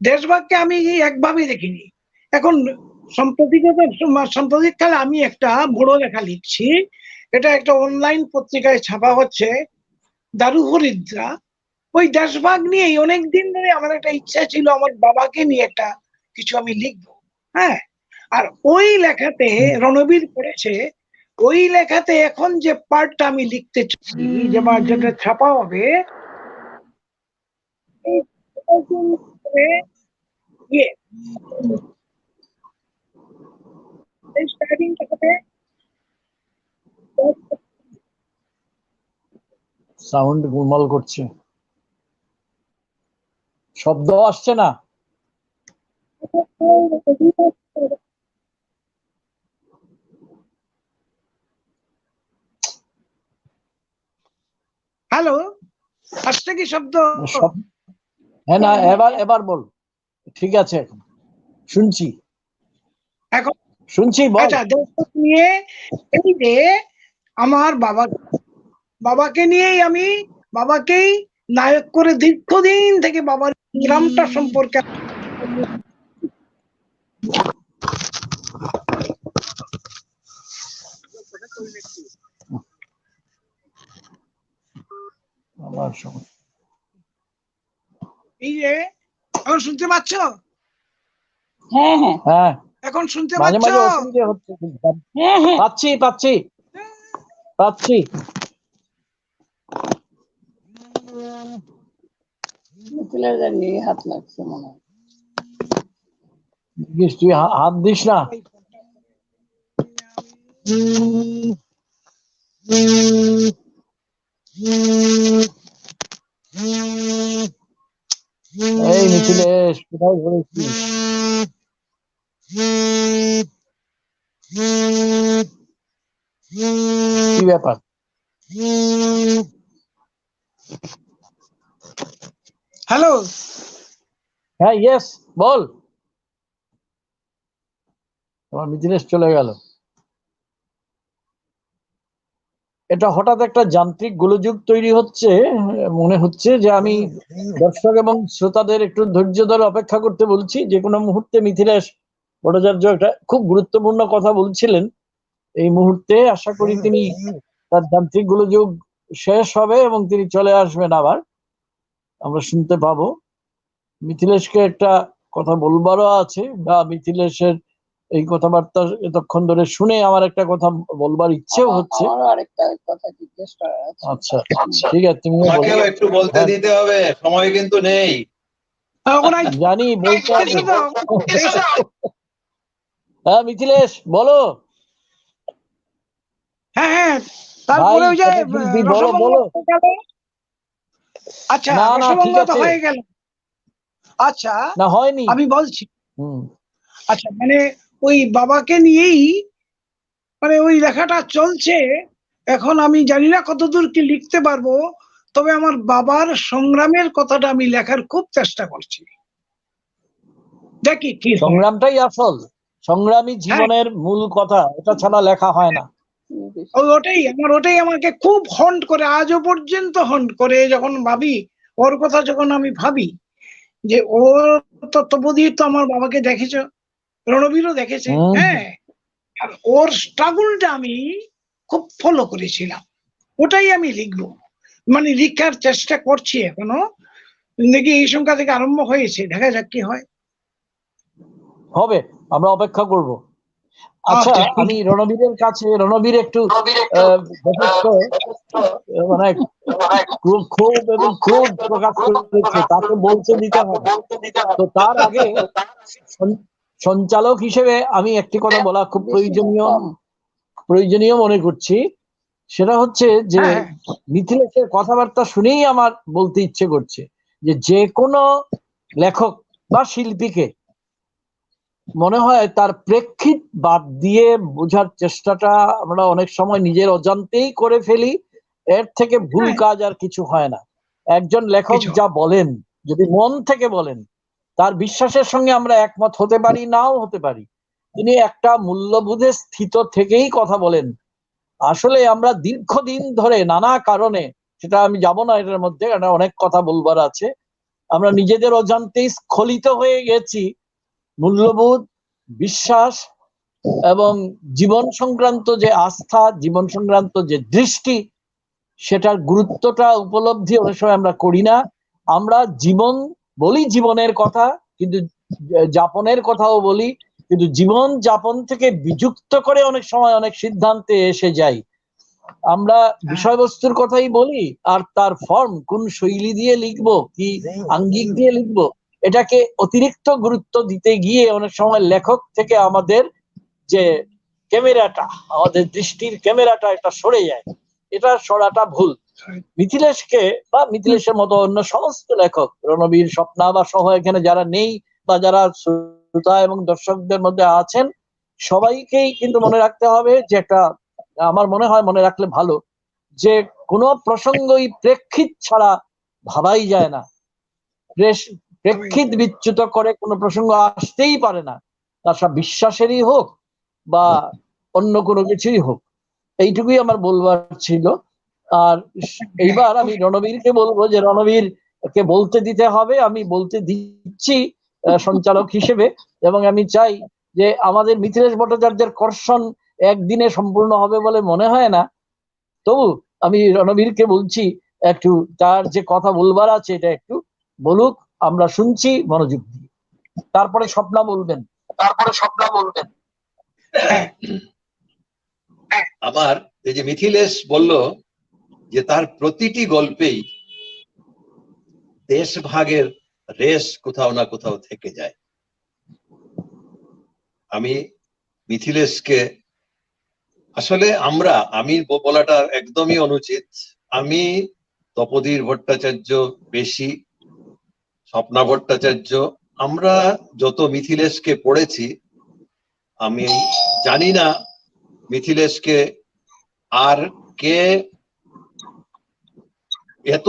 দেশভাগকে আমি একভাবে দেখিনি। এখন সাম্প্রতিককালে আমি একটা বড় লেখা লিখছি, এটা একটা অনলাইন পত্রিকায় ছাপা হচ্ছে, দারুহরিদ্রা। ওই দেশভাগ নিয়েই অনেকদিন ধরে আমার একটা ইচ্ছা ছিল, আমার বাবাকে নিয়ে একটা কিছু আমি লিখবো। হ্যাঁ, আর ওই লেখাতে রণবীর পড়েছে, ওই লেখাতে এখন যে পার্টটা আমি লিখতে চাচ্ছি, যেটা ছাপা হবে, সাউন্ড গোলমাল করছে, শব্দ আসছে না। হ্যালো, আসছে কি শব্দ? হ্যাঁ, না, এবার বল, ঠিক আছে, শুনছি, এখন শুনছি, বল। আচ্ছা, দেশভাগ নিয়ে এই যে আমার বাবাকে নিয়েই আমি বাবাকেই নায়ক করে দীর্ঘদিন থেকে বাবার গ্রামটা সম্পর্কে আমার সমস্যা। এই যে এখন শুনতে পাচ্ছ? হ্যাঁ হ্যাঁ হ্যাঁ, এখন শুনতে মাঝে পাচ্ছ? মাঝে অসুবিধা হচ্ছে। হ্যাঁ হ্যাঁ পাচ্ছি পাচ্ছি পাচ্ছি। মিথিলের জানি হাত লাগছে মনে হয়। দেখিস, তুই হাত দিস না। এই মিথিলেশ, কোথায় ঘুরেছিস? কি ব্যাপার? হ্যালো, হ্যাঁ, ইয়েস, বল। আমার মিথিলেশ চলে গেল। এটা হঠাৎ একটা যান্ত্রিক গোলযোগ তৈরি হচ্ছে। মনে হচ্ছে যে আমি দর্শক এবং শ্রোতাদের একটু ধৈর্য ধরে অপেক্ষা করতে বলছি। যে কোনো মুহূর্তে মিথিলেশ ভট্টাচার্য একটা খুব গুরুত্বপূর্ণ কথা বলছিলেন। এই মুহূর্তে আশা করি তিনি তার যান্ত্রিক গোলযোগ শেষ হবে এবং তিনি চলে আসবেন, আবার আমরা শুনতে পাবো। মিথিলেশকে একটা কথা বলবারও আছে, বা মিথিলেশের এই কথাবার্তা এতক্ষণ ধরে শুনে আমার একটা কথা বলবার ইচ্ছেও হচ্ছে। আমারও আরেকটা কথা জিজ্ঞেস করার আছে। আচ্ছা, ঠিক আছে, তুমি আমাকেও একটু বলতে হ্যাঁ, দিতে হবে, সময় কিন্তু নেই। জানি, বলতে হবে। হ্যাঁ মিথিলেশ, বলো। হ্যাঁ হ্যাঁ, ভাই, তারপরে ওই যে বলো রসভঙ্গ বলো। হয়ে গেল। আচ্ছা, না না, ঠিক রসভঙ্গ তো আছে। হয়ে গেল। আচ্ছা, না, হয়নি। আমি বলছি। হুম। আচ্ছা, মানে ওই বাবাকে নিয়েই মানে ওই লেখাটা চলছে। এখন আমি জানি না কতদূর কি লিখতে পারবো, তবে আমার বাবার সংগ্রামের কথাটা আমি লেখার খুব চেষ্টা করছি, দেখি কি হয়। সংগ্রামটাই আসল, সংগ্রামী হ্যাঁ, জীবনের মূল কথা, এটা ছাড়া লেখা হয় না। ওটাই আমাকে খুব হন্ট করে, আজও পর্যন্ত হন্ট করে। যখন ভাবি ওর কথা, যখন আমি ভাবি যে ওর তত্ত্বাবধি তো আমার বাবাকে দেখেছ, রণবীরও দেখেছে, হুম। হ্যাঁ, আর ওর স্ট্রাগলটা আমি খুব ফলো করেছিলাম। ওটাই আমি লিখবো, মানে লিখার চেষ্টা করছি এখনো। দেখি এই সংখ্যা থেকে আরম্ভ হয়েছে, দেখা যাক কি হয়। হবে, আমরা অপেক্ষা করব। আচ্ছা, আচ্ছা, আমি রণবীরের কাছে, রণবীর একটু যথেষ্ট মানে ক্ষোভ এবং ক্রোধ প্রকাশ করেছে, তাকে বলতে দিতে হবে। তো তার আগে সঞ্চালক হিসেবে আমি একটি কথা বলা খুব প্রয়োজনীয় মনে করছি। সেটা হচ্ছে যে হ্যাঁ হ্যাঁ, মিথিলেশের কথাবার্তা শুনেই আমার বলতে ইচ্ছে করছে যে কোনো লেখক বা শিল্পীকে মনে হয় তার প্রেক্ষিত বাদ দিয়ে বোঝার চেষ্টাটা আমরা অনেক সময় নিজের অজান্তেই করে ফেলি। এর থেকে ভুল হ্যাঁ, কাজ আর কিছু হয় না। একজন লেখক কিছু যা বলেন, যদি মন থেকে বলেন, তার বিশ্বাসের সঙ্গে আমরা একমত হতে পারি, নাও হতে পারি, তিনি একটা মূল্যবোধে স্থিত থেকেই কথা বলেন। আসলে আমরা দীর্ঘদিন ধরে নানা কারণে, সেটা আমি যাব না এটার মধ্যে, কারণ অনেক কথা বলবার আছে, আমরা নিজেদের অজান্তেই স্খলিত হয়ে গেছি মূল্যবোধ, বিশ্বাস এবং জীবন সংক্রান্ত যে আস্থা, জীবন সংক্রান্ত যে দৃষ্টি, সেটার গুরুত্বটা উপলব্ধি অনেক সময় আমরা করি না। আমরা জীবন বলি, জীবনের কথা, কিন্তু যাপনের কথাও বলি, কিন্তু জীবন যাপন থেকে বিযুক্ত করে অনেক সময় অনেক সিদ্ধান্তে এসে যাই। আমরা বিষয়বস্তুর কথাই বলি, আর তার ফর্ম, কোন শৈলী দিয়ে লিখবো, কি আঙ্গিক দিয়ে লিখবো, এটাকে অতিরিক্ত গুরুত্ব দিতে গিয়ে অনেক সময় লেখক থেকে আমাদের যে ক্যামেরাটা, আমাদের দৃষ্টির ক্যামেরাটা এটা সরে যায়। এটা সরাটা ভুল। মিথিলেশকে বা মিথিলেশের মতো অন্য সমস্ত লেখক, রণবীর, স্বপ্না বা সহ এখানে যারা নেই বা যারা শ্রোতা এবং দর্শকদের মধ্যে আছেন, সবাইকেই কিন্তু মনে রাখতে হবে যে একটা, আমার মনে হয় মনে রাখলে ভালো, যে কোনো প্রসঙ্গই প্রেক্ষিত ছাড়া ভাবাই যায় না। প্রেক্ষিত বিচ্যুত করে কোনো প্রসঙ্গ আসতেই পারে না, তার সব বিশ্বাসেরই হোক বা অন্য কোনো কিছুই হোক। এইটুকুই আমার বলবার ছিল। আর এইবার আমি রণবীরকে বলবো যে রণবীর কে বলতে দিতে হবে, আমি বলতে দিচ্ছি সঞ্চালক হিসেবে। এবং আমি চাই যে আমাদের মিথিলেশ ভট্টাচার্যের কর্ষণ একদিনে সম্পূর্ণ হবে বলে মনে হয় না। তবু আমি রণবীরকে বলছি একটু তার যে কথা বলবার আছে এটা একটু বলুক, আমরা শুনছি মনোযোগ দিয়ে। তারপরে স্বপ্না বলবেন। আমার এই যে মিথিলেশ বলল যে তার প্রতিটি গল্পেই দেশভাগের রেশ কোথাও না কোথাও থেকে যায়। আমি মিথিলেশকে আসলে আমি বলাটা একদমই অনুচিত। আমি তপোধীর ভট্টাচার্য বেশি, স্বপ্না ভট্টাচার্য, আমরা যত মিথিলেশকে পড়েছি, আমি জানি না মিথিলেশকে আর কে এত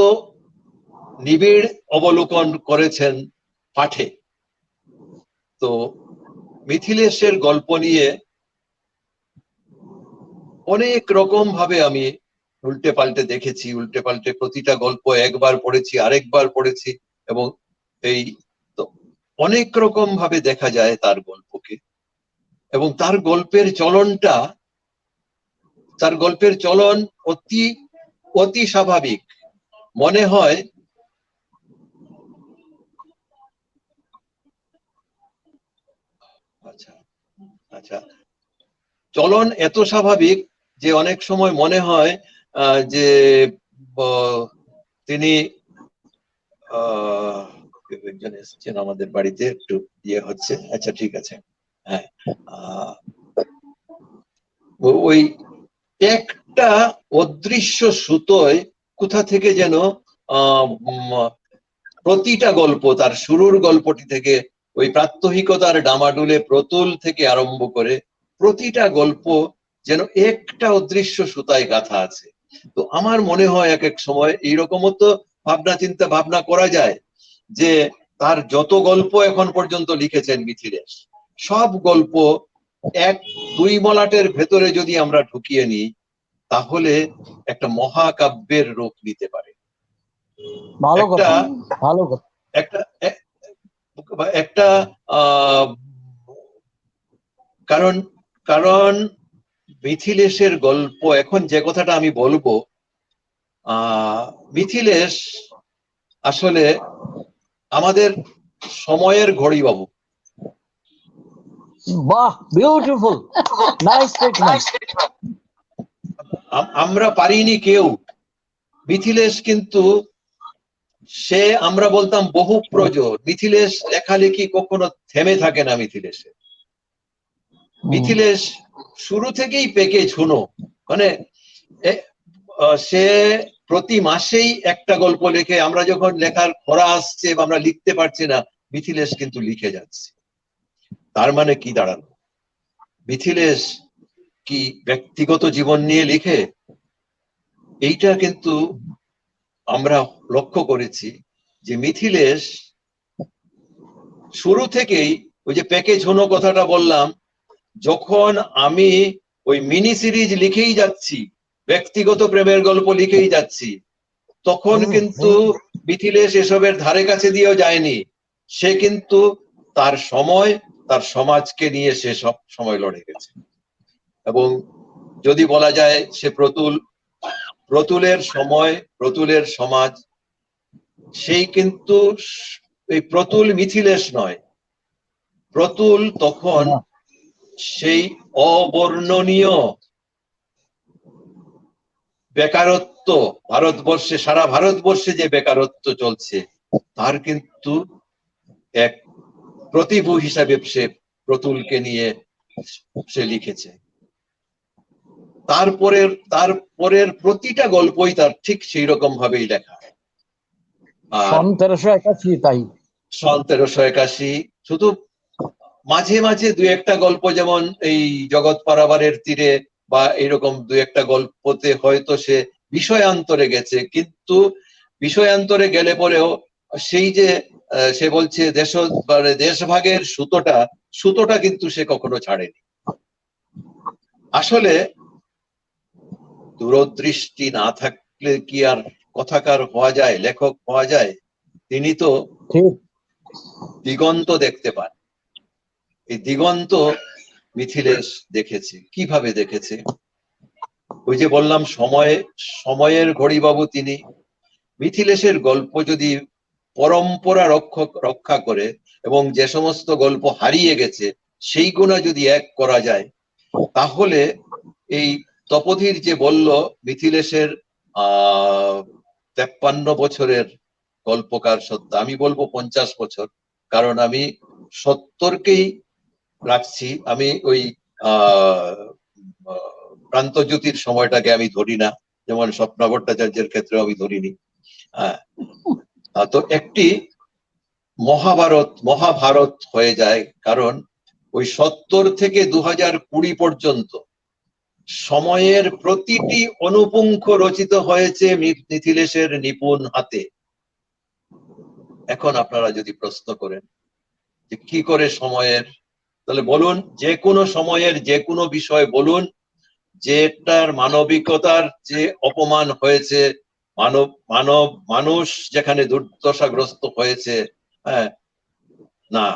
নিবিড় অবলোকন করেছেন পাঠে। তো মিথিলেশের গল্প নিয়ে অনেক রকম ভাবে আমি উল্টে পাল্টে দেখেছি, উল্টে পাল্টে প্রতিটা গল্প একবার পড়েছি, আরেকবার পড়েছি, এবং এই তো অনেক রকম ভাবে দেখা যায় তার গল্পকে। এবং তার গল্পের চলন অতি অতি স্বাভাবিক মনে হয়। আচ্ছা আচ্ছা, চলন এত স্বাভাবিক যে অনেক সময় মনে হয় যে তিনি একজন এসেছেন আমাদের বাড়িতে, একটু ইয়ে হচ্ছে। আচ্ছা ঠিক আছে, হ্যাঁ, ওই একটা অদৃশ্য সুতোয় কোথা থেকে যেন প্রতিটা গল্প, তার শুরুর গল্পটি থেকে ওই প্রাত্যহিকতার ডামাডুলে প্রতুল থেকে আরম্ভ করে প্রতিটা গল্প যেন একটা অদৃশ্য সুতায় গাঁথা আছে। তো আমার মনে হয় এক এক সময় এইরকমও তো ভাবনা করা যায় যে তার যত গল্প এখন পর্যন্ত লিখেছেন মিথিলেশ, সব গল্প এক দুই মলাটের ভেতরে যদি আমরা ঢুকিয়ে নিই তাহলে একটা মহাকাব্যের রূপ নিতে পারে। ভালো কথা, ভালো কথা। একটা কারণ কারণ মিথিলেশের গল্প, এখন যে কথাটা আমি বলবো, মিথিলেশ আসলে আমাদের সময়ের ঘড়ি বাবু। বাহ, বিউটিফুল, নাইস স্টেটমেন্ট। আমরা পারিনি কেউ। মিথিলেশ কিন্তু আমরা বলতাম বহু প্রজোর। মিথিলেশ লেখালেখি কখনো থেমে থাকে না। মিথিলেশ শুরু থেকেই পেকে ঝুনো, মানে সে প্রতি মাসেই একটা গল্প লেখে। আমরা যখন লেখার খরা আসছে বা আমরা লিখতে পারছি না, মিথিলেশ কিন্তু লিখে যাচ্ছে। তার মানে কি দাঁড়ালো? মিথিলেশ কি ব্যক্তিগত জীবন নিয়ে লিখে? এইটা কিন্তু আমরা লক্ষ্য করেছি যে মিথিলেশ শুরু থেকেই, ওই যে পেকে ঝুনো কথাটা বললাম, যখন আমি ওই মিনি সিরিজ লিখেই যাচ্ছি, ব্যক্তিগত প্রেমের গল্প লিখেই যাচ্ছি, তখন কিন্তু মিথিলেশ এসবের ধারে কাছে দিয়েও যায়নি। সে কিন্তু তার সময়, তার সমাজকে নিয়ে সে সব সময় লড়ে গেছে। এবং যদি বলা যায় সে প্রতুলের সময়, প্রতুলের সমাজ, সেই কিন্তু এই প্রতুল মিথিলেশ নয়। প্রতুল তখন সেই অবর্ণনীয় বেকারত্ব, ভারতবর্ষে, সারা ভারতবর্ষে যে বেকারত্ব চলছে, তার কিন্তু এক প্রতিভূ হিসাবে সে প্রতুলকে নিয়ে সে লিখেছে। তারপরের প্রতিটা গল্পই তার ঠিক সেই রকম ভাবেই লেখা। সন 1381, তাই সন 1381। শুধু মাঝে মাঝে দুই একটা গল্প, যেমন এই জগৎ পারাবারের তীরে বা এরকম দুই একটা গল্পতে হয়তো সে বিষয়ান্তরে গেছে, কিন্তু বিষয়ান্তরে গেলে পরেও সেই যে সে বলছে দেশভাগের সুতোটা কিন্তু সে কখনো ছাড়েনি। আসলে দূরদৃষ্টি না থাকলে কি আর কথাকার হওয়া যায়, লেখক হওয়া যায়? তিনি তো দিগন্ত দেখতে পান। এই দিগন্ত মিথিলেশ দেখেছে। কিভাবে দেখেছে? ওই যে বললাম সময়ের ঘড়িবাবু তিনি। মিথিলেশের গল্প যদি পরম্পরা রক্ষা করে এবং যে সমস্ত গল্প হারিয়ে গেছে সেইগুলো যদি এক করা যায়, তাহলে এই তপোধীর যে বলল মিথিলেশের 53 বছরের গল্পকার সত্তা, আমি বলবো 50 বছর, কারণ আমি 70কেই রাখছি। আমি ওই প্রান্তজ্যোতির সময়টাকে আমি ধরি না, যেমন স্বপ্না ভট্টাচার্যের ক্ষেত্রে আমি ধরিনি। তো একটি মহাভারত হয়ে যায়, কারণ ওই 70 থেকে 2020 পর্যন্ত সময়ের প্রতিটি অনুপুঙ্খ রচিত হয়েছে মিথিলেশের নিপুণ হাতে। এখন আপনারা যদি প্রশ্ন করেন যে কি করে সময়ের, তাহলে বলুন যে কোনো সময়ের যে কোনো বিষয় বলুন যেটার মানবিকতার যে অপমান হয়েছে, মানুষ যেখানে দুর্দশাগ্রস্ত হয়েছে। হ্যাঁ, না,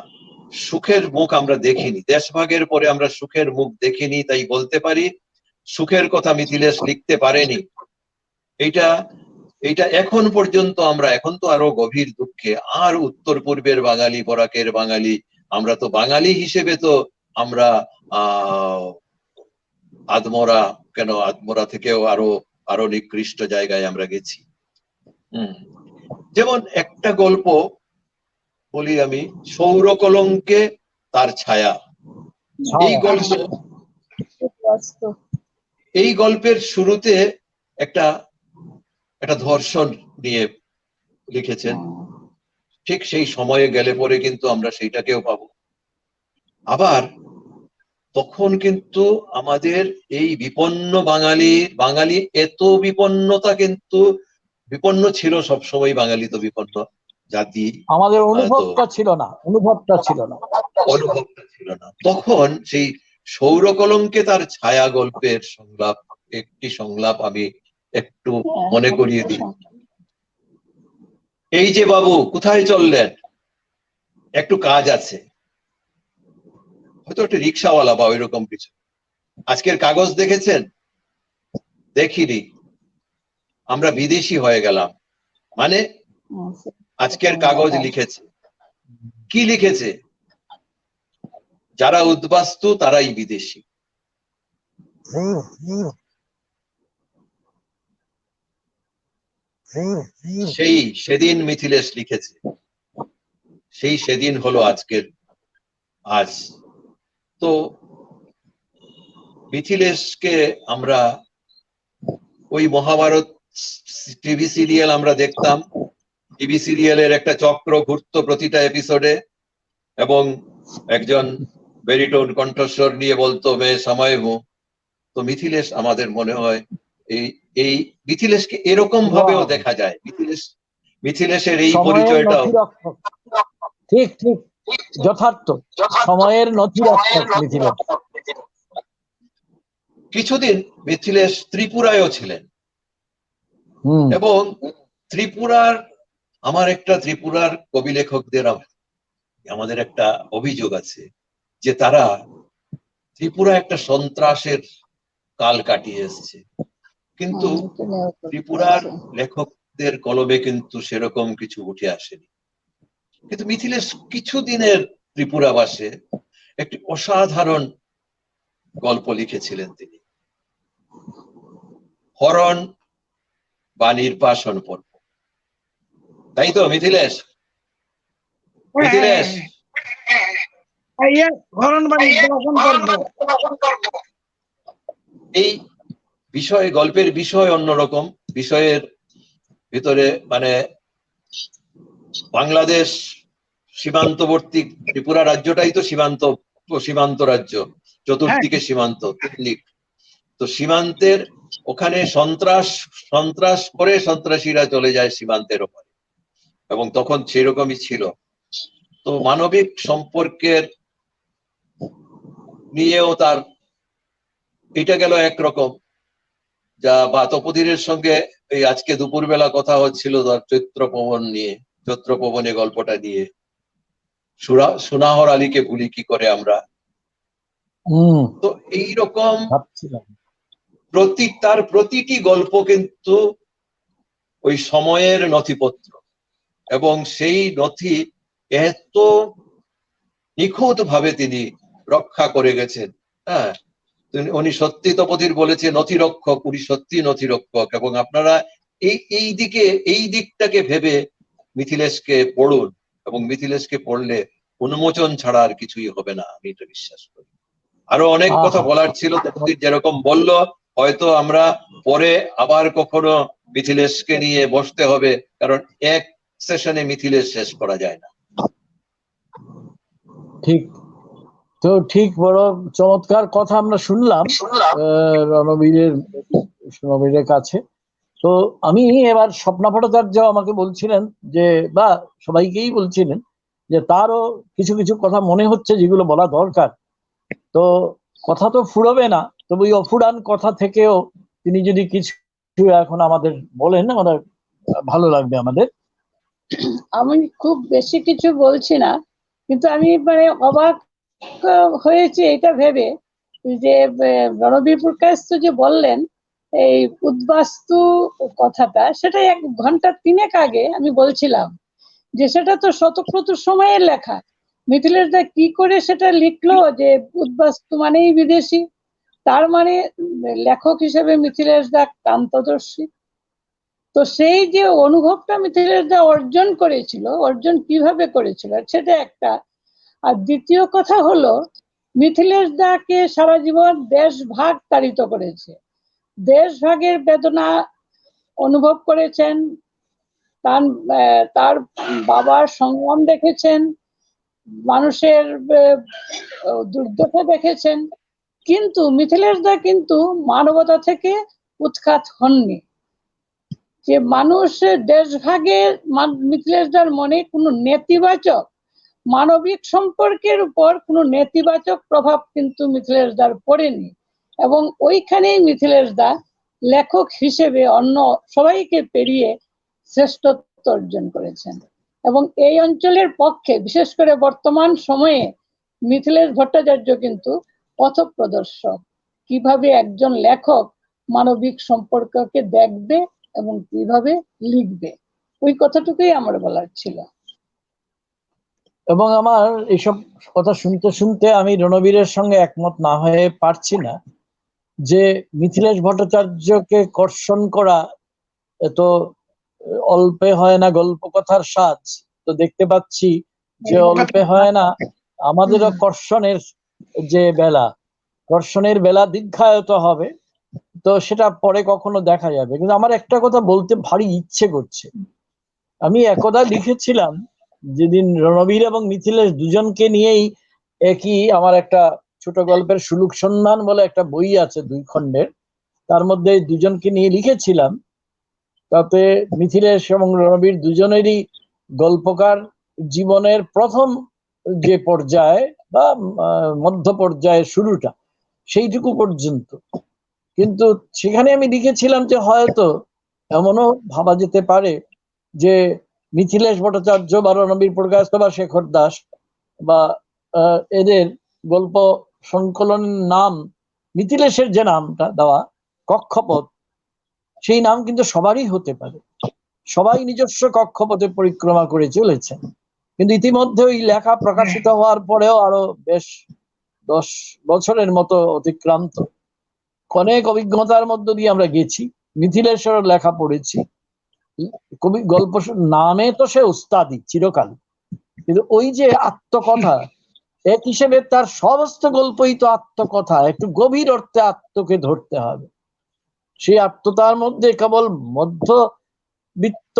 সুখের মুখ আমরা দেখিনি, দেশভাগের পরে আমরা সুখের মুখ দেখিনি, তাই বলতে পারি সুখের কথা মিথিলেশ লিখতে পারেনি। এইটা এখন পর্যন্ত আমরা, এখন তো আরো গভীর দুঃখে, আর উত্তর পূর্বের বাঙালি, বরাকের বাঙালি, আমরা তো বাঙালি হিসেবে তো আমরা আদমরা থেকেও আরো নিকৃষ্ট জায়গায় আমরা গেছি। যেমন একটা গল্প বলি আমি, সৌরকলঙ্কে তার ছায়া। এই গল্পের শুরুতে একটা ধর্ষণ নিয়ে লিখেছেন। ঠিক সেই সময়ে গেলে পরে কিন্তু আমরা সেইটাকেও পাবো। আবার তখন কিন্তু আমাদের এই বিপন্ন বাঙালি এত বিপন্নতা, কিন্তু বিপন্ন ছিল সবসময়, বাঙালি তো বিপন্ন জাতি, আমাদের অনুভবটা ছিল না। তখন সেই সৌরকলঙ্কে তার ছায়া গল্পের একটি সংলাপ আমি একটু মনে করিয়ে দিই। এই যে বাবু কোথায় চললেন, একটু কাজ আছে। হয়তো একটা রিক্সাওয়ালা বা ওইরকম কিছু। আজকের কাগজ দেখেছেন? দেখিনি, আমরা বিদেশি হয়ে গেলাম। মানে আজকের কাগজ লিখেছে, কি লিখেছে? যারা উদ্বাস্তু তারাই বিদেশি। সেদিন মিথিলেশ লিখেছে, সেদিন হলো আজ। তো মিথিলেশকে আমরা ওই মহাভারত টিভি সিরিয়াল আমরা দেখতাম, টিভি সিরিয়ালের একটা চক্র ঘুরতো প্রতিটা এপিসোডে, এবং একজন বেরিটোন কণ্ঠস্বর নিয়ে বলতো মে সময় হু। তো মিথিলেশ আমাদের মনে হয় এই মিথিলেশকে এরকম ভাবেও দেখা যায়। মিথিলেশের এই পরিচয়টাও ঠিক যথার্থ, সময়ের নথিরক্ষক মিথিলেশ। কিছুদিন মিথিলেশ ত্রিপুরায়ও ছিলেন, এবং ত্রিপুরার কবি লেখকদের আমাদের একটা অভিযোগ আছে যে তারা ত্রিপুরা একটা সন্ত্রাসের কাল কাটিয়ে এসছে, কিন্তু ত্রিপুরার লেখকদের কলমে কিন্তু সেরকম কিছু উঠে আসেনি। কিন্তু মিথিলেশ কিছুদিনের ত্রিপুরাবাসে একটি অসাধারণ গল্প লিখেছিলেন তিনি, হরণ বা নির্বাসন পর্ব। তাই তো মিথিলেশ? এই গল্পের বিষয় অন্যরকম। বিষয়ের ভিতরে মানে বাংলাদেশ সীমান্তবর্তী, ত্রিপুরা রাজ্যটাই তো সীমান্ত রাজ্য, চতুর্দিকে সীমান্ত। তো সীমান্তের ওখানে সন্ত্রাস করে সন্ত্রাসীরা চলে যায় সীমান্তের ওপরে, এবং তখন সেরকমই ছিল। তো মানবিক সম্পর্কের নিয়েও তার এটা গেল একরকম। বা তপোধীরের সঙ্গে এই আজকে দুপুরবেলা কথা হচ্ছিল তার চৈত্রপবনে গল্পটা নিয়ে। সুনাহর আলীকে ভুলি কি করে আমরা। হুম, তো এইরকম ভাবছিলাম। তার প্রতিটি গল্প কিন্তু ওই সময়ের নথিপত্র, এবং সেই নথি এত নিখুঁত ভাবে তিনি রক্ষা করে গেছেন। হ্যাঁ, উনি সত্যি তপোধীর বলেছে নথিরক্ষক, উনি সত্যি নথিরক্ষক। এবং আপনারা এই দিকটাকে ভেবে মিথিলেশকে পড়ুন, এবং মিথিলেশকে পড়লে উন্মোচন ছাড়া আর কিছুই হবে না, আমি এটা বিশ্বাস করি। আরো অনেক কথা আহা, বলার ছিল, তপোধীর যেরকম বলল, হয়তো আমরা পরে আবার কখনো মিথিলেশকে নিয়ে বসতে হবে, কারণ এক সেশনে মিথিলেশ শেষ করা যায় না। ঠিক। তো ঠিক, বড় চমৎকার কথা আমরা শুনলাম রণবীরের কাছে। তো আমি এবার স্বপ্না ভট্টাচার্য আমাকে বলছিলেন যে, বা সবাইকেই বলছিলেন যে তারও কিছু কিছু কথা মনে হচ্ছে যেগুলো বলা দরকার। তো কথা তো ফুরবে না, তবে ওই অফুরান কথা থেকেও তিনি যদি কিছু এখন আমাদের বলেন, আমাদের ভালো লাগবে আমাদের। আমি খুব বেশি কিছু বলছি না, কিন্তু আমি মানে অবাক হয়েছে এটা ভেবে যে রণবীর প্রকাশ তো যে বললেন এই উদ্বাস্তু কথাটা, সেটা 1 ঘন্টা 3 আগে আমি বলছিলাম যে সেটা তো শতক্রতু সময়ের লেখা। মিথিলেশ দা কি করে সেটা লিখলো যে উদ্বাস্তু মানেই বিদেশি, তার মানে লেখক হিসেবে মিথিলেশ দা ক্রান্তদর্শী। তো সেই যে অনুভবটা মিথিলেশ দা অর্জন করেছিল, অর্জন কিভাবে করেছিল সেটা একটা। আর দ্বিতীয় কথা হলো, মিথিলেশ দাকে সারা জীবন দেশভাগ তাড়িত করেছে, দেশভাগের বেদনা অনুভব করেছেন, তার তার বাবার সংগ্রাম দেখেছেন, মানুষের দুর্দশা দেখেছেন, কিন্তু মিথিলেশ দা কিন্তু মানবতা থেকে উৎখাত হননি। যে মানুষ দেশভাগের মিথিলেশ দার মনে কোনো নেতিবাচক মানবিক সম্পর্কের উপর কোনো নেতিবাচক প্রভাব কিন্তু মিথিলেশ দার পড়েনি, এবং ওইখানেই মিথিলেশ দা লেখক হিসেবে অন্য সবাইকে পেরিয়ে শ্রেষ্ঠত্ব অর্জন করেছেন। এবং এই অঞ্চলের পক্ষে বিশেষ করে বর্তমান সময়ে মিথিলেশ ভট্টাচার্য কিন্তু পথপ্রদর্শক, কিভাবে একজন লেখক মানবিক সম্পর্ককে দেখবে এবং কিভাবে লিখবে, ওই কথাটুকুই আমার বলার ছিল। এবং আমার এইসব কথা শুনতে শুনতে আমি রণবীরের সঙ্গে একমত না হয়ে পারছি না যে মিথিলেশ ভট্টাচার্যকে কর্ষণ করা এত অল্পে হয় না, গল্প কথার সাজ তো দেখতে পাচ্ছি যে অল্পে হয় না। আমাদেরও কর্ষণের যে বেলা, কর্ষণের বেলা দীর্ঘায়িত হবে, তো সেটা পরে কখনো দেখা যাবে। কিন্তু আমার একটা কথা বলতে ভারী ইচ্ছে করছে। আমি একদা লিখেছিলাম, যেদিন রণবীর এবং মিথিলেশ দুজনকে নিয়েই একই, আমার একটা ছোট গল্পের সুলুক সন্ধান বলে একটা বই আছে 2 খণ্ডের, তার মধ্যে দুজনকে নিয়ে লিখেছিলাম। তাতে মিথিলেশ এবং রণবীর দুজনেরই গল্পকার জীবনের প্রথম যে পর্যায়ে বা মধ্য পর্যায়ে শুরুটা, সেইটুকু পর্যন্ত। কিন্তু সেখানে আমি লিখেছিলাম যে হয়তো এমনও ভাবা যেতে পারে যে মিথিলেশ ভট্টাচার্য বা রণবীর প্রকাশ বা শেখর দাস বা এদের গল্প সংকলনের নাম, মিথিলেশের যে নামটা দেওয়া কক্ষপথ, সেই নাম কিন্তু সবারই হতে পারে। সবাই নিজস্ব কক্ষপথে পরিক্রমা করে চলেছেন, কিন্তু ইতিমধ্যে ওই লেখা প্রকাশিত হওয়ার পরেও আরো বেশ 10 বছরের মতো অতিক্রান্ত, অনেক অভিজ্ঞতার মধ্য দিয়ে আমরা গেছি। মিথিলেশ্বর লেখা পড়েছি, কবি গল্প নামে তো সে উস্তাদি চিরকাল, কিন্তু ওই যে আত্মকথা এক হিসেবে তার সমস্ত গল্পই তো আত্মকথা, একটু গভীর অর্থে আত্মকে ধরতে হবে। সেই আত্মতার মধ্যে কেবল মধ্যবিত্ত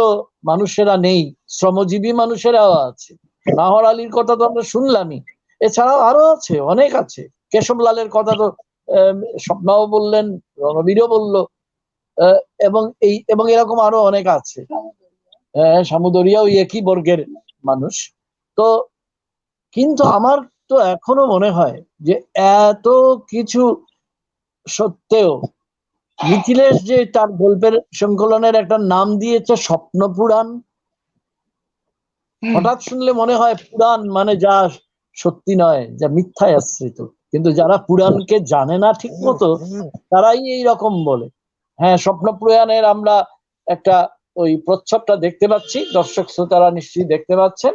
মানুষেরা নেই, শ্রমজীবী মানুষেরাও আছে। নাহর আলীর কথা তো আমরা শুনলামই, এছাড়াও আরো আছে, অনেক আছে। কেশবলালের কথা তো স্বপ্নাও বললেন, রণবীরও বললো, এবং এরকম আরো অনেক আছে। সামুদরিয়াও একই বর্গের মানুষ। তো কিন্তু আমার তো এখনো মনে হয় যে এত কিছু সত্ত্বেও মিথিলেশ যে তার গল্পের সংকলনের একটা নাম দিয়েছে স্বপ্ন পুরাণ, হঠাৎ শুনলে মনে হয় পুরাণ মানে যা সত্যি নয়, যা মিথ্যায় আশ্রিত। কিন্তু যারা পুরাণকে জানে না ঠিক মতো তারাই এই রকম বলে। হ্যাঁ, স্বপ্ন পুরাণের আমরা একটা ওই প্রচ্ছদটা দেখতে পাচ্ছি, দর্শক শ্রোতারা নিশ্চয়ই দেখতে পাচ্ছেন।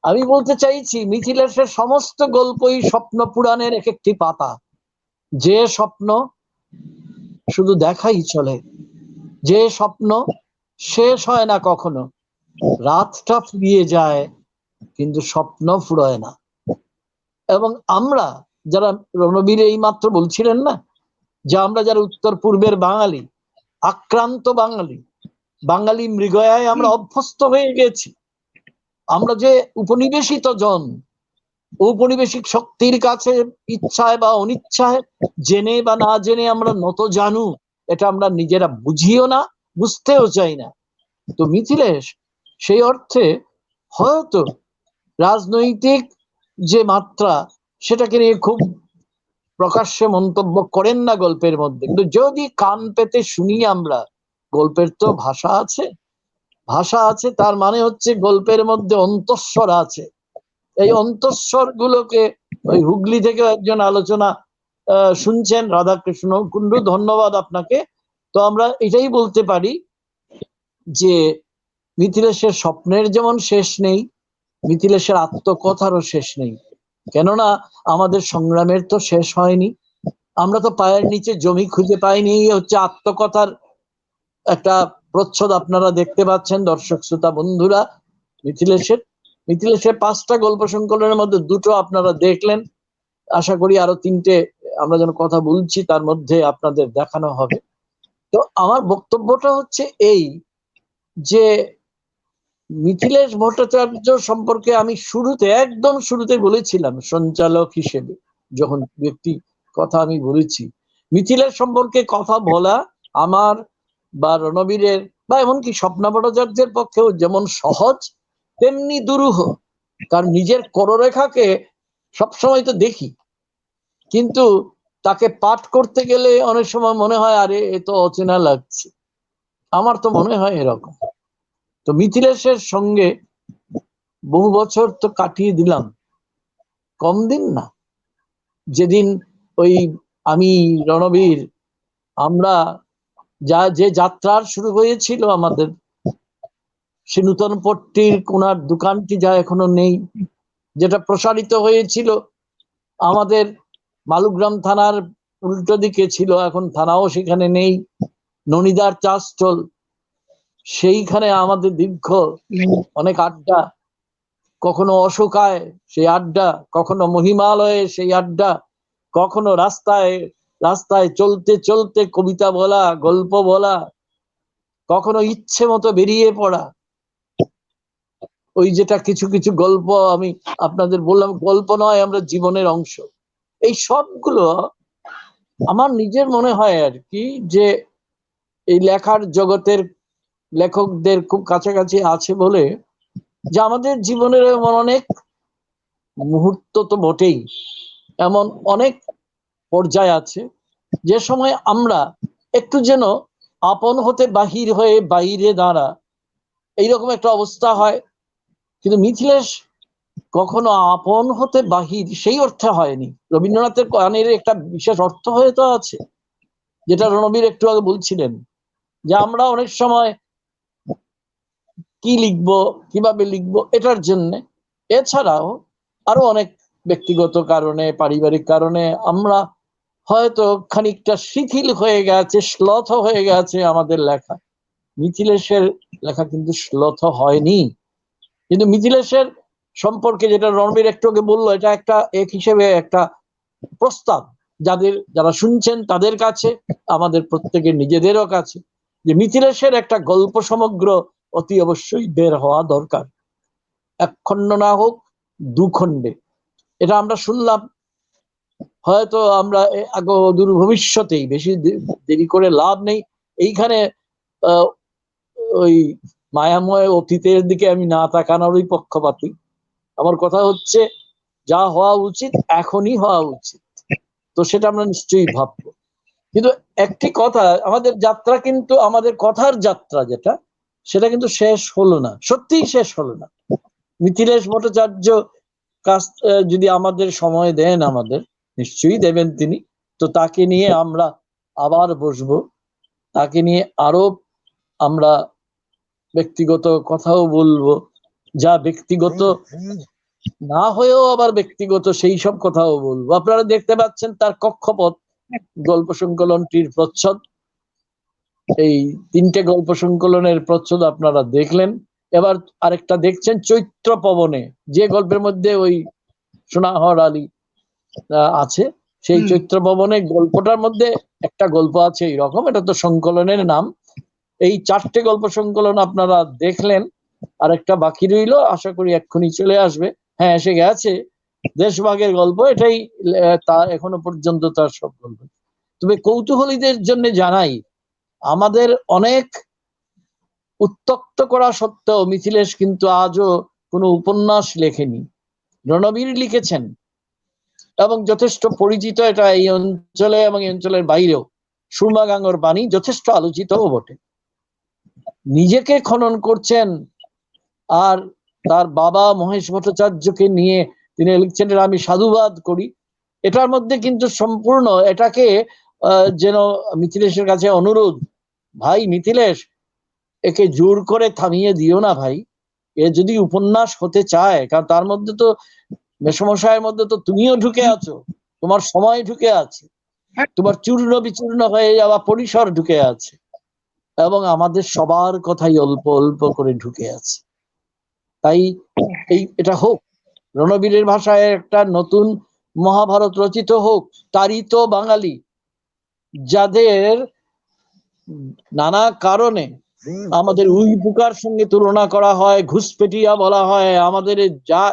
আমি বলতে চাইছি মিথিলেশের সমস্ত গল্পই স্বপ্ন পুরাণের এক একটি পাতা। যে স্বপ্ন শুধু দেখাই চলে, যে স্বপ্ন শেষ হয় না কখনো, রাতটা ফুরিয়ে যায় কিন্তু স্বপ্ন ফুরোয় না। এবং আমরা যারা, রণবীর এই মাত্র বলছিলেন না যে আমরা যারা উত্তর পূর্বের বাঙালি, আক্রান্ত বাঙালি, বাঙালি মৃগয়ায় আমরা অভ্যস্ত হয়ে গেছি। আমরা যে উপনিবেশিত জন, ঔপনিবেশিক শক্তির কাছে ইচ্ছায় বা অনিচ্ছায়, জেনে বা না জেনে আমরা নত জানু, এটা আমরা নিজেরা বুঝিও না, বুঝতেও চাই না। তো মিথিলেশ সেই অর্থে হয়তো রাজনৈতিক যে মাত্রা সেটাকে নিয়ে খুব প্রকাশ্যে মন্তব্য করেন না গল্পের মধ্যে, কিন্তু যদি কান পেতে শুনি আমরা, গল্পের তো ভাষা আছে, ভাষা আছে, তার মানে হচ্ছে গল্পের মধ্যে অন্তঃস্বর আছে। এই অন্তঃস্বর গুলোকে ওই হুগলি থেকে একজন আলোচনা শুনছেন, রাধাকৃষ্ণ কুন্ডু, ধন্যবাদ আপনাকে। তো আমরা এটাই বলতে পারি যে মিথিলেশের স্বপ্নের যেমন শেষ নেই, মিথিলেশের আত্মকথারও শেষ নেই। কেননা আমাদের সংগ্রামের তো শেষ হয়নি, আমরা তো পায়ের নিচে জমি খুঁজে পাইনি। এই হচ্ছে আত্মকথার একটা প্রচ্ছদ আপনারা দেখতে পাচ্ছেন দর্শক শ্রোতা বন্ধুরা। মিথিলেশের 5টা গল্প সংকলনের মধ্যে 2টো আপনারা দেখলেন, আশা করি আরো 3টে আমরা যেন কথা বলছি তার মধ্যে আপনাদের দেখানো হবে। তো আমার বক্তব্যটা হচ্ছে এই যে মিথিলেশ ভট্টাচার্য সম্পর্কে আমি একদম শুরুতে বলেছিলাম সঞ্চালক হিসেবে, যখন ব্যক্তি কথা আমি বলেছি, মিথিলেশ সম্পর্কে কথা বলা আমার বা রণবীরের বা এমনকি স্বপ্না ভট্টাচার্যের পক্ষেও যেমন সহজ তেমনি দুরূহ। কারণ নিজের কররেখাকে সবসময় তো দেখি, কিন্তু তাকে পাঠ করতে গেলে অনেক সময় মনে হয় আরে এ তো অচেনা লাগছে, আমার তো মনে হয় এরকম। তো মিথিলেশের সঙ্গে বহু বছর তো কাটিয়ে দিলাম, কম দিন না। যেদিন ওই আমি রণবীর আমরা যে যাত্রার শুরু হয়েছিল আমাদের, সে নূতন পট্টির কোনার দোকানটি যা এখনো নেই, যেটা প্রসারিত হয়েছিল আমাদের মালুগ্রাম থানার উল্টো দিকে ছিল, এখন থানাও সেখানে নেই, ননিদার চা স্টল, সেইখানে আমাদের দীর্ঘ অনেক আড্ডা, কখনো অশোকায় সেই আড্ডা, কখনো মহিমালয়ে সেই আড্ডা, কখনো রাস্তায় রাস্তায় চলতে চলতে কবিতা বলা, গল্প বলা, কখনো ইচ্ছে মতো বেরিয়ে পড়া। ওই যেটা কিছু কিছু গল্প আমি আপনাদের বললাম, গল্প নয়, আমরা জীবনের অংশ। এই সবগুলো আমার নিজের মনে হয় আর কি, যে এই লেখার জগতের লেখকদের খুব কাছাকাছি আছে বলে, যে আমাদের জীবনের এমন অনেক মুহূর্ত তো বটেই, এমন অনেক পর্যায় আছে যে সময় আমরা একটু যেন আপন হতে বাহির হয়ে বাইরে দাঁড়া, এইরকম একটা অবস্থা হয়। কিন্তু মিথিলেশ কখনো আপন হতে বাহির সেই অর্থে হয়নি। রবীন্দ্রনাথের গানের একটা বিশেষ অর্থ হয়তো আছে, যেটা রণবীর একটু আগে বলছিলেন, যে আমরা অনেক সময় কি লিখবো, কিভাবে লিখবো এটার জন্য, এছাড়াও আরো অনেক ব্যক্তিগত কারণে, পারিবারিক কারণে আমরা হয়তো খানিকটা শিথিল হয়ে গেছে, শ্লথ হয়ে গেছে আমাদের লেখা। মিথিলেশের লেখা কিন্তু শ্লথ হয়নি। কিন্তু মিথিলেশের সম্পর্কে যেটা রণবীর একটু আগে বললো, এটা একটা এক হিসেবে একটা প্রস্তাব যারা শুনছেন তাদের কাছে, আমাদের প্রত্যেকের নিজেদেরও কাছে, যে মিথিলেশের একটা গল্প সমগ্র অতি অবশ্যই বের হওয়া দরকার, 1 খণ্ড না হোক 2 খণ্ডে। এটা আমরা শুনলাম, হয়তো আমরা দূর ভবিষ্যতেই, বেশি দেরি করে লাভ নেই। এইখানে ওই মায়াময় অতীতের দিকে আমি না তাকানোরই পক্ষপাতী। আমার কথা হচ্ছে যা হওয়া উচিত এখনই হওয়া উচিত, তো সেটা আমরা নিশ্চয়ই ভাববো। কিন্তু একটি কথা, আমাদের যাত্রা কিন্তু, আমাদের কথার যাত্রা যেটা, সেটা কিন্তু শেষ হলো না, সত্যিই শেষ হলো না। মিথিলেশ ভট্টাচার্য যদি আমাদের সময় দেন, আমাদের নিশ্চয়ই দেবেন তিনি। তো তাকে নিয়ে আমরা আবার বসবো, তাকে নিয়ে আরো আমরা ব্যক্তিগত কথাও বলবো, যা ব্যক্তিগত না হয়েও আবার ব্যক্তিগত সেই সব কথাও বলবো। আপনারা দেখতে পাচ্ছেন তার কক্ষপথ গল্প সংকলনটির প্রচ্ছদ, এই 3টে গল্প সংকলনের প্রচ্ছদ আপনারা দেখলেন। এবার আরেকটা দেখছেন চৈত্র পবনে, যে গল্পের মধ্যে ওই সোনাহর আলী আছে, সেই চৈত্র পবনে গল্পটার মধ্যে একটা গল্প আছে এইরকম, এটা তো সংকলনের নাম। এই 4টে গল্প সংকলন আপনারা দেখলেন, আরেকটা বাকি রইল, আশা করি এক্ষুনি চলে আসবে। হ্যাঁ, এসে গেছে, দেশভাগের গল্প, এটাই তা এখনো পর্যন্ত তার সব গল্প। তবে কৌতূহলীদের জন্য জানাই, আমাদের অনেক উত্তক্ত করা সত্ত্বেও মিথিলেশ কিন্তু আজও কোনো উপন্যাস লেখেনি। রণবীর লিখেছেন এবং যথেষ্ট পরিচিত, এটা এই অঞ্চলে এবং এই অঞ্চলের বাইরেও। সুরমা গাঙ্গর বাণী যথেষ্ট আলোচিতও বটে। নিজেকে খনন করছেন, আর তার বাবা মহেশ ভট্টাচার্যকে নিয়ে তিনি লিখছেন, আমি সাধুবাদ করি। এটার মধ্যে কিন্তু সম্পূর্ণ এটাকে যেন মিথিলেশের কাছে অনুরোধ, ভাই মিথিলেশ, একে জোর করে থামিয়ে দিও না ভাই, এ যদি উপন্যাস হতে চায়, কারণ তার মধ্যে তো মেসমশাইয়ের মধ্যে তো তুমিও ঢুকে আছো, তোমার সময় ঢুকে আছে, তোমার চূর্ণ বিচূর্ণ হয়ে যাওয়া পরিসর ঢুকে আছে, এবং আমাদের সবার কথাই অল্প অল্প করে ঢুকে আছে। তাই এটা হোক, রণবীরের ভাষায় একটা নতুন মহাভারত রচিত হোক, তারিত বাঙালি যাদের নানা কারণে আমাদের উই পোকার সঙ্গে তুলনা করা হয়, ঘুষপেটিয়া বলা হয়, আমাদের যা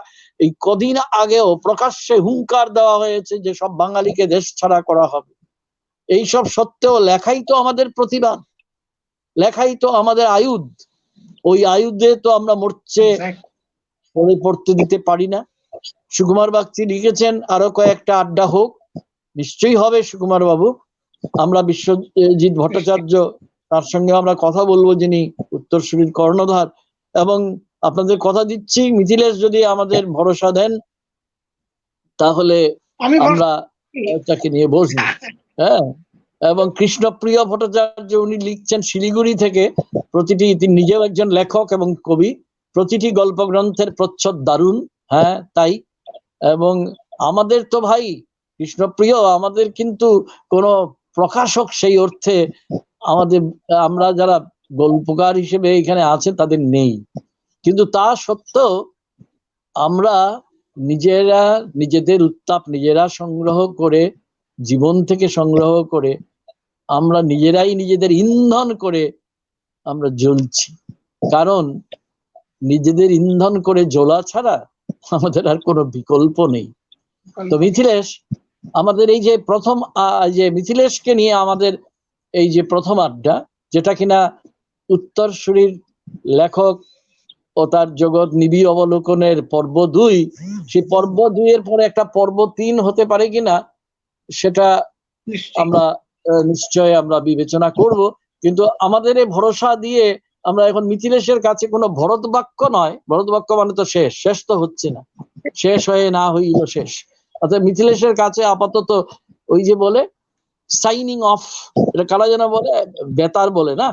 এই কদিন আগেও প্রকাশ্যে হুঙ্কার দেওয়া হয়েছে যে সব বাঙালিকে দেশ ছাড়া করা হবে, এইসব সত্ত্বেও লেখাই তো আমাদের প্রতিভা, লেখাই তো আমাদের আয়ুধ। ওই আয়ুধে তো আমরা মরচে পড়তে দিতে পারি না। সুকুমার বাগচি লিখেছেন, আরো কয়েকটা আড্ডা হোক, নিশ্চয়ই হবে সুকুমার বাবু। আমরা বিশ্বজিৎ ভট্টাচার্য, তার সঙ্গে আমরা কথা বলবো, যিনি উত্তরসূরির কর্ণধার, এবং আপনাদের কথা দিচ্ছি, মিথিলেশ যদি আমাদের ভরসা দেন তাহলে আমরা তাকে নিয়ে বসবো। হ্যাঁ, এবং কৃষ্ণপ্রিয় ভট্টাচার্য, উনি লিখছেন শিলিগুড়ি থেকে, প্রতিটি, তিনি নিজেও একজন লেখক এবং কবি, প্রতিটি গল্প গ্রন্থের প্রচ্ছদ দারুণ। হ্যাঁ তাই, এবং আমাদের তো ভাই কৃষ্ণপ্রিয়, আমাদের কিন্তু কোনো প্রকাশক সেই অর্থে আমাদের, আমরা যারা গল্পকার হিসেবে এখানে আছে তাদের নেই, কিন্তু তা সত্ত্বেও আমরা নিজেরা নিজেদের উত্তাপ নিজেরা সংগ্রহ করে, জীবন থেকে সংগ্রহ করে, আমরা নিজেরাই নিজেদের ইন্ধন করে আমরা জ্বলছি। কারণ নিজেদের ইন্ধন করে জ্বলা ছাড়া আমাদের আর কোনো বিকল্প নেই। তো মিথিলেশ, আমাদের এই যে প্রথম যে মিথিলেশকে নিয়ে আমাদের এই যে প্রথম আড্ডা, যেটা কিনা উত্তরসূরির লেখক ও তার জগৎ নিবিড় অবলোকনের পর্ব 2, সেই পর্ব 2 এর পরে একটা পর্ব 3 হতে পারে কিনা সেটা আমরা নিশ্চয় আমরা বিবেচনা করব। কিন্তু আমাদের এই ভরসা দিয়ে আমরা এখন মিথিলেশের কাছে কোনো ভরত বাক্য নয়, ভরত বাক্য মানে তো শেষ, শেষ তো হচ্ছে না, শেষ হয়ে না হইল শেষ, অর্থাৎ মিথিলেশের কাছে আপাতত ওই যে বলে সাইনিং অফ, এটা কারা যেন বলে, বেতার বলে না,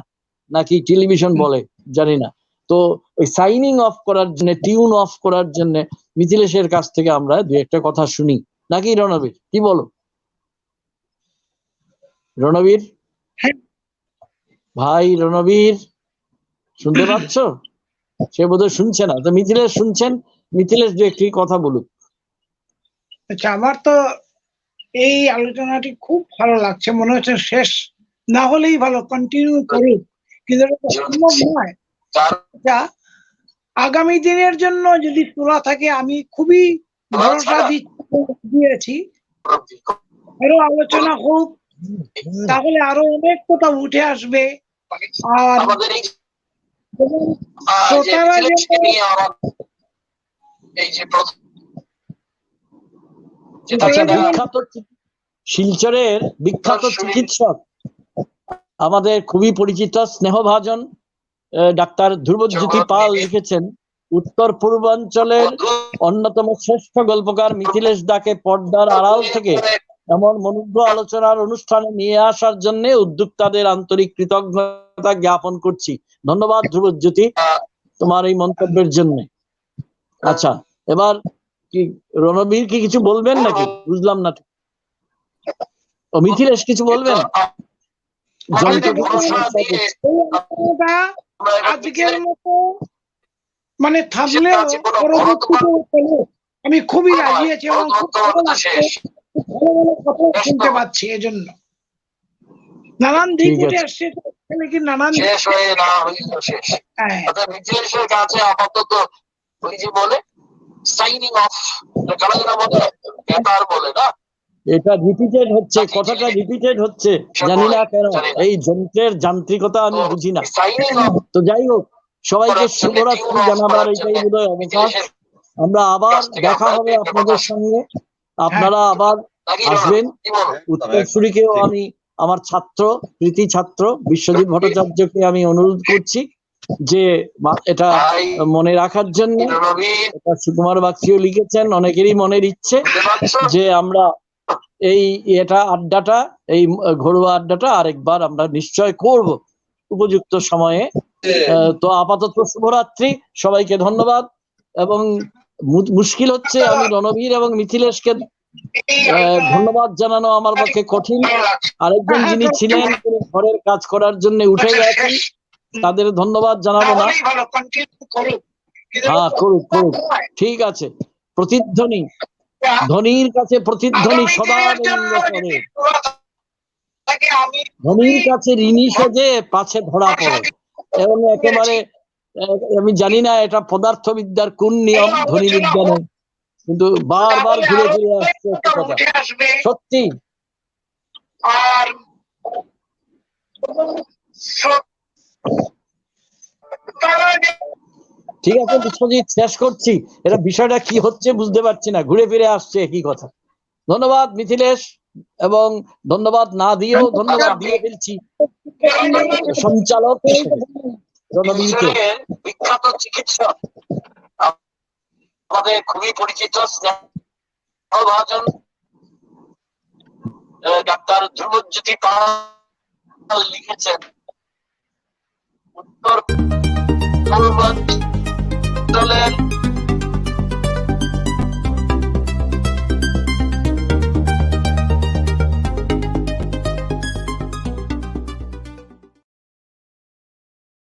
নাকি টেলিভিশন বলে জানি না, তো ওই সাইনিং অফ করার জন্য, টিউন অফ করার জন্য মিথিলেশের কাছ থেকে আমরা দু একটা কথা শুনি, নাকি রণবীর, কি বলো? রণবীর ভাই, রণবীর শুনতে পাচ্ছ? সে বোধহয় শুনছে না। তো মিথিলেশ শুনছেন, মিথিলেশ দু একটি কথা বলুক। আচ্ছা, আমার তো এই আলোচনাটি খুব ভালো লাগছে, মনে হচ্ছে শেষ না হলেই ভালো, কন্টিনিউ করুক, কিন্তু সম্ভব নয়। আগামী দিনের জন্য যদি তোলা থাকে, আমি খুবই ভরসা দিয়েছি, আরো আলোচনা হোক, তাহলে আরো অনেক কথা উঠে আসবে। আর শ্রোতারা বিখ্যাত শিলচরের বিখ্যাত চিকিৎসক, আমাদের খুবই পরিচিত স্নেহভাজন ডাক্তার ধ্রুবজ্যোতি পাল লিখেছেন, উত্তর পূর্বাঞ্চলের অন্যতম শ্রেষ্ঠ গল্পকার মিথিলেশ দাকে পর্দার আড়াল থেকে এমন মনোজ্ঞ আলোচনার অনুষ্ঠানে নিয়ে আসার জন্য উদ্যোক্তাদের আন্তরিক কৃতজ্ঞতা জ্ঞাপন করছি। ধন্যবাদ ধ্রুবজ্যোতি তোমার এই মন্তব্যের জন্য। আচ্ছা, এবার কি রণবীর কি কিছু বলবেন নাকি? বুঝলাম না। ও মিথিলেশ কিছু বলবেন? আজকের মতো মানে থামলেও পরবর্তীতে আমি খুবই রাজি আছি এবং খুব ভালো লাগছে, ভালো ভালো কথা শুনতে পাচ্ছি। এজন্য নানান দিক উঠে আসছে, কি নানান শেষ হয়ে না শেষ। মিথিলেশের কাছে আপাতত ওই যে বলে সাইনিং অফ বলে না, এটা রিপিটেড হচ্ছে, কথাটা রিপিটেড হচ্ছে, জানি না কেন, এই যন্ত্রের যান্ত্রিকতা আমি বুঝি না। তো যাই হোক, সবাইকে শুভরাত্রি জানাবার এটাই বোধহয় অবকাশ। আমরা আবার দেখা হবে আপনাদের সঙ্গে, আপনারা আবার আসবেন। উত্তরসূরিকেও আমি আমার ছাত্র, কৃতি ছাত্র বিশ্বজিৎ ভট্টাচার্যকে আমি অনুরোধ করছি যে এটা মনে রাখার জন্য। এটা সুকুমার বাগচিও লিখেছেন, অনেকেরই মনের ইচ্ছে যে আমরা এই আড্ডাটা, এই ঘরোয়া আড্ডাটা আরেকবার আমরা নিশ্চয় করব উপযুক্ত সময়ে। তো আপাতত শুভরাত্রি, সবাইকে ধন্যবাদ। এবং মুশকিল হচ্ছে, আমি রণবীর এবং মিথিলেশকে ধন্যবাদ জানানো আমার পক্ষে কঠিন। আরেকজন যিনি ছিলেন ঘরের কাজ করার জন্য উঠে গেছেন, তাদের ধন্যবাদ জানাবো না। হ্যাঁ, করুক করুক, ঠিক আছে। প্রতিধ্বনি, ধনীর কাছে প্রতিধ্বনি সদা নিন্দ করে, ধনীর কাছে ঋণী সেজে পাছে ধরা পড়ে। এবং একেবারে আমি জানি না এটা পদার্থবিদ্যার কোন নিয়ম, ধনী বিজ্ঞানে, কিন্তু বারবার ঘুরে ফিরে আসছে একটা কথা, সত্যি। ঠিক আছে বিশ্বজিৎ, শেষ করছি। এটা বিষয়টা কি হচ্ছে বুঝতে পারছি না, ঘুরে ফিরে আসছে একই কথা। ধন্যবাদ মিথিলেশ, এবং ধন্যবাদ না দিয়েও ধন্যবাদ দিয়ে ফেলছি সঞ্চালক রণবীরকে। বিখ্যাত চিকিৎসক, আমাদের খুবই পরিচিত স্নেহভাজন ডাক্তার ধ্রুবজ্যোতি পাল লিখেছেন, উত্তর পূর্বাঞ্চলের